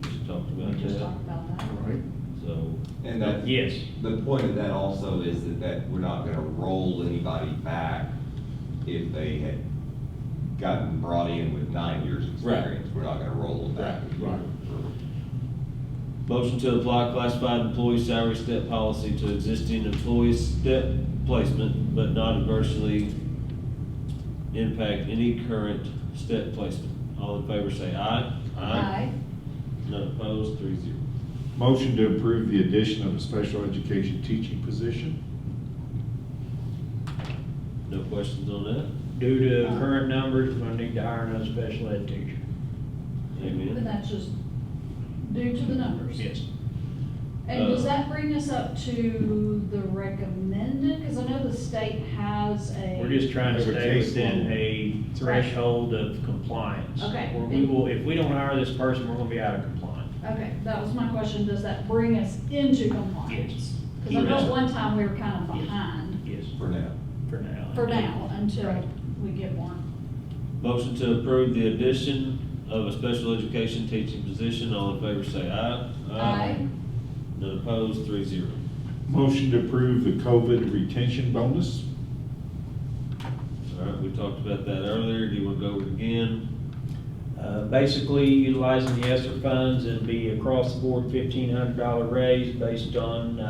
S1: We just talked
S3: We
S1: about
S3: just
S1: that.
S3: talked about that.
S7: All right?
S1: So,
S8: And that,
S5: Yes,
S8: the point of that also is that we're not gonna roll anybody back if they had gotten brought in with 9 years' experience. We're not gonna roll them back.
S7: Right.
S1: motion to apply classified employee salary step policy to existing employee step placement, but not adversely impact any current step placement. All in favor say aye.
S3: Aye.
S1: None opposed, 3-0.
S7: Motion to approve the addition of a special education teaching position.
S1: No questions on that?
S5: due to current numbers, we're gonna need to hire another special ed teacher.
S3: And
S1: Amen.
S3: that's just due to the numbers.
S5: Yes.
S3: And does that bring us up to the recommended? Because I know the state has a.
S5: We're just trying to
S7: There's a
S5: stay
S7: case
S5: within
S7: law.
S5: a threshold of compliance.
S3: Okay.
S5: Where we will, if we don't hire this person, we're gonna be out of compliance.
S3: Okay, that was my question. Does that bring us into compliance?
S5: Yes.
S3: Because I know at one time we were kind of behind
S5: Yes,
S8: For now.
S5: for now.
S3: for now until
S5: Right.
S3: we get more.
S1: Motion to approve the addition of a special education teaching position. All in favor say aye.
S3: Aye.
S1: None opposed, 3-0.
S7: Motion to approve the COVID retention bonus.
S1: All right, we talked about that earlier. Do you want to go over it again?
S5: Basically utilizing the ESSER funds, it'd be across the board $1,500 raise based on,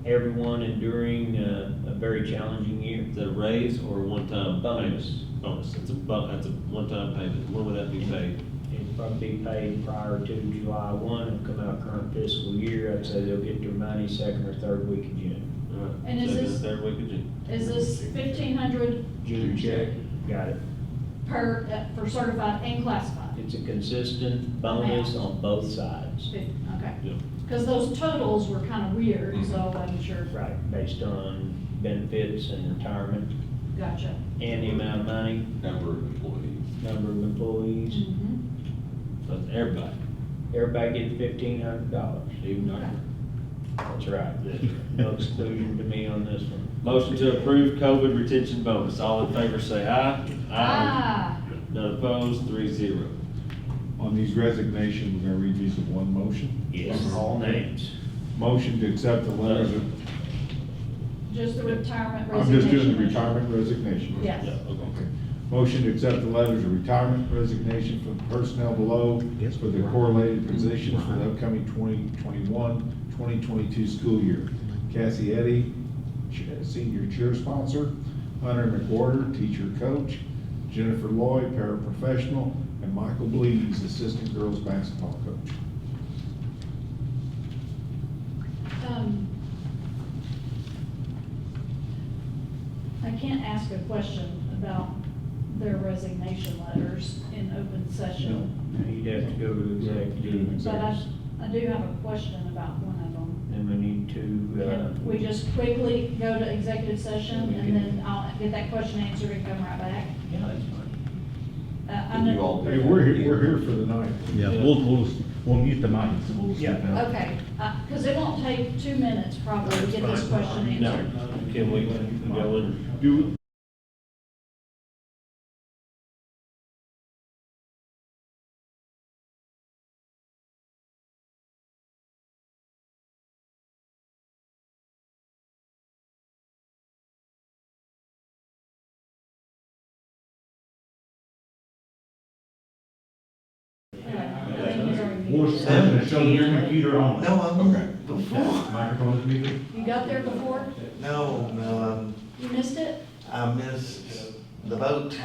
S5: everyone enduring a very challenging year.
S1: Is that a raise or a one-time
S5: Bonus.
S1: payment? Bonus. That's a one-time payment. When would that be paid?
S5: It'd probably be paid prior to July 1 and come out current fiscal year. I'd say they'll get their money second or third week of June.
S1: All right.
S3: And is
S1: Second
S3: this-
S1: Third week of June.
S3: Is this 1,500
S5: June check, got it.
S3: per, for certified and classified?
S5: It's a consistent bonus on both sides.
S3: Okay,
S1: Yeah.
S3: because those totals were kind of weird, so I wasn't sure.
S5: Right, based on benefits and retirement
S3: Gotcha.
S5: and the amount of money,
S8: Number of employees.
S5: number of employees.
S3: Mhm.
S1: So that's everybody,
S5: Everybody gets $1,500.
S1: even Dr.
S5: That's right. No exclusion to me on this one.
S1: Motion to approve COVID retention bonus. All in favor say aye.
S3: Ah,
S1: None opposed, 3-0.
S7: On these resignations, we're gonna read these in one motion.
S5: Yes, all names.
S7: Motion to accept the letters of,
S3: just the retirement
S7: I'm
S3: resignation.
S7: just doing the retirement resignation.
S3: Yes.
S1: Yeah, okay.
S7: Okay. Motion to accept the letters of retirement resignation from personnel below
S6: Yes,
S7: for the correlated positions for the upcoming 2021-2022 school year. Cassie Eddy, senior cheer sponsor, Hunter McWhorter, teacher coach, Jennifer Lloyd, paraprofessional, and Michael Blees, assistant girls basketball coach.
S3: I can't ask a question about their resignation letters in open session,
S5: You'd have to go to executive,
S3: but I do have a question about one of them.
S5: and we need to,
S3: Can we just quickly go to executive session and then I'll get that question answered and come right back?
S5: yeah, that's fine.
S3: I
S8: Can you all
S3: know,
S8: do
S7: Hey, we're here for the night.
S6: Yeah, we'll mute the mics and we'll
S5: Yeah.
S6: step out.
S3: okay, because it won't take 2 minutes probably to get this question
S1: No,
S3: answered.
S1: can we go in?
S7: Do,
S6: Show your computer on.
S4: No, I'm, before.
S6: Microphone is muted.
S3: You got there before?
S4: No,
S3: You missed it?
S4: I missed the vote.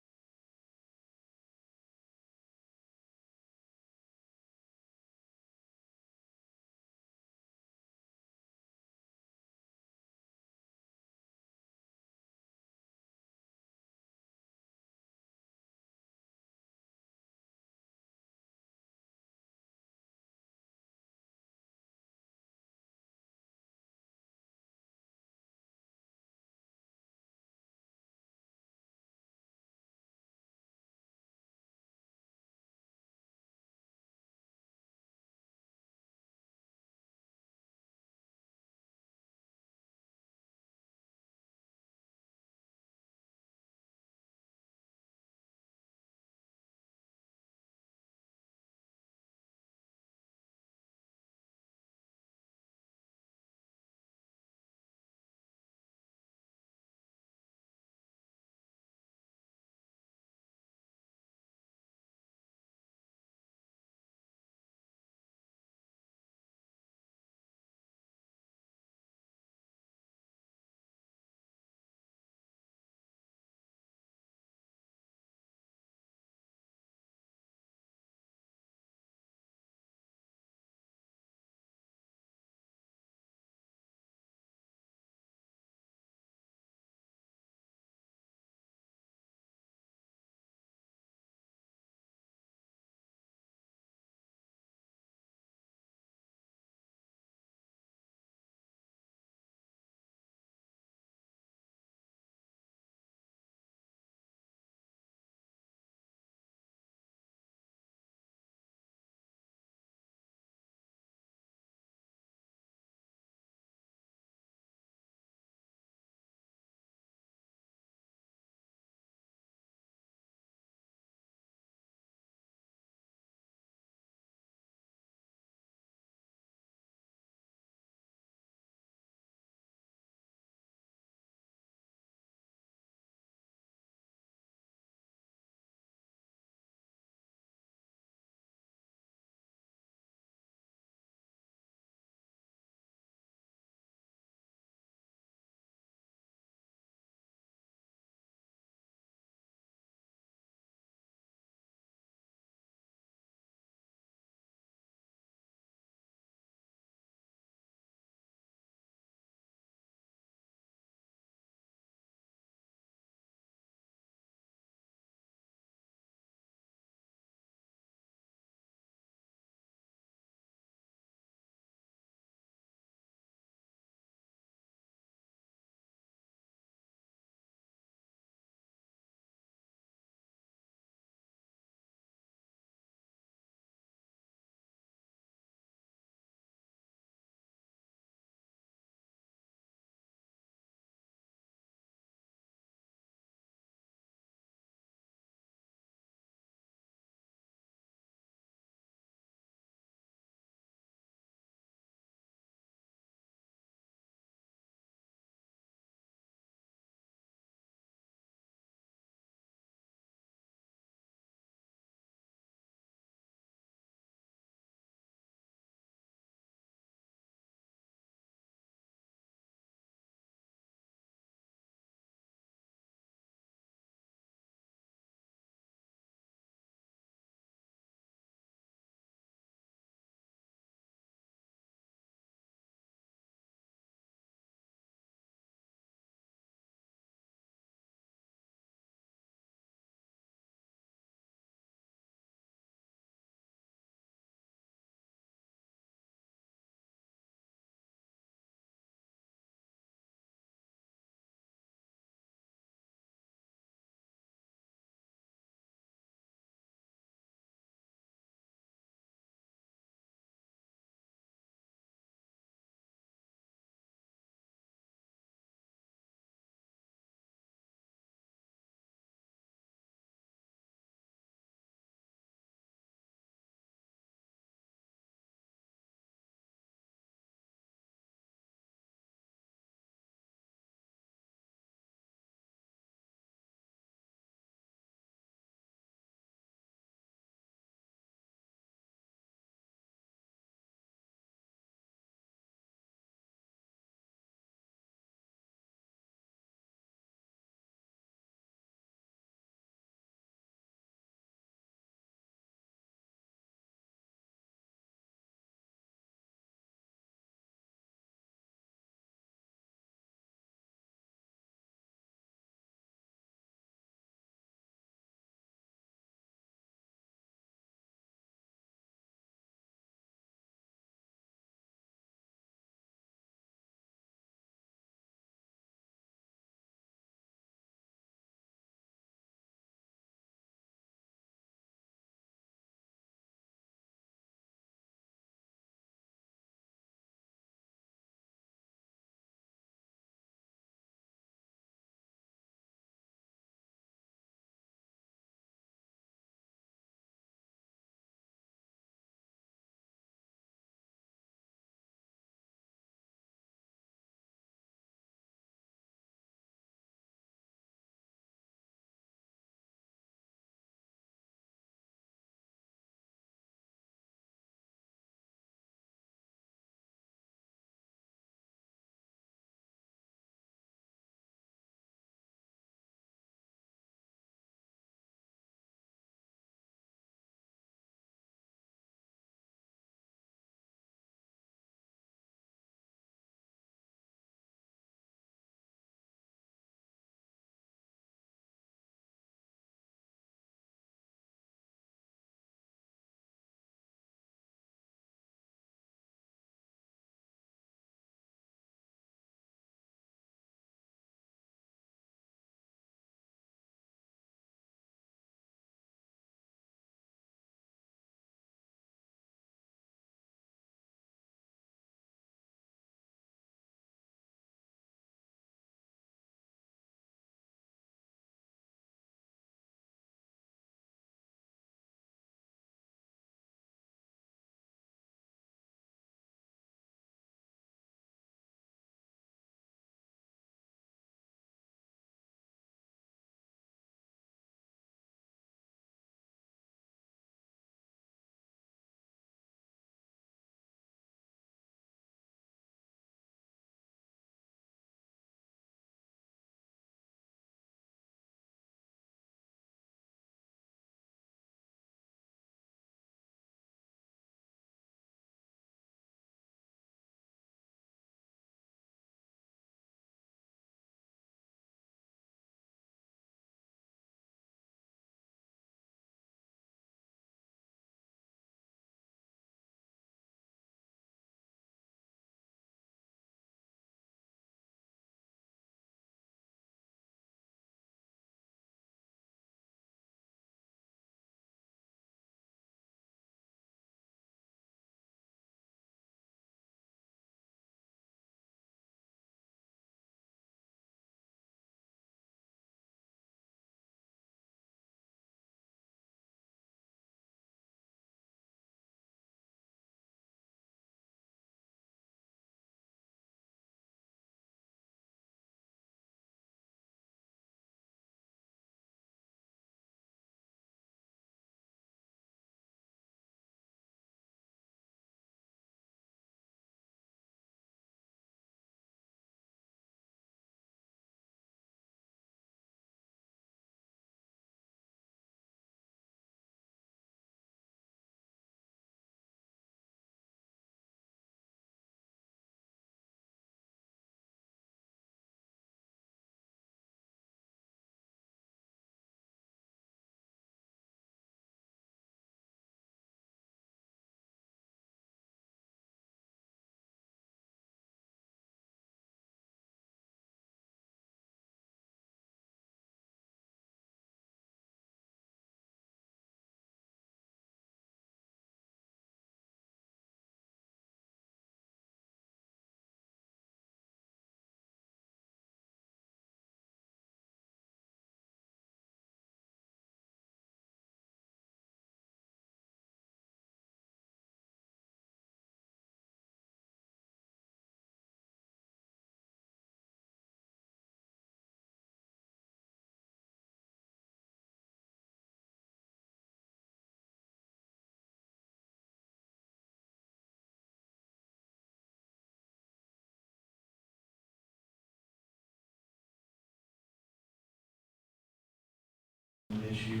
S4: issue.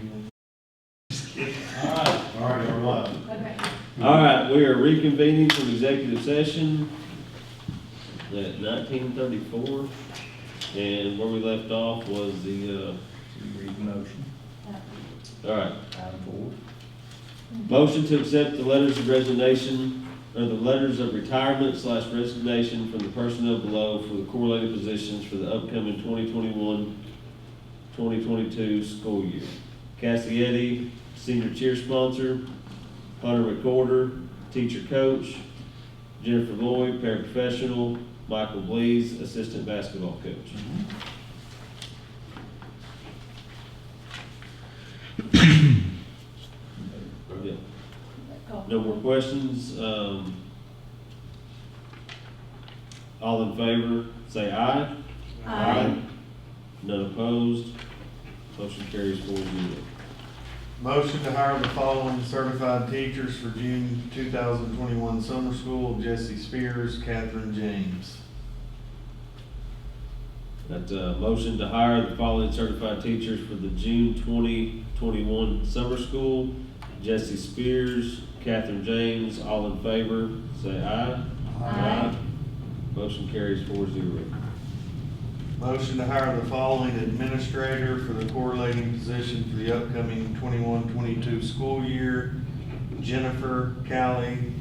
S7: All right, we're live.
S3: Okay.
S1: All right, we are reconvening from executive session at 19:34. And where we left off was the,
S2: Read the motion.
S1: all right.
S2: Item 4.
S1: Motion to accept the letters of resignation, or the letters of retirement / resignation from the personnel below for the correlated positions for the upcoming 2021-2022 school year. Cassie Eddy, senior cheer sponsor; Hunter McCorder, teacher coach; Jennifer Lloyd, paraprofessional; Michael Blees, assistant basketball coach. Yeah. No more questions. All in favor, say aye.
S3: Aye.
S1: None opposed. Motion carries 4-0.
S4: Motion to hire the following certified teachers for June 2021 summer school: Jesse Spears, Catherine James.
S1: Got a motion to hire the following certified teachers for the June 2021 summer school: Jesse Spears, Catherine James. All in favor, say aye.
S3: Aye.
S1: Motion carries 4-0.
S4: Motion to hire the following administrator for the correlating position for the upcoming 21-22 school year: Jennifer Callie,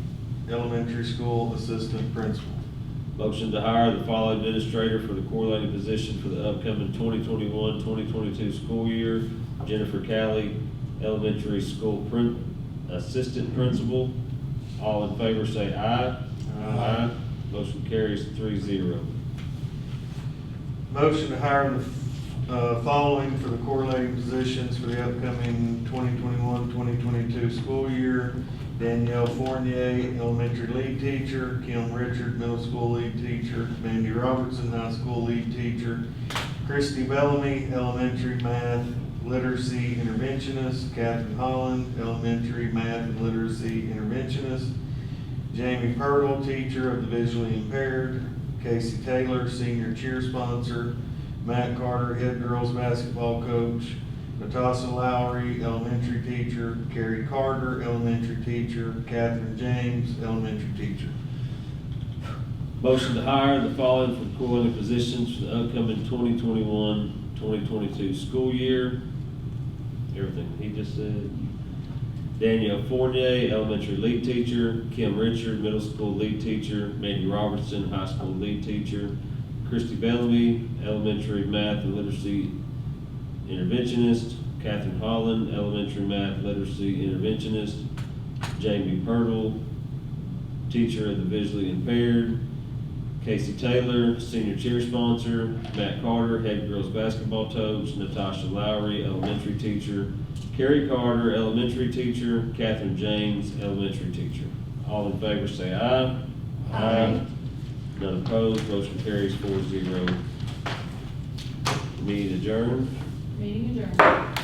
S4: elementary school assistant principal.
S1: Motion to hire the following administrator for the correlating position for the upcoming 2021-2022 school year: Jennifer Callie, elementary school assistant principal. All in favor say aye. Aye. Motion carries 3-0.
S4: Motion to hire the following for the correlating positions for the upcoming 2021-2022 school year: Danielle Fournier, elementary lead teacher; Kim Richard, middle school lead teacher; Mandy Robertson, high school lead teacher; Christy Bellamy, elementary math literacy interventionist; Catherine Holland, elementary math and literacy interventionist; Jamie Purtle, teacher of the visually impaired; Casey Taylor, senior cheer sponsor; Matt Carter, head girls basketball coach; Natasha Lowry, elementary teacher; Carrie Carter, elementary teacher; Catherine James, elementary teacher.
S1: Motion to hire the following for correlating positions for the upcoming 2021-2022 school year. Everything he just said. Danielle Fournier, elementary lead teacher; Kim Richard, middle school lead teacher; Mandy Robertson, high school lead teacher; Christy Bellamy, elementary math and literacy interventionist; Catherine Holland, elementary math literacy interventionist; Jamie Purtle, teacher of the visually impaired; Casey Taylor, senior cheer sponsor; Matt Carter, head girls basketball coach; Natasha Lowry, elementary teacher; Carrie Carter, elementary teacher; Catherine James, elementary teacher. All in favor say aye.
S3: Aye.
S1: None opposed. Motion carries 4-0. Meeting adjourned.
S3: Meeting adjourned.